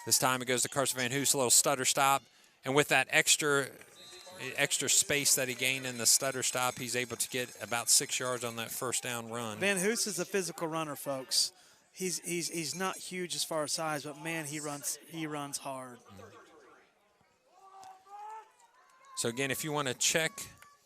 This time it goes to Carson Van Hoos, a little stutter stop. And with that extra space that he gained in the stutter stop, he's able to get about 6 yards on that first down run. Van Hoos is a physical runner, folks. He's not huge as far as size, but man, he runs hard. So again, if you want to check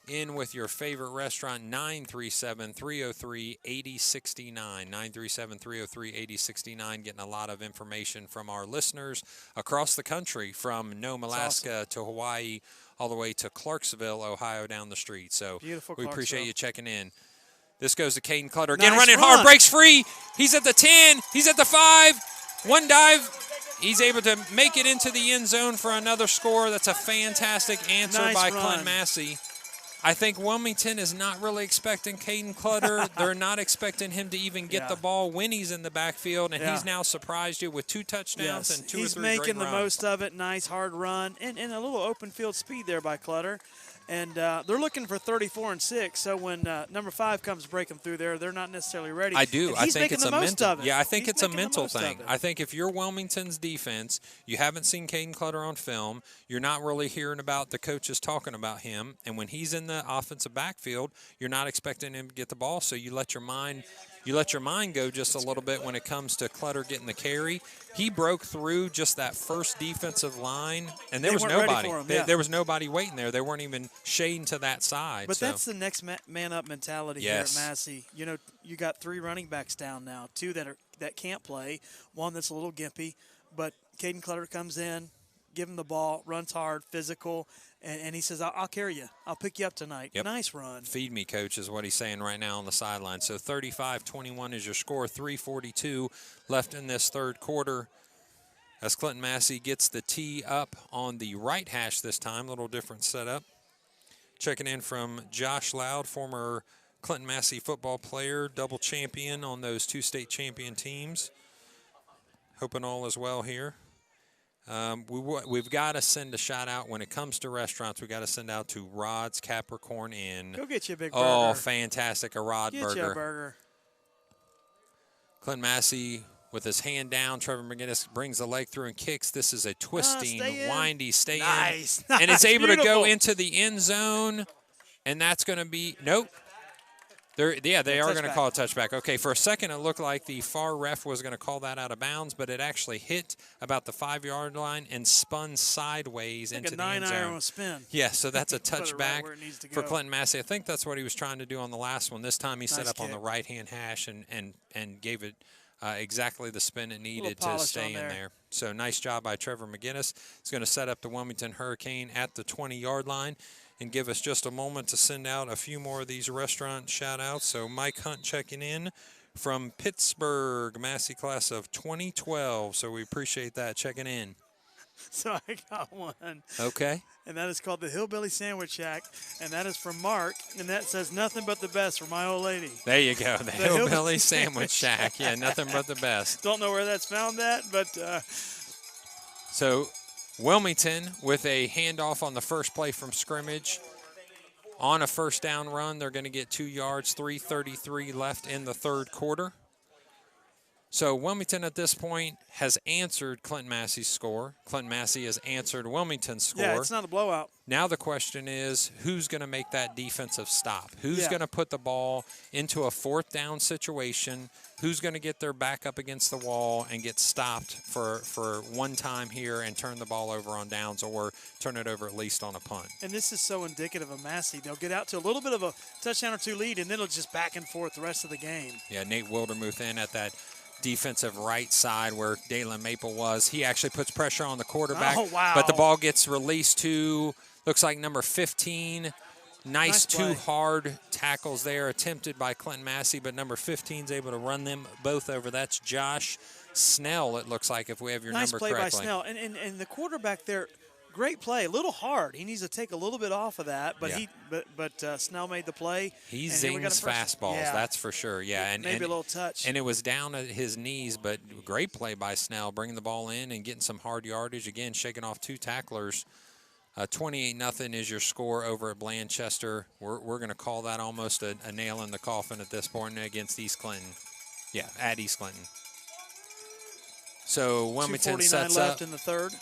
in with your favorite restaurant, 937-303-8069. 937-303-8069. Getting a lot of information from our listeners across the country, from Nome, Alaska to Hawaii, all the way to Clarksville, Ohio, down the street. So Beautiful we appreciate Clarksville. you checking in. This goes to Caden Clutter. Again, Nice running run. hard, breaks free. He's at the 10. He's at the 5. One dive. He's able to make it into the end zone for another score. That's a fantastic answer Nice by run. Clinton-Massey. I think Wilmington is not really expecting Caden Clutter. They're not expecting him to even get Yeah. the ball when he's in the backfield, and Yeah. he's now surprised you with 2 touchdowns and 2 he's or 3 making great the runs. most of it. Nice hard run and a little open field speed there by Clutter. And they're looking for 34 and 6. So when number 5 comes breaking through there, they're not necessarily ready. I do. And I he's think making it's the a most mental. of it. Yeah, I think He's it's a making the mental most of thing. it. I think if you're Wilmington's defense, you haven't seen Caden Clutter on film. You're not really hearing about the coaches talking about him. And when he's in the offensive backfield, you're not expecting him to get the ball. So you let your mind go just a little bit when it comes to Clutter getting the carry. He broke through just that first defensive line, and there They was weren't ready nobody. for him, yeah. There was nobody waiting there. They weren't even shading to that side. But so. that's the next man up mentality Yes. here at Massey. You know, you got 3 running backs down now, 2 that can't play, 1 that's a little gimpy. But Caden Clutter comes in, give him the ball, runs hard, physical, and he says, I'll carry you. I'll pick you up tonight. Yep. Nice run. Feed me, coach, is what he's saying right now on the sideline. So 35-21 is your score, 3:42 left in this third quarter. as Clinton-Massey gets the tee up on the right hash this time. A little different setup. Checking in from Josh Loud, former Clinton-Massey football player, double champion on those 2 state champion teams. Hoping all is well here. We've got to send a shout out when it comes to restaurants. We've got to send out to Rod's Capricorn Inn. Go get you a big burger. Oh, fantastic. A Rod Get burger. you a burger. Clinton-Massey with his hand down. Trevor McGinnis brings the leg through and kicks. This is a twisting, windy stay nice. in. And it's able to go Beautiful. into the end zone. And that's going to be – nope. They are going to call a touchback. Okay, for a second it looked like the far ref was going to call that out of bounds, but it actually hit about the 5-yard line and spun sideways like into a the end 9-iron zone. with spin. Yeah, so that's a Put it right touchback where it needs to for go. Clinton-Massey. I think that's what he was trying to do on the last one. This time he set Nice up on kick. the right-hand hash and gave it exactly the spin it needed to polish stay on in there. So nice job by Trevor McGinnis. He's going to set up the Wilmington Hurricane at the 20-yard line. And give us just a moment to send out a few more of these restaurant shout-outs. So Mike Hunt checking in from Pittsburgh, Massey class of 2012. So we appreciate that, checking in. So I got one. Okay. And that is called the Hillbilly Sandwich Shack. And that is from Mark. And that says nothing but the best for my old lady. There you go, the Hillbilly Sandwich Shack. Yeah, nothing but the best. Don't know where that's found at, but So Wilmington with a handoff on the first play from scrimmage. On a first down run, they're going to get 2 yards, 3:33 left in the third quarter. So Wilmington at this point has answered Clinton-Massey's score. Clinton-Massey has answered Wilmington's score. yeah, it's not a blowout. Now the question is, who's going to make that defensive stop? Who's Yeah. going to put the ball into a 4th down situation? Who's going to get their back up against the wall and get stopped for one time here and turn the ball over on downs or turn it over at least on a punt? And this is so indicative of Massey. They'll get out to a little bit of a touchdown or 2 lead, and then it'll just back and forth the rest of the game. Yeah, Nate Wildermuth in at that defensive right side where Dalen Maple was. He actually puts pressure on the quarterback. Oh, wow. But the ball gets released to, looks like number 15. Nice play. 2 hard tackles there attempted by Clinton-Massey, but number 15 is able to run them both over. That's Josh Snell, it looks like, if we have your Nice number play correctly. by Snell. And the quarterback there, great play. A little hard. He needs to take a little bit off of that, but Yeah. Snell made the play. He and then we got zings a first- fastballs, yeah. that's for sure. Yeah, and Maybe a little touch. And it was down at his knees, but great play by Snell, bringing the ball in and getting some hard yardage. Again, shaking off 2 tacklers. 28-0 is your score over at Blanchester. We're going to call that almost a nail in the coffin at this point against East Clinton. Yeah, at East Clinton. So Wilmington 2:49 sets left up. in the third.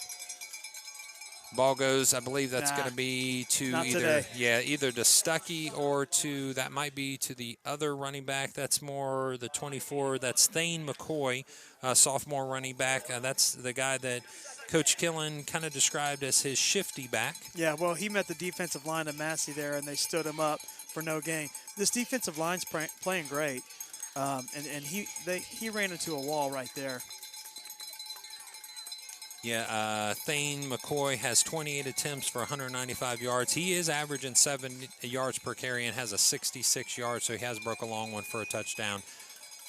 Ball goes, I believe that's Nah, going to be to not either today. either to Stuckey or to, that might be to the other running back. That's more the 24. That's Thane McCoy, sophomore running back. That's the guy that Coach Killen kind of described as his shifty back. Yeah, well, he met the defensive line of Massey there, and they stood him up for no gain. This defensive line's playing great, and he ran into a wall right there. Yeah, Thane McCoy has 28 attempts for 195 yards. He is averaging 7 yards per carry and has a 66 yards, so he has broke a long one for a touchdown.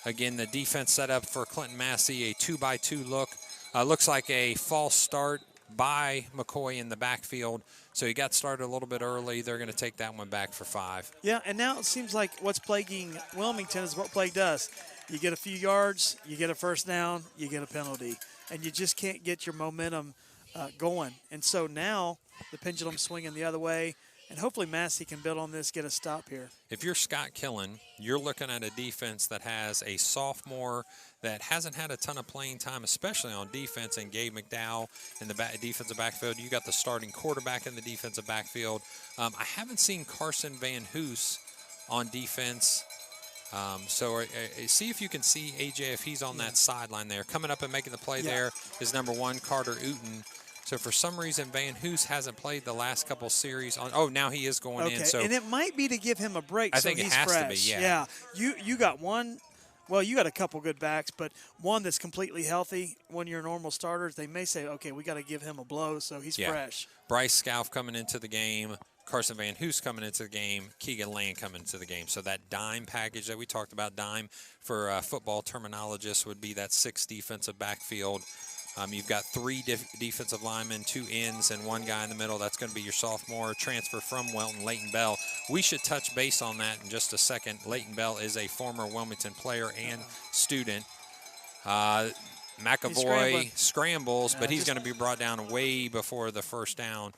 Again, the defense set up for Clinton-Massey, a 2-by-2 look. Looks like a false start by McCoy in the backfield. So he got started a little bit early. They're going to take that one back for 5. Yeah, and now it seems like what's plaguing Wilmington is what plagued us. You get a few yards, you get a first down, you get a penalty, and you just can't get your momentum going. And so now the pendulum's swinging the other way, and hopefully Massey can build on this, get a stop here. If you're Scott Killen, you're looking at a defense that has a sophomore that hasn't had a ton of playing time, especially on defense, and Gabe McDowell in the defensive backfield. You got the starting quarterback in the defensive backfield. I haven't seen Carson Van Hoos on defense. So see if you can see AJ if he's on that sideline there. Coming up and making the play there is number 1, Carter Uten. So for some reason, Van Hoos hasn't played the last couple series. Now he is going in. So and it might be to give him a break. I so think it he's has to be, fresh. yeah. You got one. Well, you got a couple good backs, but one that's completely healthy. One of your normal starters, they may say, okay, we got to give him a blow, so he's fresh. Bryce Scalf coming into the game. Carson Van Hoos coming into the game, Keegan Land coming into the game. So that dime package that we talked about, dime for football terminologists would be that 6 defensive backfield. You've got 3 defensive linemen, 2 ends, and 1 guy in the middle. That's going to be your sophomore transfer from Welton, Leighton Bell. We should touch base on that in just a second. Leighton Bell is a former Wilmington player and student. McAvoy scrambles, but he's going to be brought down way before the first down.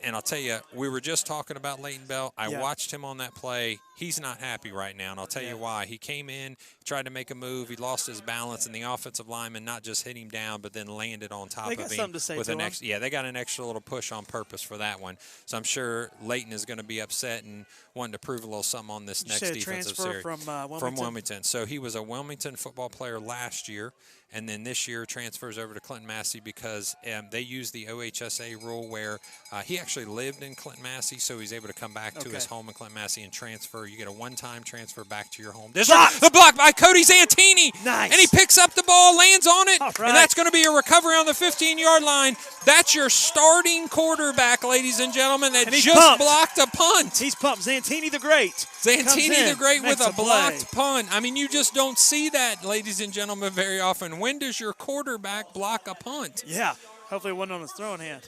And I'll tell you, we were just talking about Leighton Bell. I watched him on that play. He's not happy right now, and I'll tell you why. He came in, tried to make a move. He lost his balance, and the offensive lineman not just hit him down, but then landed on top of him. They got something to say with to an him. extra, they got an extra little push on purpose for that one. So I'm sure Leighton is going to be upset and wanting to prove a little something on this next defensive series. From Wilmington. From Wilmington. So he was a Wilmington football player last year, and then this year transfers over to Clinton-Massey because they use the OHSA rule where he actually lived in Clinton-Massey, so he's able to come back to his home in Clinton-Massey and transfer. You get a one-time transfer back to your home. The block by Cody Zantini. Nice. And he picks up the ball, lands on it, right. and that's going to be a recovery on the 15-yard line. That's your starting quarterback, ladies and gentlemen, that just blocked a punt. He's pumped. Zantini the Great. Zantini the Great with a blocked play. punt. I mean, you just don't see that, ladies and gentlemen, very often. When does your quarterback block a punt? Yeah. Hopefully it wasn't on his throwing hand.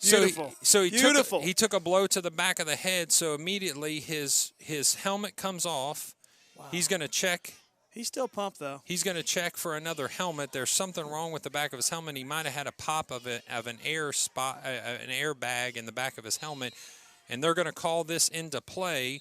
Beautiful. So Beautiful. He took a blow to the back of the head, so immediately his helmet comes off. Wow. He's going to check. He's still pumped, though. He's going to check for another helmet. There's something wrong with the back of his helmet. He might have had a pop of an airbag in the back of his helmet, and they're going to call this into play.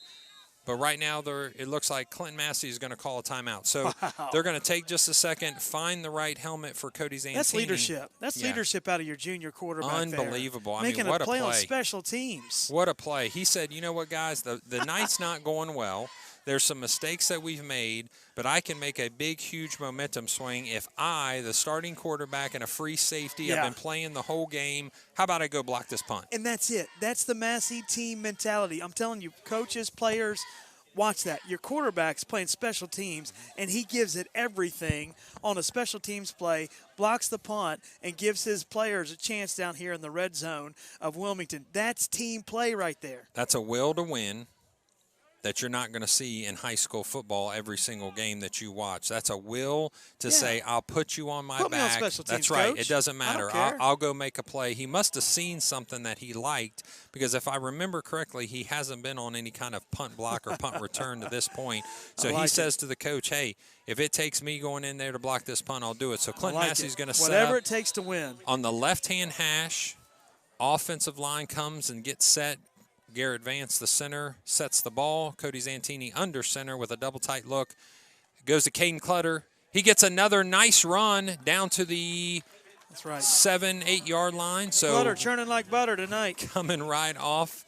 But right now, it looks like Clinton-Massey is going to call a timeout. So they're going to take just a second, find the right helmet for Cody Zantini. That's leadership. That's leadership out of your junior quarterback. Unbelievable. There. I mean, what a play. Making a play on special teams. What a play. He said, you know what, guys, the night's not going well. There's some mistakes that we've made, but I can make a big, huge momentum swing if I, the starting quarterback and a free safety, have been playing the whole game. How about I go block this punt? And that's it. That's the Massey team mentality. I'm telling you, coaches, players, watch that. Your quarterback's playing special teams, and he gives it everything on a special teams play, blocks the punt, and gives his players a chance down here in the red zone of Wilmington. That's team play right there. That's a will to win that you're not going to see in high school football every single game that you watch. That's a will to say, I'll put you on my back. On special teams, that's right. Coach. It doesn't matter. I don't care. I'll go make a play. He must have seen something that he liked because if I remember correctly, he hasn't been on any kind of punt block or punt return to this point. So he says to the coach, hey, if it takes me going in there to block this punt, I'll do it. So Clinton-Massey's going to set up. Whatever it takes to win. On the left-hand hash, offensive line comes and gets set. Garrett Vance, the center, sets the ball. Cody Zantini under center with a double tight look. Goes to Caden Clutter. He gets another nice run down to the 7-8 yard line. So Clutter churning like butter tonight. Coming right off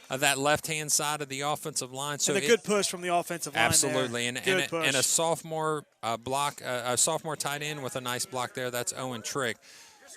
of that left-hand side of the offensive line. So and a good push from the offensive line. Absolutely. There. And a sophomore a sophomore tight end with a nice block there. That's Owen Trick.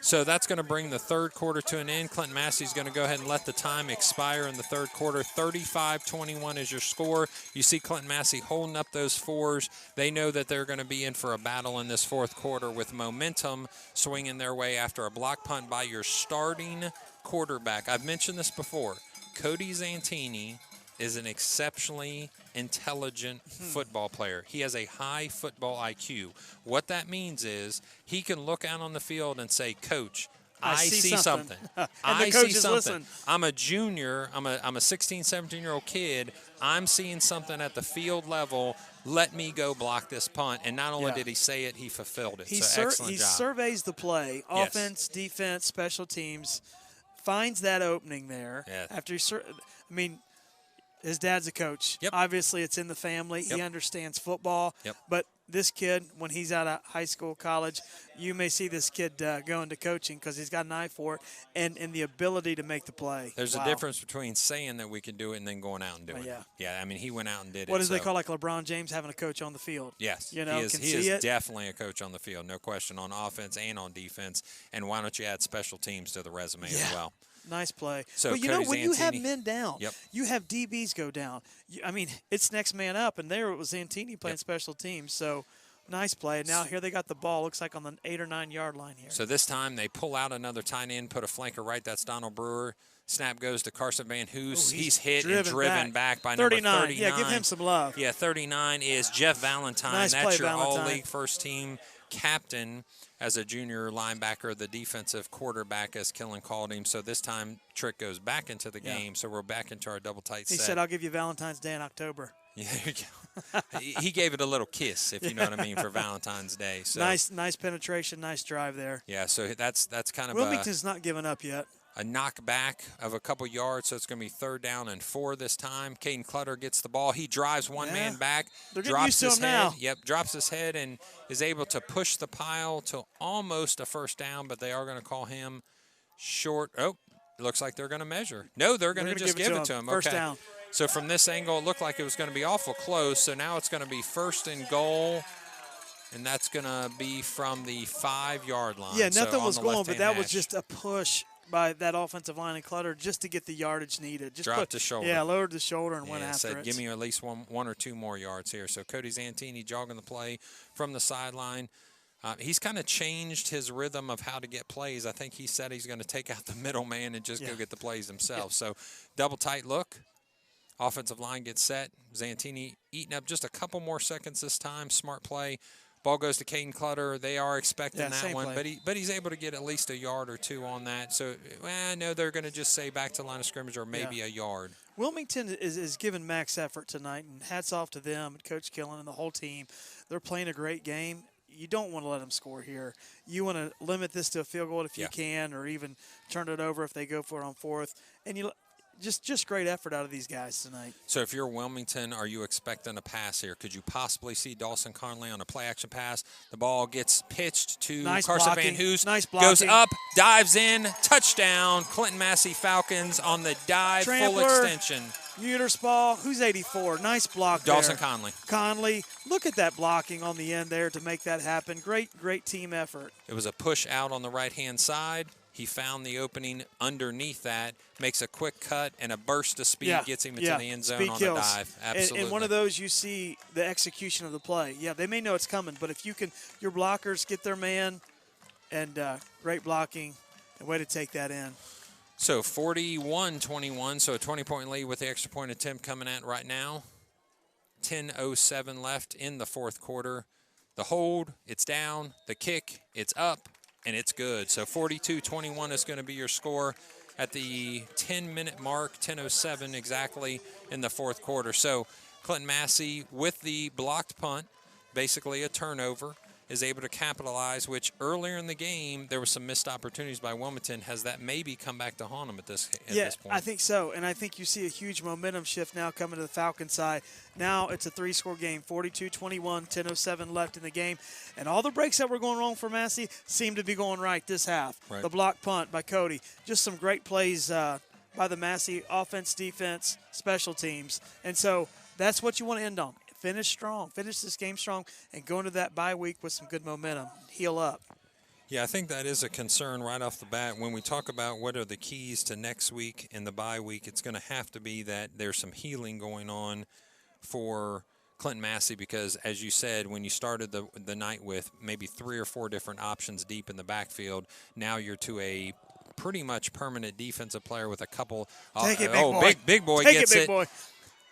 So that's going to bring the third quarter to an end. Clinton-Massey is going to go ahead and let the time expire in the third quarter. 35-21 is your score. You see Clinton-Massey holding up those fours. They know that they're going to be in for a battle in this fourth quarter with momentum swinging their way after a block punt by your starting quarterback. I've mentioned this before. Cody Zantini is an exceptionally intelligent football player. He has a high football IQ. What that means is he can look out on the field and say, Coach, I see something. I see something. Listen. I'm a junior. I'm a 16, 17-year-old kid. I'm seeing something at the field level. Let me go block this punt. And not only did he say it, he fulfilled it. Excellent he job. surveys the play, offense, defense, special teams, finds that opening there. Yeah. After his dad's a coach. Yep. Obviously, it's in the family. Yep. He understands football. Yep. But this kid, when he's out of high school, college, you may see this kid go into coaching because he's got an eye for it and the ability to make the play. There's a difference between saying that we can do it and then going out and doing it. Yeah, I mean, he went out and did it. What does they call like LeBron James having a coach on the field? Yes. You know, he is definitely a coach on the field, no question, on offense and on defense. And why don't you add special teams to the resume as well? Nice play. So but, Cody when you have Zantini, men down, you have DBs go down. It's next man up, and there it was Zantini playing special teams. So, nice play. And now here they got the ball. Looks like on the 8 or 9 yard line here. So this time they pull out another tight end, put a flanker right. That's Donald Brewer. Snap goes to Carson Van Hoos. He's hit and driven back by 39. number 39. Yeah, give him some love. Yeah, 39 is Jeff Valentine. Nice That's play, your Valentine. all-league first-team captain. as a junior linebacker, the defensive quarterback, as Killen called him. So this time, Trick goes back into the game. So we're back into our double tight set. He said, I'll give you Valentine's Day in October. Yeah, there you go. He gave it a little kiss, if you know what I mean, for Valentine's Day. So nice penetration, nice drive there. yeah, so that's kind of Wilmington's not giving up yet. a knockback of a couple yards, so it's going to be 3rd down and 4 this time. Caden Clutter gets the ball. He drives one man back, They're getting drops used to his him head. now. Yep, drops his head and is able to push the pile to almost a 1st down, but they are going to call him short. Oh, it looks like they're going to measure. No, they're going to just give it to him. First down. So from this angle, it looked like it was going to be awful close. So now it's going to be 1st and goal, and that's going to be from the 5-yard line. Yeah, nothing so was going, but that was hash. just a push by that offensive line and Clutter just to get the yardage needed. Just Dropped the shoulder. Yeah, lowered the shoulder and went Yeah, after said, it. give me at least one or 2 more yards here. So Cody Zantini jogging the play from the sideline. He's kind of changed his rhythm of how to get plays. I think he said he's going to take out the middleman and just go get the plays himself. So double tight look. Offensive line gets set. Zantini eating up just a couple more seconds this time. Smart play. Ball goes to Caden Clutter. They are expecting that one, but he's able to get at least a yard or 2 on that. So I know they're going to just say back to the line of scrimmage or maybe a yard. Wilmington is giving max effort tonight, and hats off to them and Coach Killen and the whole team. They're playing a great game. You don't want to let them score here. You want to limit this to a field goal if you can, or even turn it over if they go for it on 4th. And you just great effort out of these guys tonight. So if you're Wilmington, are you expecting a pass here? Could you possibly see Dawson Conley on a play-action pass? The ball gets pitched to Carson Van Hoos. Nice blocking. Goes up, dives in, touchdown. Clinton-Massey Falcons on the dive, full extension. Uterspaw, who's 84? Nice block Dawson there. Conley. Look at that blocking on the end there to make that happen. Great team effort. It was a push out on the right-hand side. He found the opening underneath that, makes a quick cut, and a burst of speed gets him into the end zone on the dive. Absolutely. And one of those, you see the execution of the play. Yeah, they may know it's coming, but if you can, your blockers get their man, and great blocking, and way to take that in. So 41-21, so a 20-point lead with the extra point attempt coming at right now. 10:07 left in the 4th quarter. The hold, it's down. The kick, it's up. And it's good. So 42-21 is going to be your score at the 10-minute mark, 10:07 exactly in the 4th quarter. So Clinton-Massey with the blocked punt, basically a turnover, is able to capitalize, which earlier in the game there were some missed opportunities by Wilmington. Has that maybe come back to haunt them at this point? Yeah, I think so. And I think you see a huge momentum shift now coming to the Falcon side. Now it's a 3-score game, 42-21, 10:07 left in the game. And all the breaks that were going wrong for Massey seem to be going right this half. Right. The block punt by Cody. Just some great plays by the Massey offense, defense, special teams. And so that's what you want to end on. Finish strong. Finish this game strong and go into that bye week with some good momentum. Heal up. Yeah, I think that is a concern right off the bat. When we talk about what are the keys to next week and the bye week, it's going to have to be that there's some healing going on for Clinton-Massey because, as you said, when you started the night with maybe 3 or 4 different options deep in the backfield, now you're to a pretty much permanent defensive player with a couple. Take it, big boy. Big boy Take gets it. Big boy.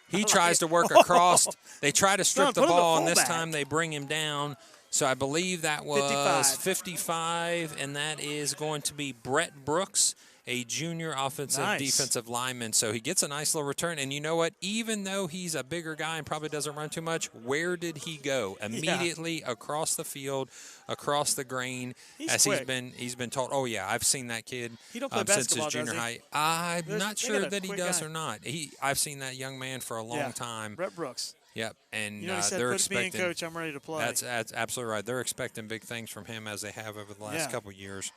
He tries to work across. They try to strip the ball, and this fullback. time they bring him down. So I believe that was 55, and that is going to be Brett Brooks, a junior offensive defensive lineman. So he gets a nice little return. And you know what? Even though he's a bigger guy and probably doesn't run too much, where did he go? Immediately across the field, across the grain, he's been told, oh, yeah, I've seen that kid he don't play since his basketball, junior does he? high. I'm not sure that he does guy. or not. I've seen that young man for a long time. Brett Brooks. Yep, and he said, they're Coach, expecting. Coach, I'm ready to play. That's absolutely right. They're expecting big things from him as they have over the last couple years.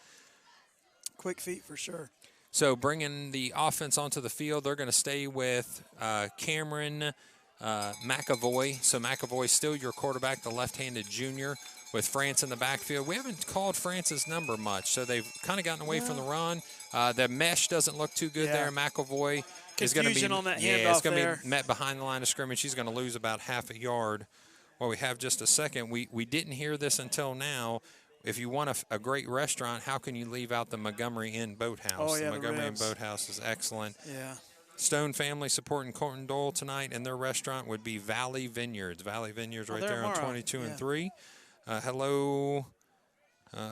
Quick feet for sure. So bringing the offense onto the field, they're going to stay with Cameron McAvoy. So McAvoy's still your quarterback, the left-handed junior, with France in the backfield. We haven't called France's number much, so they've kind of gotten away from the run. The mesh doesn't look too good there. McAvoy is going to be on that it's going to be met behind the line of scrimmage. He's going to lose about half a yard. Well, we have just a second. We didn't hear this until now. If you want a great restaurant, how can you leave out the Montgomery Inn Boathouse? Oh, yeah, the Montgomery Inn ribs. Boathouse is excellent. Yeah. Stone family supporting Corton Dole tonight, and their restaurant would be Valley Vineyards. Valley Vineyards right there on 22 and 3. Hello.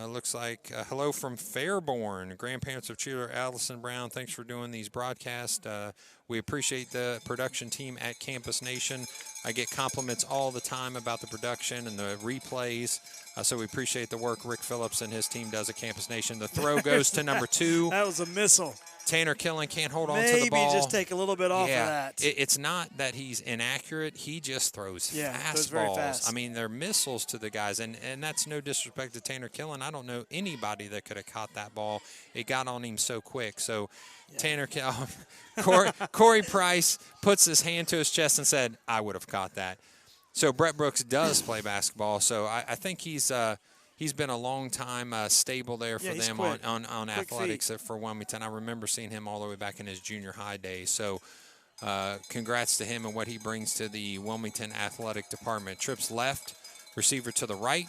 Looks like hello from Fairborn. Grandparents of cheerleader Allison Brown. Thanks for doing these broadcasts. We appreciate the production team at Campus Nation. I get compliments all the time about the production and the replays. So we appreciate the work Rick Phillips and his team does at Campus Nation. The throw goes to number 2. That was a missile. Tanner Killen can't hold on to the Maybe ball. just take a little bit off of that. It's not that he's inaccurate. He just throws throws very fastballs. fast. I mean, they're missiles to the guys, and that's no disrespect to Tanner Killen. I don't know anybody that could have caught that ball. It got on him so quick. So Tanner Killen, Corey Price puts his hand to his chest and said, I would have caught that. So Brett Brooks does play basketball. So I think he's been a long time stable there for them on athletics for Wilmington. I remember seeing him all the way back in his junior high days. So congrats to him and what he brings to the Wilmington athletic department. Trips left, receiver to the right.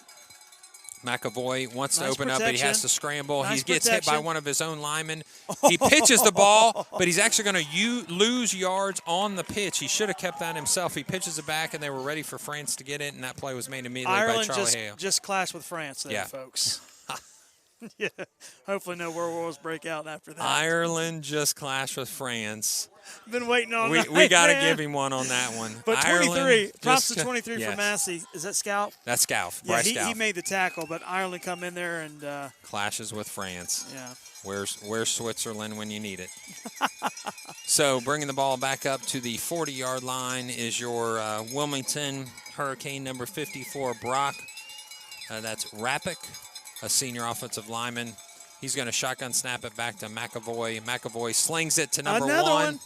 McAvoy wants to open up, but he has to scramble. He gets hit by one of his own linemen. He pitches the ball, but he's actually going to lose yards on the pitch. He should have kept that himself. He pitches it back, and they were ready for France to get it, and that play was made immediately by Charlie Hale. Just clashed with France there, folks. Yeah. Hopefully no world wars break out after that. Ireland just clashed with France. Been waiting on that. We got to give him one on that one. But 23, props to 23 for Massey. Is that Scalp? That's Scalp. Yeah, he made the tackle, but Ireland come in there and clashes with France. Yeah. Where's Switzerland when you need it? So bringing the ball back up to the 40-yard line is your Wilmington Hurricane number 54, Brock. That's Rappick, a senior offensive lineman. He's going to shotgun snap it back to McAvoy. McAvoy slings it to number one.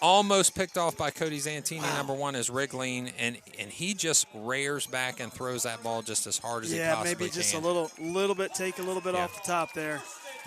Almost picked off by Cody Zantini. Wow. Number 1 is Wriggling, and he just rears back and throws that ball just as hard as he possibly can. Yeah, maybe just a little bit, take a little bit off the top there.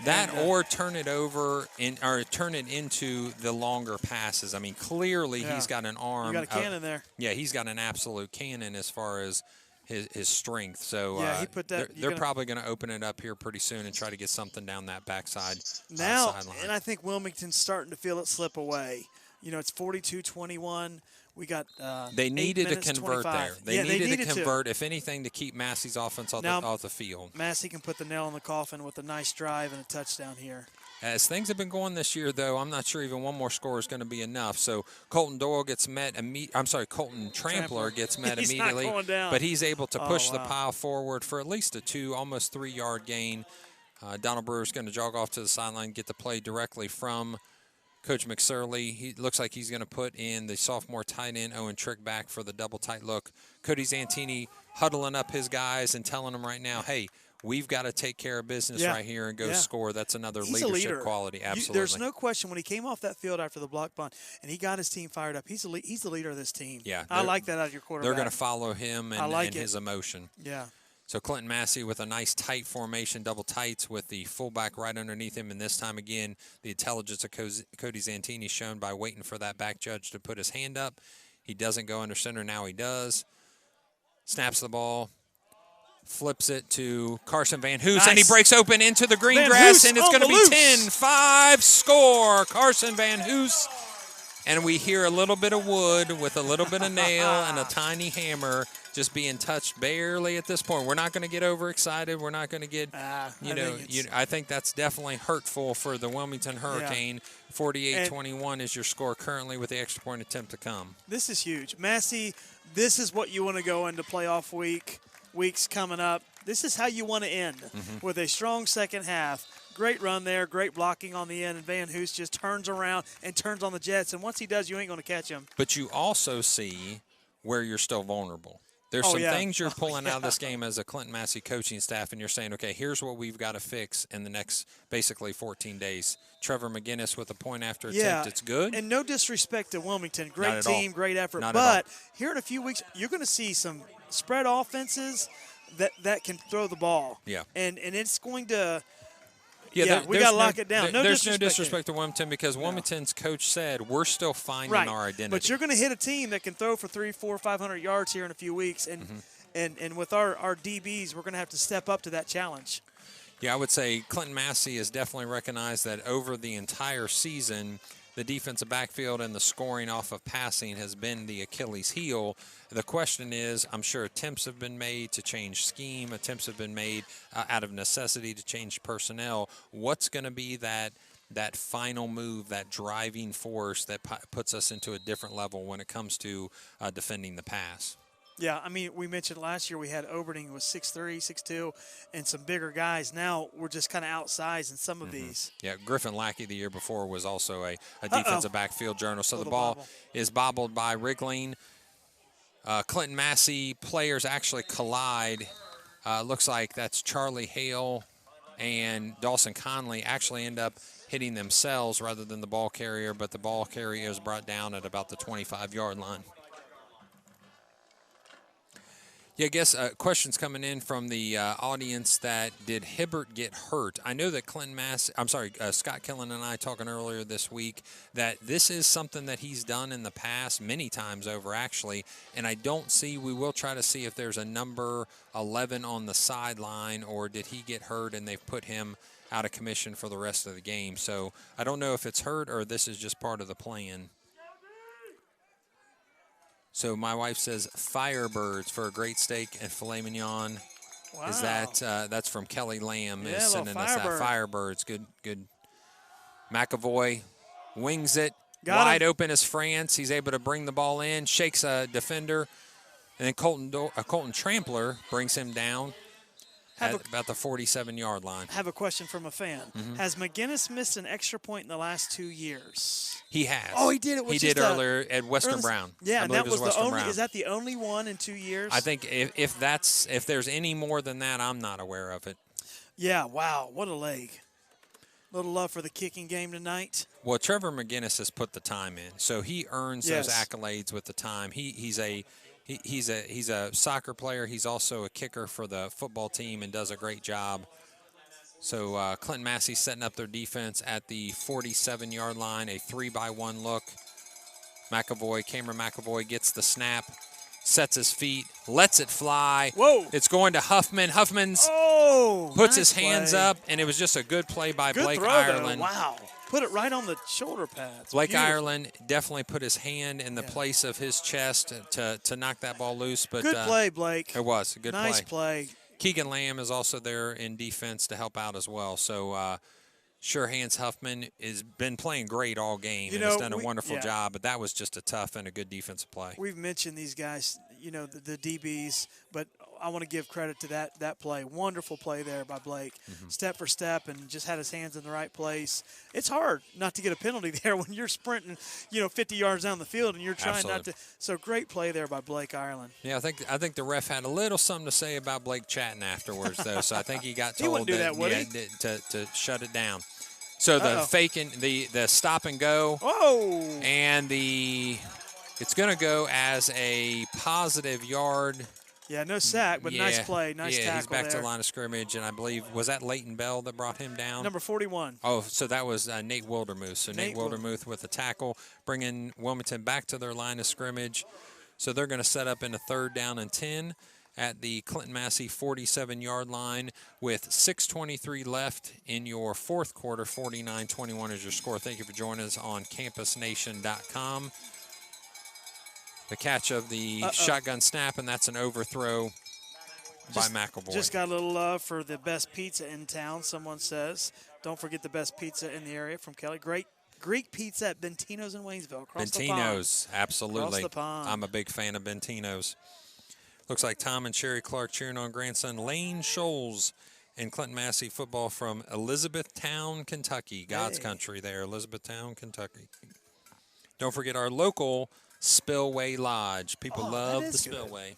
That or turn it over or turn it into the longer passes. I mean, clearly he's got an arm. You got a cannon there. Yeah, he's got an absolute cannon as far as his strength. So he put that, they're probably going to open it up here pretty soon and try to get something down that backside now. Sideline. And I think Wilmington's starting to feel it slip away. You know, it's 42-21. We got they needed to convert 25. there. They needed to convert, if anything, to keep Massey's offense off the field. Massey can put the nail in the coffin with a nice drive and a touchdown here. As things have been going this year, though, I'm not sure even one more score is going to be enough. So Colton Doyle gets met Colton Trampler gets met immediately. Not going down. But he's able to push the pile forward for at least a almost 3-yard gain. Donald Brewer's going to jog off to the sideline, get the play directly from Coach McSurley. He looks like he's going to put in the sophomore tight end Owen Trick back for the double tight look. Cody Zantini huddling up his guys and telling them right now, hey, we've got to take care of business right here and go score. That's another leadership quality. Absolutely. There's no question when he came off that field after the block punt and he got his team fired up. He's the leader of this team. Yeah, I like that out of your quarterback. They're going to follow him and his emotion. Yeah. So Clinton-Massey with a nice tight formation, double tights with the fullback right underneath him. And this time again, the intelligence of Cody Zantini shown by waiting for that back judge to put his hand up. He doesn't go under center. Now he does. Snaps the ball. Flips it to Carson Van Hoos, and he breaks open into the green grass, and it's going to be 10-5 score. Carson Van Hoos. And we hear a little bit of wood with a little bit of nail and a tiny hammer just being touched barely at this point. We're not going to get overexcited. We're not going to get, I think that's definitely hurtful for the Wilmington Hurricane. 48-21 is your score currently with the extra point attempt to come. This is huge. Massey, this is what you want to go into playoff weeks coming up. This is how you want to end with a strong second half. Great run there, great blocking on the end, and Van Hoos just turns around and turns on the Jets. And once he does, you ain't going to catch him. But you also see where you're still vulnerable. There's some things you're pulling out of this game as a Clinton-Massey coaching staff, and you're saying, okay, here's what we've got to fix in the next basically 14 days. Trevor McGinnis with a point after attempt. It's good. And no disrespect to Wilmington. Great team, great effort. But here in a few weeks, you're going to see some spread offenses that can throw the ball. Yeah. And it's going to – we got to lock it down. There's no disrespect to Wilmington because Wilmington's coach said we're still finding our identity. But you're going to hit a team that can throw for 300, 400, 500 yards here in a few weeks. And with our DBs, we're going to have to step up to that challenge. Yeah, I would say Clinton-Massey has definitely recognized that over the entire season, the defensive backfield and the scoring off of passing has been the Achilles heel. The question is, I'm sure attempts have been made to change scheme. Attempts have been made out of necessity to change personnel. What's going to be that final move, that driving force that puts us into a different level when it comes to defending the pass? Yeah, I mean, we mentioned last year we had Oberding was 6'3", 6'2", and some bigger guys. Now we're just kind of outsized in some of these. Yeah, Griffin Lackey the year before was also a defensive backfield journal. So the ball is bobbled by Wriggling. Clinton-Massey players actually collide. Looks like that's Charlie Hale and Dawson Conley actually end up hitting themselves rather than the ball carrier, but the ball carrier is brought down at about the 25-yard line. Yeah, I guess questions coming in from the audience that did Hibbert get hurt? I know that Scott Killen and I talking earlier this week that this is something that he's done in the past many times over actually, and I don't see, we will try to see if there's a number 11 on the sideline or did he get hurt and they've put him out of commission for the rest of the game. So I don't know if it's hurt or this is just part of the plan. So my wife says Firebirds for a great steak and filet mignon. Wow. Is that's from Kelly Lamb is sending us that. Firebirds. Good. McAvoy wings it. Wide open is France. He's able to bring the ball in, shakes a defender, and then Colton Trampler brings him down at about the 47-yard line. I have a question from a fan. Has McGinnis missed an extra point in the last 2 years? He has. Oh, he did it. He did earlier at Western Brown. Yeah, and that was the only. Brown. Is that the only one in 2 years? I think if there's any more than that, I'm not aware of it. Yeah. Wow. What a leg. Little love for the kicking game tonight. Well, Trevor McGinnis has put the time in, so he earns those accolades with the time. He's a soccer player. He's also a kicker for the football team and does a great job. So Clinton-Massey setting up their defense at the 47-yard line, a 3-by-1 look. Cameron McAvoy gets the snap, sets his feet, lets it fly. Whoa. It's going to Huffman. Huffman's puts his hands up, and it was just a good play by Blake Irelan. Wow. Put it right on the shoulder pads. Blake Irelan definitely put his hand in the place of his chest to knock that ball loose. But good play, Blake. It was a good play. Nice play. Keegan Lamb is also there in defense to help out as well. So, Hands Huffman has been playing great all game and has done a wonderful job, but that was just a tough and a good defensive play. We've mentioned these guys, the DBs, but I want to give credit to that play. Wonderful play there by Blake. Step for step and just had his hands in the right place. It's hard not to get a penalty there when you're sprinting, 50 yards down the field and you're trying not to. So great play there by Blake Ireland. Yeah, I think the ref had a little something to say about Blake chatting afterwards, though. So I think he got told to shut it down. So the faking, the stop and go. Whoa! And it's going to go as a positive yard. Yeah, no sack, but nice play, nice tackle. Yeah, he's back to the line of scrimmage, and I believe, was that Leighton Bell that brought him down? Number 41. Oh, so that was Nate Wildermuth. So Nate Wildermuth with the tackle, bringing Wilmington back to their line of scrimmage. So they're going to set up in a 3rd down and 10 at the Clinton-Massey 47-yard line with 6:23 left in your 4th quarter. 49-21 is your score. Thank you for joining us on campusnation.com. The catch of the shotgun snap, and that's an overthrow by McAvoy. Just got a little love for the best pizza in town, someone says. Don't forget the best pizza in the area from Kelly. Great Greek pizza at Bentino's in Waynesville. Bentino's, absolutely. Across the pond. I'm a big fan of Bentino's. Looks like Tom and Sherry Clark cheering on grandson Lane Scholes in Clinton-Massey football from Elizabethtown, Kentucky. God's country there, Elizabethtown, Kentucky. Don't forget our local Spillway Lodge. People love the Spillway.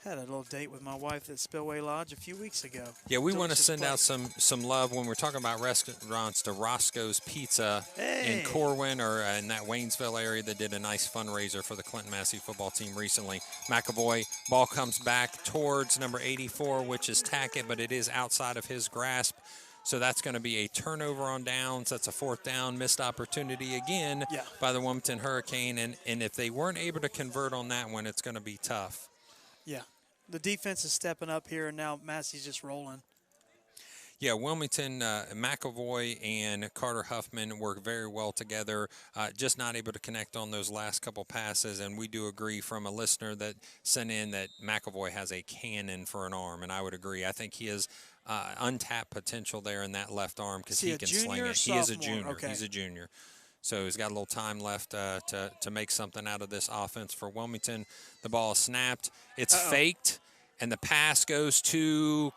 Had a little date with my wife at Spillway Lodge a few weeks ago. Yeah, we want to send out some love when we're talking about restaurants to Roscoe's Pizza in Corwin or in that Waynesville area that did a nice fundraiser for the Clinton-Massey football team recently. McAvoy, ball comes back towards number 84, which is Tackett, but it is outside of his grasp. So that's going to be a turnover on downs. That's a 4th down, missed opportunity again by the Wilmington Hurricane. And if they weren't able to convert on that one, it's going to be tough. Yeah. The defense is stepping up here, and now Massey's just rolling. Yeah, Wilmington, McAvoy and Carter Huffman work very well together, just not able to connect on those last couple passes. And we do agree from a listener that sent in that McAvoy has a cannon for an arm, and I would agree. I think he has untapped potential there in that left arm because he can sling it. He is a junior. Okay. He's a junior. So he's got a little time left to make something out of this offense for Wilmington. The ball is snapped. It's faked. And the pass goes to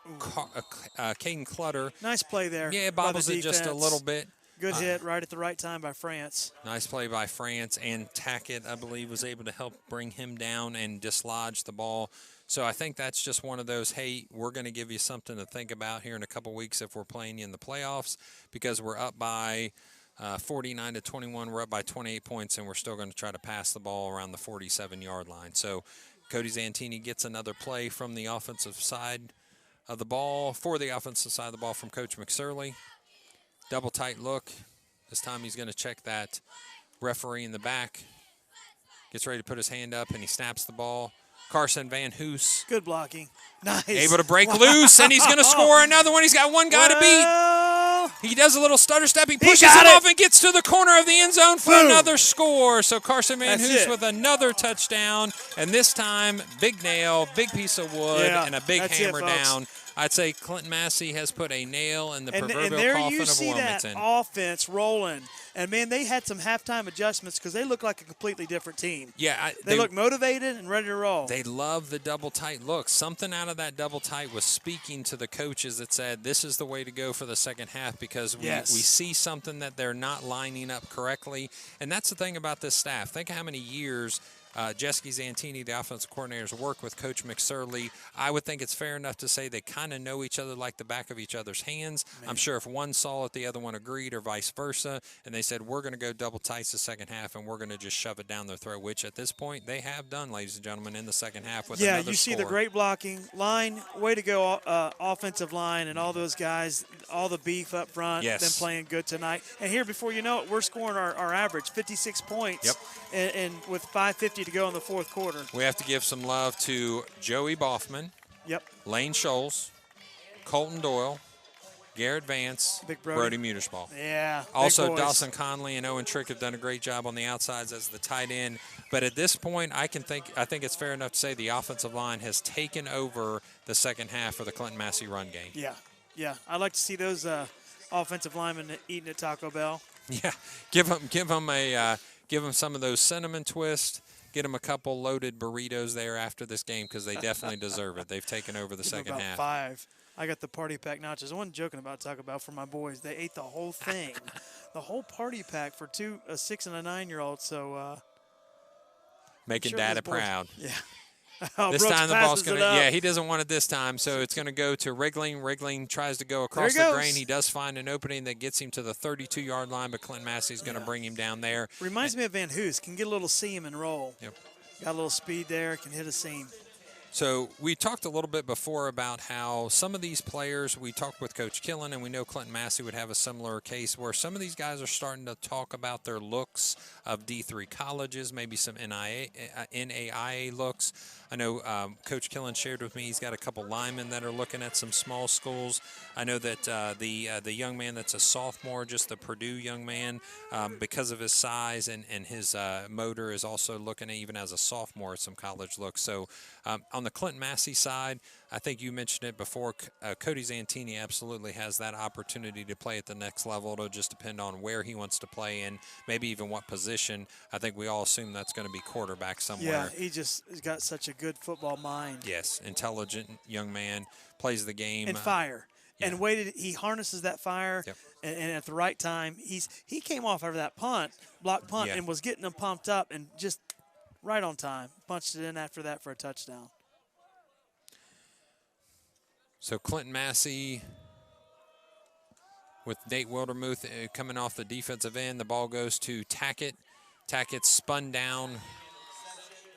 Caden Clutter. Nice play there. Yeah, it bobbles it just a little bit. Good hit right at the right time by France. Nice play by France. And Tackett, I believe, was able to help bring him down and dislodge the ball. So I think that's just one of those, hey, we're going to give you something to think about here in a couple weeks if we're playing you in the playoffs, because we're up by 49-21. We're up by 28 points, and we're still going to try to pass the ball around the 47-yard line. So Cody Zantini gets another play from the offensive side of the ball, for the offensive side of the ball from Coach McSorley. Double tight look. This time he's going to check that referee in the back. Gets ready to put his hand up, and he snaps the ball. Carson Van Hoos. Good blocking. Nice. Able to break loose, and he's going to score another one. He's got one guy to beat. He does a little stutter step. He pushes him off and gets to the corner of the end zone for another score. So Carson Van Hoos with another touchdown. And this time, big nail, big piece of wood, and a big hammer down. I'd say Clinton-Massey has put a nail in the proverbial coffin of Wilmington. And there you see that offense rolling. And, man, they had some halftime adjustments because they look like a completely different team. Yeah. They look motivated and ready to roll. They love the double tight look. Something out of that double tight was speaking to the coaches that said this is the way to go for the second half, because we see something that they're not lining up correctly. And that's the thing about this staff. Think how many years Jeske Zantini, the offensive coordinator, has worked with Coach McSorley. I would think it's fair enough to say they kind of know each other like the back of each other's hands. Man. I'm sure if one saw it, the other one agreed, or vice versa, and they said, we're going to go double tights the second half, and we're going to just shove it down their throat, which at this point they have done, ladies and gentlemen, in the second half with another score. Yeah, you see the great blocking. Line, way to go, offensive line, and all those guys, all the beef up front, them playing good tonight. And here, before you know it, we're scoring our average, 56 points, and with 5:50 to go in the fourth quarter. We have to give some love to Joey Boffman, Lane Scholes, Colton Doyle, Garrett Vance, Big Brody Mutersball. Yeah. Also, Dawson Conley and Owen Trick have done a great job on the outsides as the tight end. But at this point, I think it's fair enough to say the offensive line has taken over the second half of the Clinton-Massey run game. Yeah. I'd like to see those offensive linemen eating at Taco Bell. Yeah, give them some of those cinnamon twists. Get them a couple loaded burritos there after this game, because they definitely deserve it. They've taken over the second about half. 5. I got the party pack nachos. I wasn't joking about Taco Bell for my boys. They ate the whole thing, the whole party pack for a 6 and a 9-year-old. So making Dada proud. Yeah. This Brooks time the ball's going to, yeah, he doesn't want it this time, so it's going to go to Wriggling. Wriggling tries to go across the grain. He does find an opening that gets him to the 32-yard line, but Clinton-Massey is going to bring him down there. Reminds me of Van Hoos. Can get a little seam and roll. Yep. Got a little speed there, can hit a seam. So we talked a little bit before about how some of these players, we talked with Coach Killen, and we know Clinton-Massey would have a similar case where some of these guys are starting to talk about their looks of D3 colleges, maybe some NAIA looks. I know Coach Killen shared with me he's got a couple linemen that are looking at some small schools. I know that the young man that's a sophomore, just the Purdue young man, because of his size and his motor, is also looking at, even as a sophomore, at some college looks. So on the Clinton-Massey side, I think you mentioned it before, Cody Zantini absolutely has that opportunity to play at the next level. It'll just depend on where he wants to play and maybe even what position. I think we all assume that's going to be quarterback somewhere. Yeah, he's got such a good football mind. Yes, intelligent young man, plays the game. And fire. Yeah. And he harnesses that fire, and at the right time, he came off after that block punt, and was getting them pumped up, and just right on time, punched it in after that for a touchdown. So Clinton-Massey with Nate Wildermuth coming off the defensive end. The ball goes to Tackett. Tackett's spun down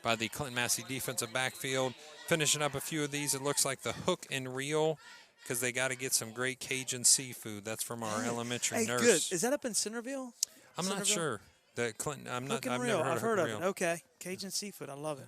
by the Clinton-Massey defensive backfield. Finishing up a few of these, it looks like the hook and reel, because they got to get some great Cajun seafood. That's from our elementary nurse. Good. Is that up in Centerville? I'm not sure. I've never heard I've of heard hook of and it. reel. Okay. Cajun seafood. I love it.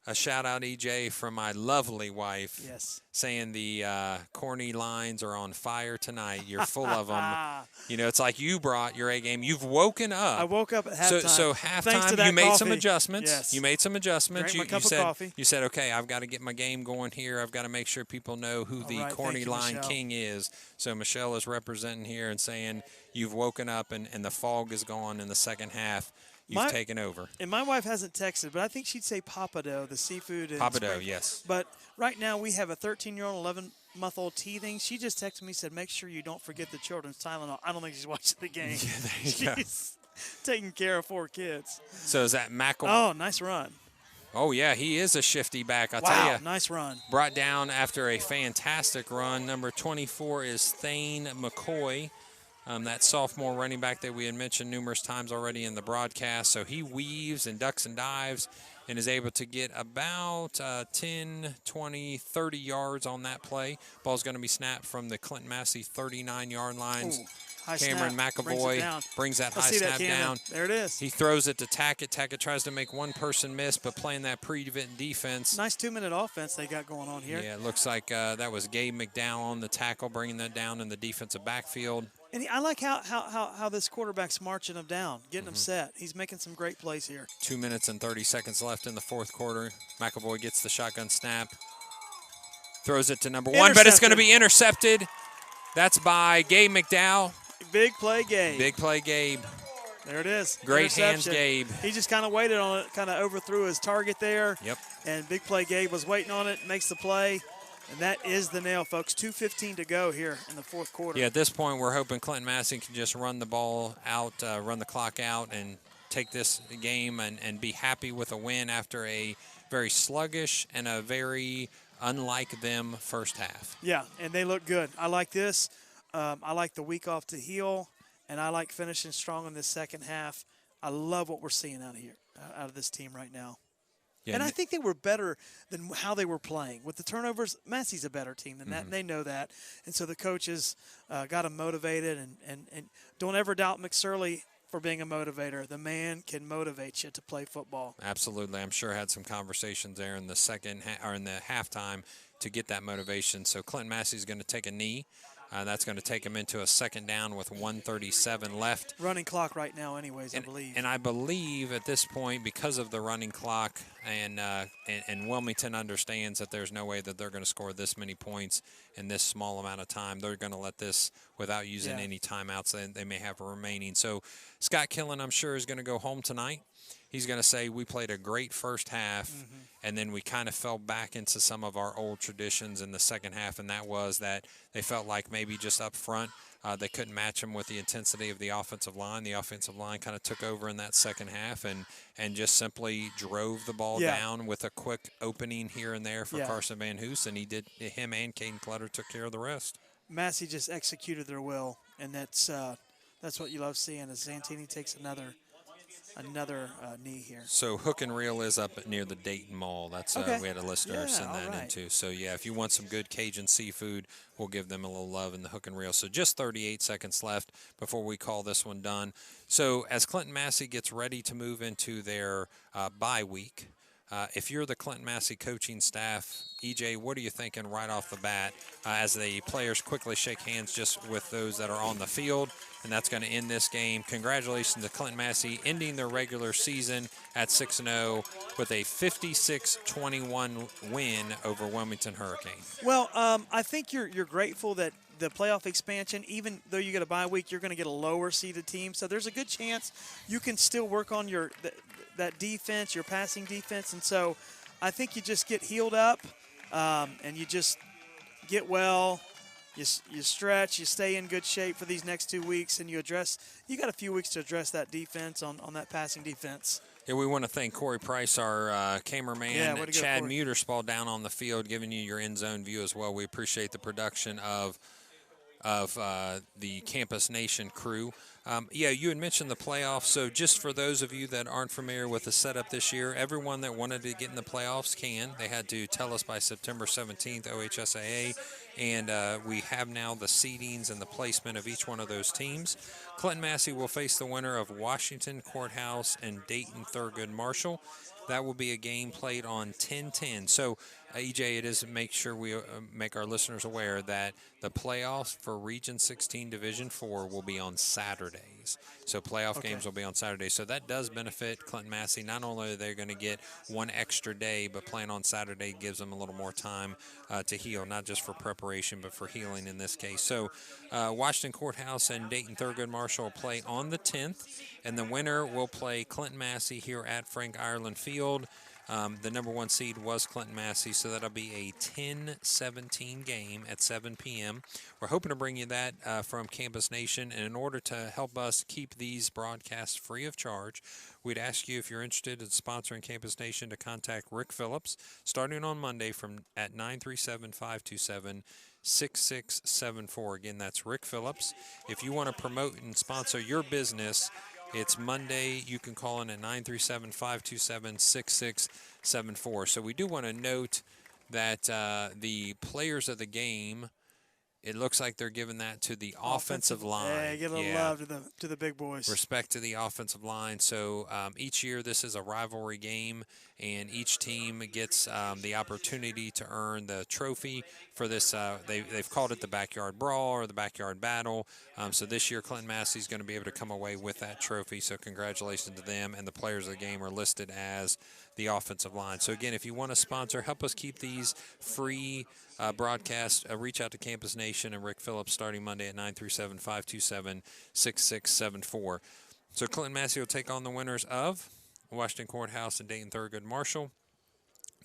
a shout out, EJ, from my lovely wife. Yes. Saying the corny lines are on fire tonight. You're full of them. You know, it's like you brought your A game. You've woken up. I woke up at halftime. So Thanks to halftime, that you made some coffee. adjustments. Yes. You made some adjustments. Drank my cup you of coffee. You said, okay, I've got to get my game going here. I've got to make sure people know who the right. corny Thank you, line Michelle. king is. So Michelle is representing here and saying you've woken up and the fog is gone in the second half. You've taken over. And my wife hasn't texted, but I think she'd say papado, the seafood. And Papado, spring. yes. But right now we have a 13-year-old, 11-month-old teething. She just texted me, said, make sure you don't forget the children's Tylenol. I don't think she's watching the game. Yeah, there you go. She's taking care of 4 kids. So is that McElroy? Oh, nice run. Oh, yeah, he is a shifty back, I'll tell you. Nice run. Brought down after a fantastic run. Number 24 is Thane McCoy. That sophomore running back that we had mentioned numerous times already in the broadcast. So he weaves and ducks and dives and is able to get about 10, 20, 30 yards on that play. Ball's going to be snapped from the Clinton-Massey 39-yard lines. Ooh, high Cameron snap. McAvoy brings that high see snap that, down. There it is. He throws it to Tackett. Tackett tries to make one person miss, but playing that prevent defense. Nice 2-minute offense they got going on here. Yeah, it looks like that was Gabe McDowell on the tackle, bringing that down in the defensive backfield. And I like how this quarterback's marching them down, getting them set. He's making some great plays here. 2 minutes and 30 seconds left in the fourth quarter. McAvoy gets the shotgun snap. Throws it to number 1, but it's going to be intercepted. That's by Gabe McDowell. Big play, Gabe. Big play, Gabe. There it is. Great hands, Interception. Gabe. He just kind of waited on it, kind of overthrew his target there. Yep. And big play, Gabe was waiting on it, makes the play. And that is the nail, folks. 2:15 to go here in the fourth quarter. Yeah, at this point, we're hoping Clinton-Massey can just run the ball out, run the clock out, and take this game and be happy with a win after a very sluggish and a very unlike them first half. Yeah, and they look good. I like this. I like the week off to heal, and I like finishing strong in this second half. I love what we're seeing out of this team right now. Yeah, and I think they were better than how they were playing. With the turnovers, Massey's a better team than that, and they know that. And so the coaches got them motivated. And don't ever doubt McSorley for being a motivator. The man can motivate you to play football. Absolutely. I'm sure had some conversations there in the in the halftime to get that motivation. So Clinton-Massey's going to take a knee. That's going to take him into a second down with 1:37 left. Running clock right now anyways, I believe. And I believe at this point, because of the running clock, and Wilmington understands that there's no way that they're going to score this many points in this small amount of time. They're going to let this without using any timeouts that they may have remaining. So Scott Killen, I'm sure, is going to go home tonight. He's going to say we played a great first half, and then we kind of fell back into some of our old traditions in the second half, and that was that they felt like maybe just up front they couldn't match them with the intensity of the offensive line. The offensive line kind of took over in that second half and just simply drove the ball down with a quick opening here and there for Carson Van Hoos, and him and Caden Clutter took care of the rest. Massey just executed their will, and that's what you love seeing as Santini takes another knee here. So Hook and Reel is up near the Dayton Mall. That's we had a listener send that in too. So yeah, if you want some good Cajun seafood, we'll give them a little love in the Hook and Reel. So just 38 seconds left before we call this one done. So as Clinton-Massey gets ready to move into their bye week, if you're the Clinton-Massey coaching staff, EJ, what are you thinking right off the bat as the players quickly shake hands just with those that are on the field? And that's going to end this game. Congratulations to Clinton-Massey ending their regular season at 6-0 with a 56-21 win over Wilmington Hurricane. Well, I think you're grateful that the playoff expansion, even though you get a bye week, you're going to get a lower seeded team. So there's a good chance you can still work on that defense, your passing defense. And so I think you just get healed up and you just get well. You stretch, you stay in good shape for these next 2 weeks, and you got a few weeks to address that defense on that passing defense. Yeah, we want to thank Corey Price, our cameraman, Chad Muterspaw down on the field, giving you your end zone view as well. We appreciate the production of the Campus Nation crew. Yeah, you had mentioned the playoffs. So just for those of you that aren't familiar with the setup this year, everyone that wanted to get in the playoffs can. They had to tell us by September 17th, OHSAA, and we have now the seedings and the placement of each one of those teams. Clinton-Massey will face the winner of Washington Courthouse and Dayton Thurgood Marshall. That will be a game played on 10-10. So, EJ, it is make sure we make our listeners aware that the playoffs for Region 16 Division 4 will be on Saturdays. So playoff games will be on Saturdays. So that does benefit Clinton-Massey. Not only are they going to get one extra day, but playing on Saturday gives them a little more time to heal, not just for preparation, but for healing in this case. So Washington Courthouse and Dayton Thurgood Marshall will play on the 10th, and the winner will play Clinton-Massey here at Frank Ireland Field. The number 1 seed was Clinton-Massey, so that'll be a 10-17 game at 7 p.m. We're hoping to bring you that from Campus Nation, and in order to help us keep these broadcasts free of charge, we'd ask you, if you're interested in sponsoring Campus Nation, to contact Rick Phillips starting on Monday at 937-527-6674. Again, that's Rick Phillips. If you want to promote and sponsor your business, it's Monday. You can call in at 937-527-6674. So we do want to note that the players of the game, it looks like they're giving that to the offensive line. Yeah, give a little love to the big boys. Respect to the offensive line. So each year this is a rivalry game, and each team gets the opportunity to earn the trophy for this. They've called it the Backyard Brawl or the Backyard Battle. So this year Clinton-Massey is going to be able to come away with that trophy. So congratulations to them, and the players of the game are listed as the offensive line. So again, if you want to sponsor, help us keep these free broadcasts, reach out to Campus Nation and Rick Phillips starting Monday at 937-527-6674. So Clinton-Massey will take on the winners of Washington Courthouse and Dayton Thurgood Marshall.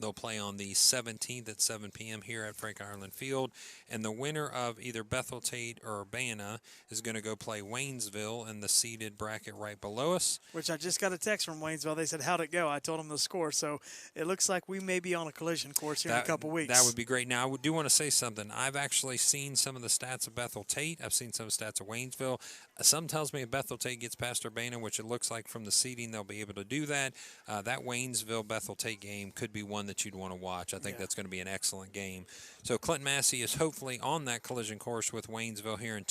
They'll play on the 17th at 7 p.m. here at Frank Ireland Field. And the winner of either Bethel Tate or Urbana is going to go play Waynesville in the seeded bracket right below us. Which I just got a text from Waynesville. They said, how'd it go? I told them the score. So it looks like we may be on a collision course here in a couple weeks. That would be great. Now, I do want to say something. I've actually seen some of the stats of Bethel Tate. I've seen some stats of Waynesville. Some tells me if Bethel Tate gets past Urbana, which it looks like from the seeding they'll be able to do that, that Waynesville-Bethel Tate game could be one that you'd want to watch. I think that's going to be an excellent game. So Clinton-Massey is hopefully on that collision course with Waynesville here in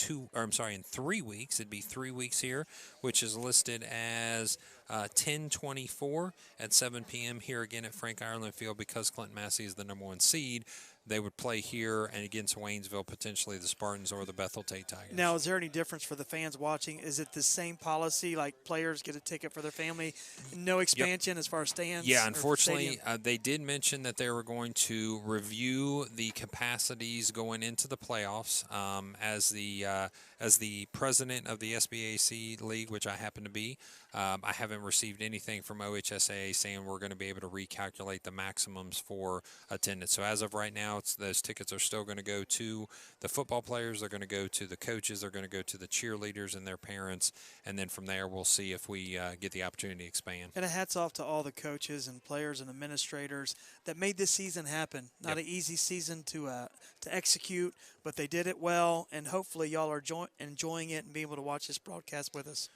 3 weeks. It'd be 3 weeks here, which is listed as 10/24 at 7 p.m. here again at Frank Ireland Field. Because Clinton-Massey is the number 1 seed, they would play here and against Waynesville, potentially the Spartans or the Bethel Tate Tigers. Now, is there any difference for the fans watching? Is it the same policy, like players get a ticket for their family, no expansion as far as stands? Yeah, unfortunately, they did mention that they were going to review the capacities going into the playoffs. As the president of the SBAC League, which I happen to be, I haven't received anything from OHSAA saying we're going to be able to recalculate the maximums for attendance. So as of right now, those tickets are still going to go to the football players. They're going to go to the coaches. They're going to go to the cheerleaders and their parents. And then from there, we'll see if we get the opportunity to expand. And a hats off to all the coaches and players and administrators that made this season happen. Not an easy season to execute, but they did it well. And hopefully y'all are enjoying it and being able to watch this broadcast with us.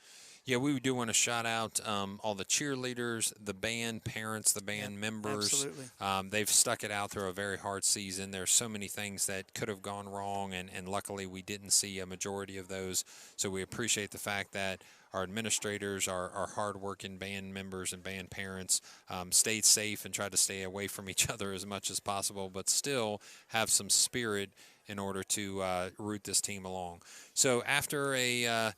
Yeah, we do want to shout out all the cheerleaders, the band parents, the band members. Absolutely. They've stuck it out through a very hard season. There's so many things that could have gone wrong, and luckily we didn't see a majority of those. So we appreciate the fact that our administrators, our hard-working band members and band parents stayed safe and tried to stay away from each other as much as possible, but still have some spirit in order to root this team along. So after a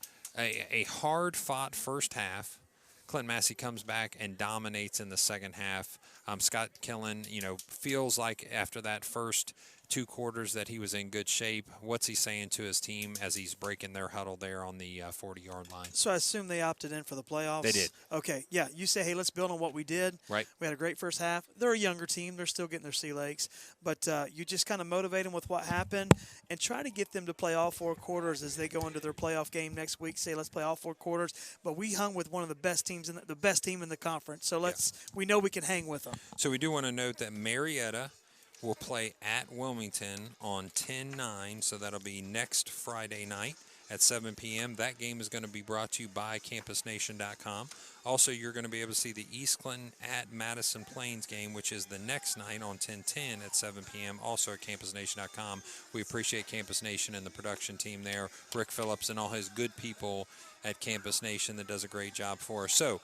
hard-fought first half, Clinton-Massey comes back and dominates in the second half. Scott Killen, feels like after that first 2 quarters that he was in good shape. What's he saying to his team as he's breaking their huddle there on the 40-yard line? So I assume they opted in for the playoffs? They did. Okay, yeah. You say, hey, let's build on what we did. Right. We had a great first half. They're a younger team. They're still getting their sea legs. But you just kind of motivate them with what happened and try to get them to play all 4 quarters as they go into their playoff game next week. Say, let's play all 4 quarters. But we hung with one of the best teams, the best team in the conference. So we know we can hang with them. So we do want to note that Marietta will play at Wilmington on 10/9, so that'll be next Friday night at 7 p.m. That game is going to be brought to you by campusnation.com. Also, you're going to be able to see the East Clinton at Madison Plains game, which is the next night on 10/10 at 7 p.m., also at campusnation.com. We appreciate Campus Nation and the production team there, Rick Phillips and all his good people at Campus Nation that does a great job for us. So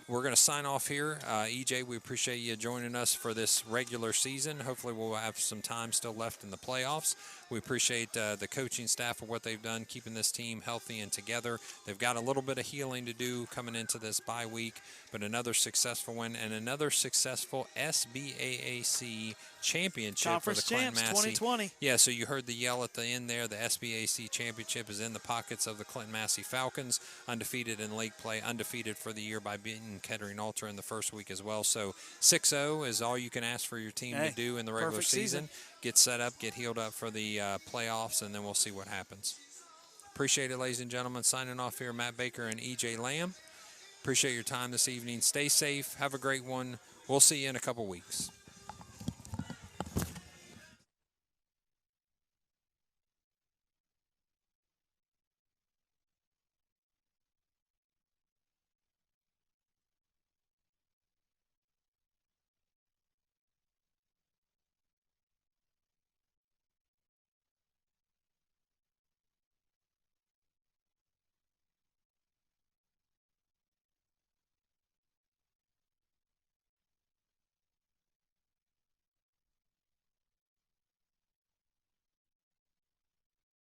we're going to sign off here. EJ, we appreciate you joining us for this regular season. Hopefully we'll have some time still left in the playoffs. We appreciate the coaching staff for what they've done, keeping this team healthy and together. They've got a little bit of healing to do coming into this bye week, but another successful win and another successful SBAAC championship Conference for the champs Clinton-Massey. 2020. Yeah, so you heard the yell at the end there. The SBAC championship is in the pockets of the Clinton-Massey Falcons, undefeated in league play, undefeated for the year by beating Kettering Ultra in the first week as well. So 6-0 is all you can ask for your team to do in the regular season. Get set up, get healed up for the playoffs, and then we'll see what happens. Appreciate it, ladies and gentlemen. Signing off here, Matt Baker and EJ Lamb. Appreciate your time this evening. Stay safe. Have a great one. We'll see you in a couple weeks.